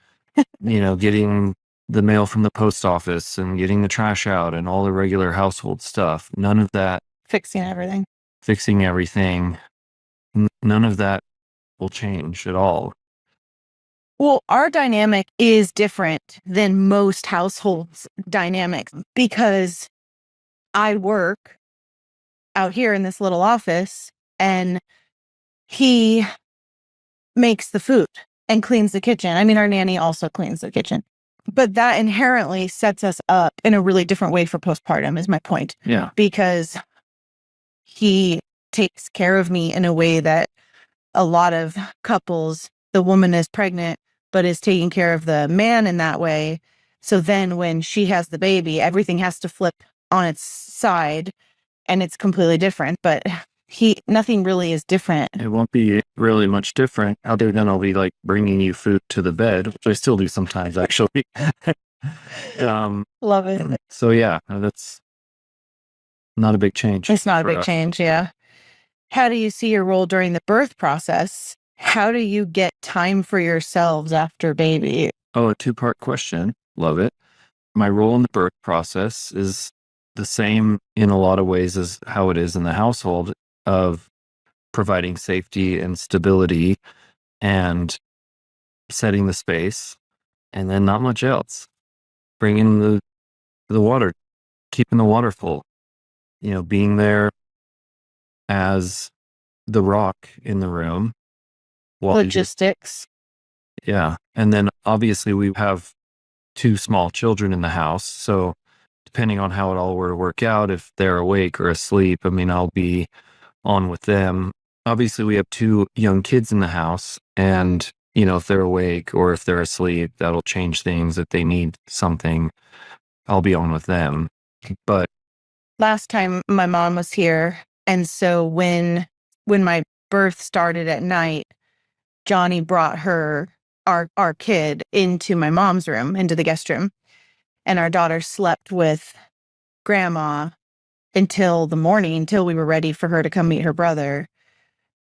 getting the mail from the post office and getting the trash out and all the regular household stuff. None of that. Fixing everything. None of that will change at all. Well, our dynamic is different than most households' dynamics because I work out here in this little office and he makes the food and cleans the kitchen. I mean, our nanny also cleans the kitchen, but that inherently sets us up in a really different way for postpartum is my point. Yeah. Because he takes care of me in a way that a lot of couples, the woman is pregnant, but is taking care of the man in that way. So then when she has the baby, everything has to flip on its side and it's completely different. But nothing really is different. It won't be really much different. Other than I'll be like bringing you food to the bed, which I still do sometimes, actually. Love it. So yeah, that's not a big change. It's not a big change. Yeah. How do you see your role during the birth process? How do you get time for yourselves after baby? Oh, a 2-part question. Love it. My role in the birth process is the same in a lot of ways as how it is in the household, of providing safety and stability and setting the space, and then not much else. Bringing the water, keeping the water full, being there as the rock in the room. Logistics. Yeah. And then obviously we have 2 small children in the house. So depending on how it all were to work out, if they're awake or asleep, I'll be on with them. Obviously we have 2 young kids in the house, and, if they're awake or if they're asleep, that'll change things. If they need something, I'll be on with them. But last time my mom was here, and so when my birth started at night, Jonny brought our kid into my mom's room, into the guest room, and our daughter slept with grandma until the morning, until we were ready for her to come meet her brother.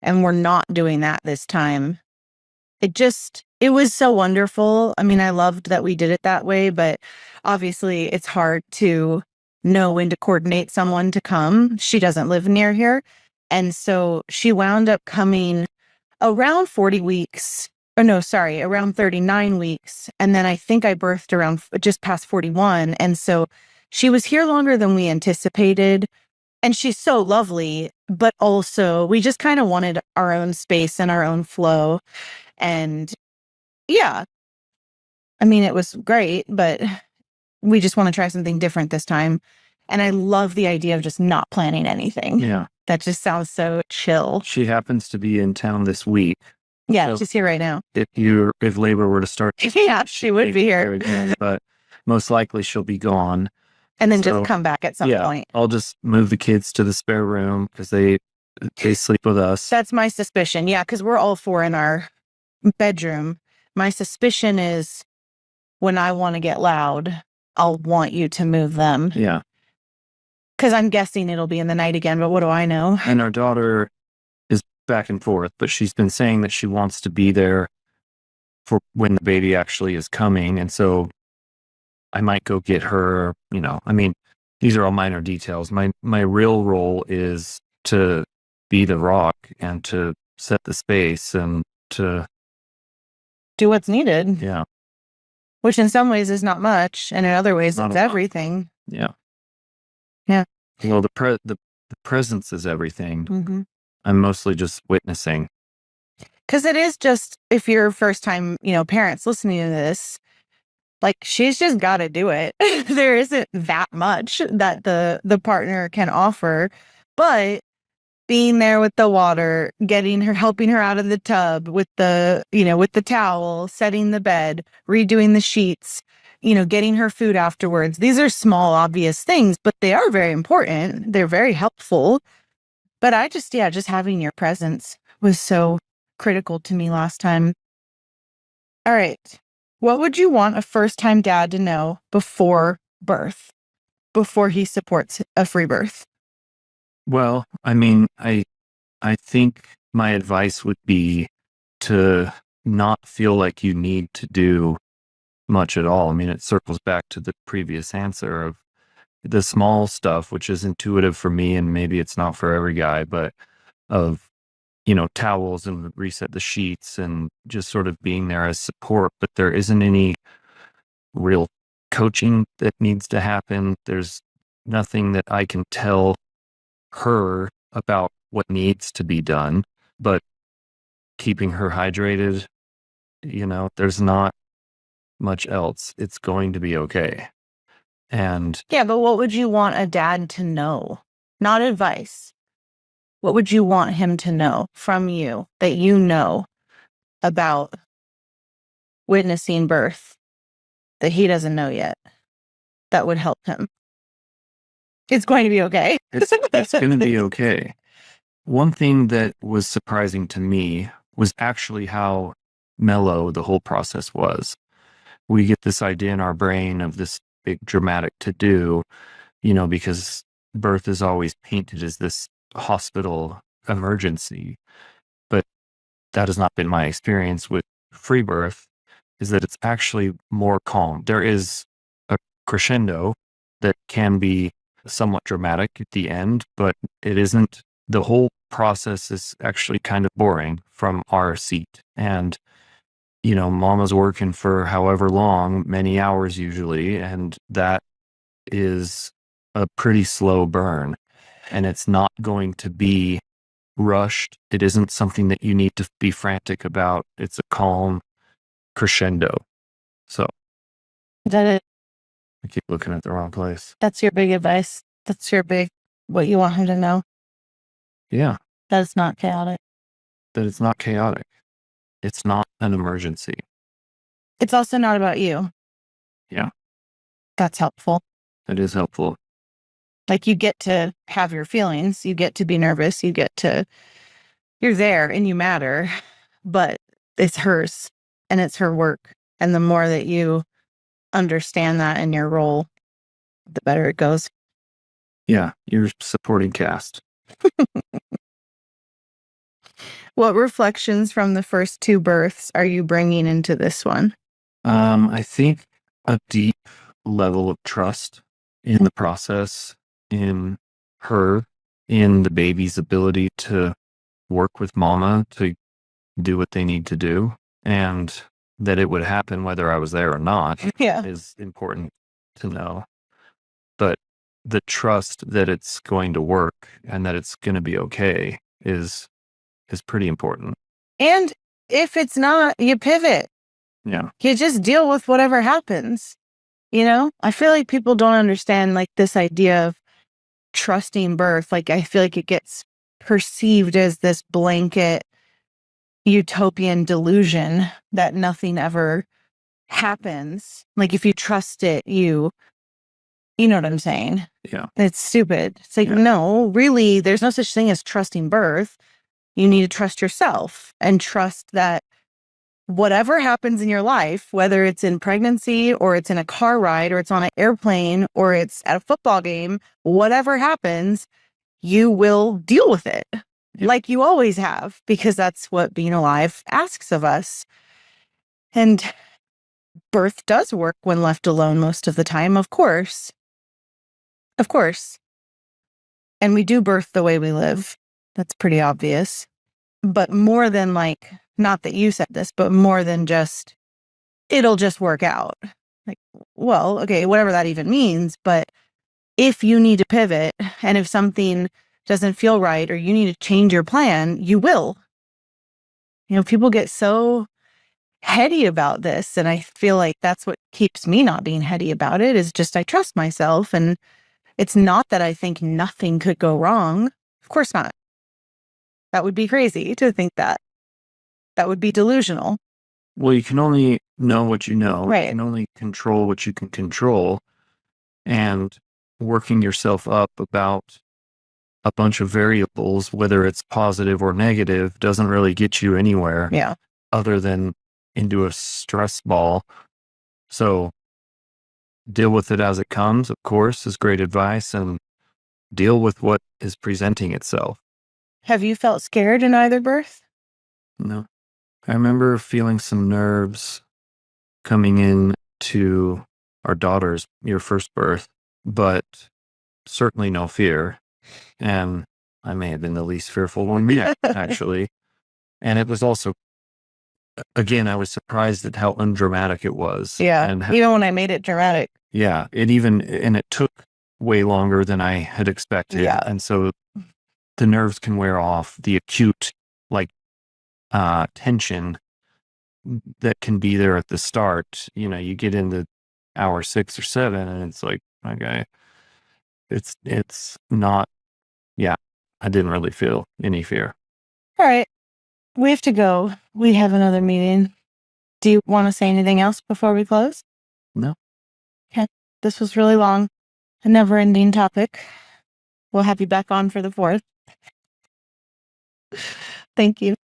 And we're not doing that this time. It was so wonderful. I loved that we did it that way, but obviously it's hard to know when to coordinate someone to come. She doesn't live near here. And so she wound up coming around 40 weeks. Around 39 weeks. And then I think I birthed around just past 41. And so she was here longer than we anticipated. And she's so lovely, but also we just kind of wanted our own space and our own flow. And yeah, it was great, but we just want to try something different this time. And I love the idea of just not planning anything. Yeah. That just sounds so chill. She happens to be in town this week. Yeah, so she's here right now. If labor were to start, yeah, she would be here. Again, but most likely she'll be gone. And then just come back at some point. I'll just move the kids to the spare room because they sleep with us. That's my suspicion. Yeah, because we're all 4 in our bedroom. My suspicion is when I want to get loud, I'll want you to move them. Yeah. Because I'm guessing it'll be in the night again, but what do I know? And our daughter is back and forth, but she's been saying that she wants to be there for when the baby actually is coming. And so I might go get her, these are all minor details. My real role is to be the rock and to set the space and to do what's needed. Yeah. Which in some ways is not much, and in other ways it's everything. Yeah. Yeah. Well, the presence is everything. Mm-hmm. I'm mostly just witnessing. Because it is just, if you're first time, parents listening to this, like she's just got to do it. There isn't that much that the partner can offer, but being there with the water, helping her out of the tub with the towel, setting the bed, redoing the sheets, getting her food afterwards. These are small, obvious things, but they are very important. They're very helpful. But just having your presence was so critical to me last time. All right. What would you want a first-time dad to know before birth before he supports a free birth? Well, I mean, I think my advice would be to not feel like you need to do much at all. I mean, it circles back to the previous answer of the small stuff, which is intuitive for me, and maybe it's not for every guy, but of, towels and reset the sheets and just sort of being there as support. But there isn't any real coaching that needs to happen. There's nothing that I can tell her about what needs to be done, but keeping her hydrated, there's not much else. It's going to be okay. And yeah, but what would you want a dad to know? Not advice. What would you want him to know from you that you know about witnessing birth that he doesn't know yet that would help him? It's going to be okay. it's going to be okay. One thing that was surprising to me was actually how mellow the whole process was. We get this idea in our brain of this big dramatic to-do, because birth is always painted as this hospital emergency. But that has not been my experience with free birth, is that it's actually more calm. There is a crescendo that can be somewhat dramatic at the end, but it isn't. The whole process is actually kind of boring from our seat. And, mama's working for however long, many hours usually, and that is a pretty slow burn. And it's not going to be rushed. It isn't something that you need to be frantic about. It's a calm crescendo. So Is that it? I keep looking at the wrong place. That's your big advice. That's your big, what you want him to know. Yeah. That it's not chaotic. That it's not chaotic. It's not an emergency. It's also not about you. Yeah. That's helpful. That is helpful. Like, you get to have your feelings. You get to be nervous. You're there and you matter, but it's hers and it's her work. And the more that you understand that in your role, the better it goes. Yeah. You're supporting cast. What reflections from the first two births are you bringing into this one? I think a deep level of trust in the process, in her, in the baby's ability to work with mama to do what they need to do, and that it would happen whether I was there or not Yeah. is important to know. But the trust that it's going to work and that it's going to be okay is pretty important. And if it's not, you pivot. Yeah. You just deal with whatever happens. I feel like people don't understand like this idea of trusting birth. Like, I feel like it gets perceived as this blanket utopian delusion that nothing ever happens. Like, if you trust it, you know what I'm saying? Yeah. It's stupid. It's like, Yeah. no, really, there's no such thing as trusting birth. You need to trust yourself and trust that whatever happens in your life, whether it's in pregnancy or it's in a car ride or it's on an airplane or it's at a football game, whatever happens, you will deal with it like you always have, because that's what being alive asks of us. And birth does work when left alone most of the time, of course. Of course. And we do birth the way we live. That's pretty obvious. But more than like, not that you said this, but more than just, it'll just work out. Like, well, okay, whatever that even means. But if you need to pivot and if something doesn't feel right or you need to change your plan, you will. People get so heady about this. And I feel like that's what keeps me not being heady about it, is just I trust myself. And it's not that I think nothing could go wrong. Of course not. That would be crazy to think that. That would be delusional. Well, you can only know what you know. Right. You can only control what you can control. And working yourself up about a bunch of variables, whether it's positive or negative, doesn't really get you anywhere. Yeah. Other than into a stress ball. So deal with it as it comes, of course, is great advice, and deal with what is presenting itself. Have you felt scared in either birth? No. I remember feeling some nerves coming in to our daughter's, your first birth, but certainly no fear. And I may have been the least fearful one yet, actually. And it was also, again, I was surprised at how undramatic it was. Yeah. And Even when I made it dramatic. yeah, it took way longer than I had expected. Yeah. And so the nerves can wear off, the acute, tension that can be there at the start. You get into hour 6 or 7 and it's like, okay, it's not, yeah, I didn't really feel any fear. All right. We have to go. We have another meeting. Do you want to say anything else before we close? No. Okay. This was really long. A never-ending topic. We'll have you back on for the 4th. Thank you.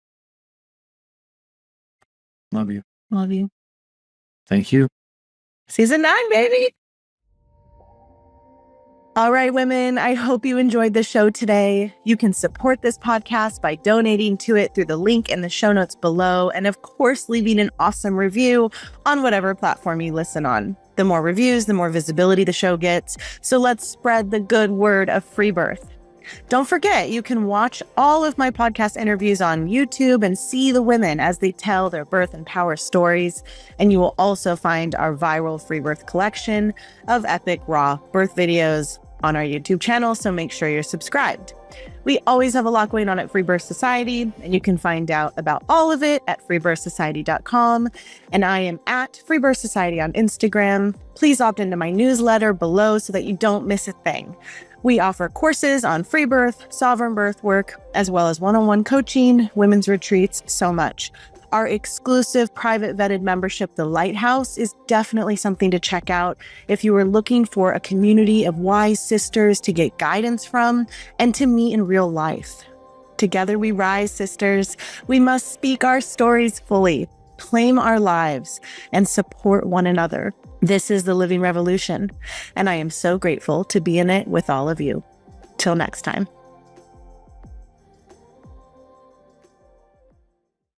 Love you. Love you. Thank you. Season 9, baby. All right, women, I hope you enjoyed the show today. You can support this podcast by donating to it through the link in the show notes below. And of course, leaving an awesome review on whatever platform you listen on. The more reviews, the more visibility the show gets. So let's spread the good word of free birth. Don't forget, you can watch all of my podcast interviews on YouTube and see the women as they tell their birth and power stories. And you will also find our viral free birth collection of epic raw birth videos on our YouTube channel, so make sure you're subscribed. We always have a lot going on at Free Birth Society, and you can find out about all of it at freebirthsociety.com. And I am at Free Birth Society on Instagram. Please opt into my newsletter below so that you don't miss a thing. We offer courses on free birth, sovereign birth work, as well as one-on-one coaching, women's retreats, so much. Our exclusive private vetted membership, The Lighthouse, is definitely something to check out if you are looking for a community of wise sisters to get guidance from and to meet in real life. Together we rise, sisters. We must speak our stories fully, claim our lives, and support one another. This is the living revolution, and I am so grateful to be in it with all of you. Till next time.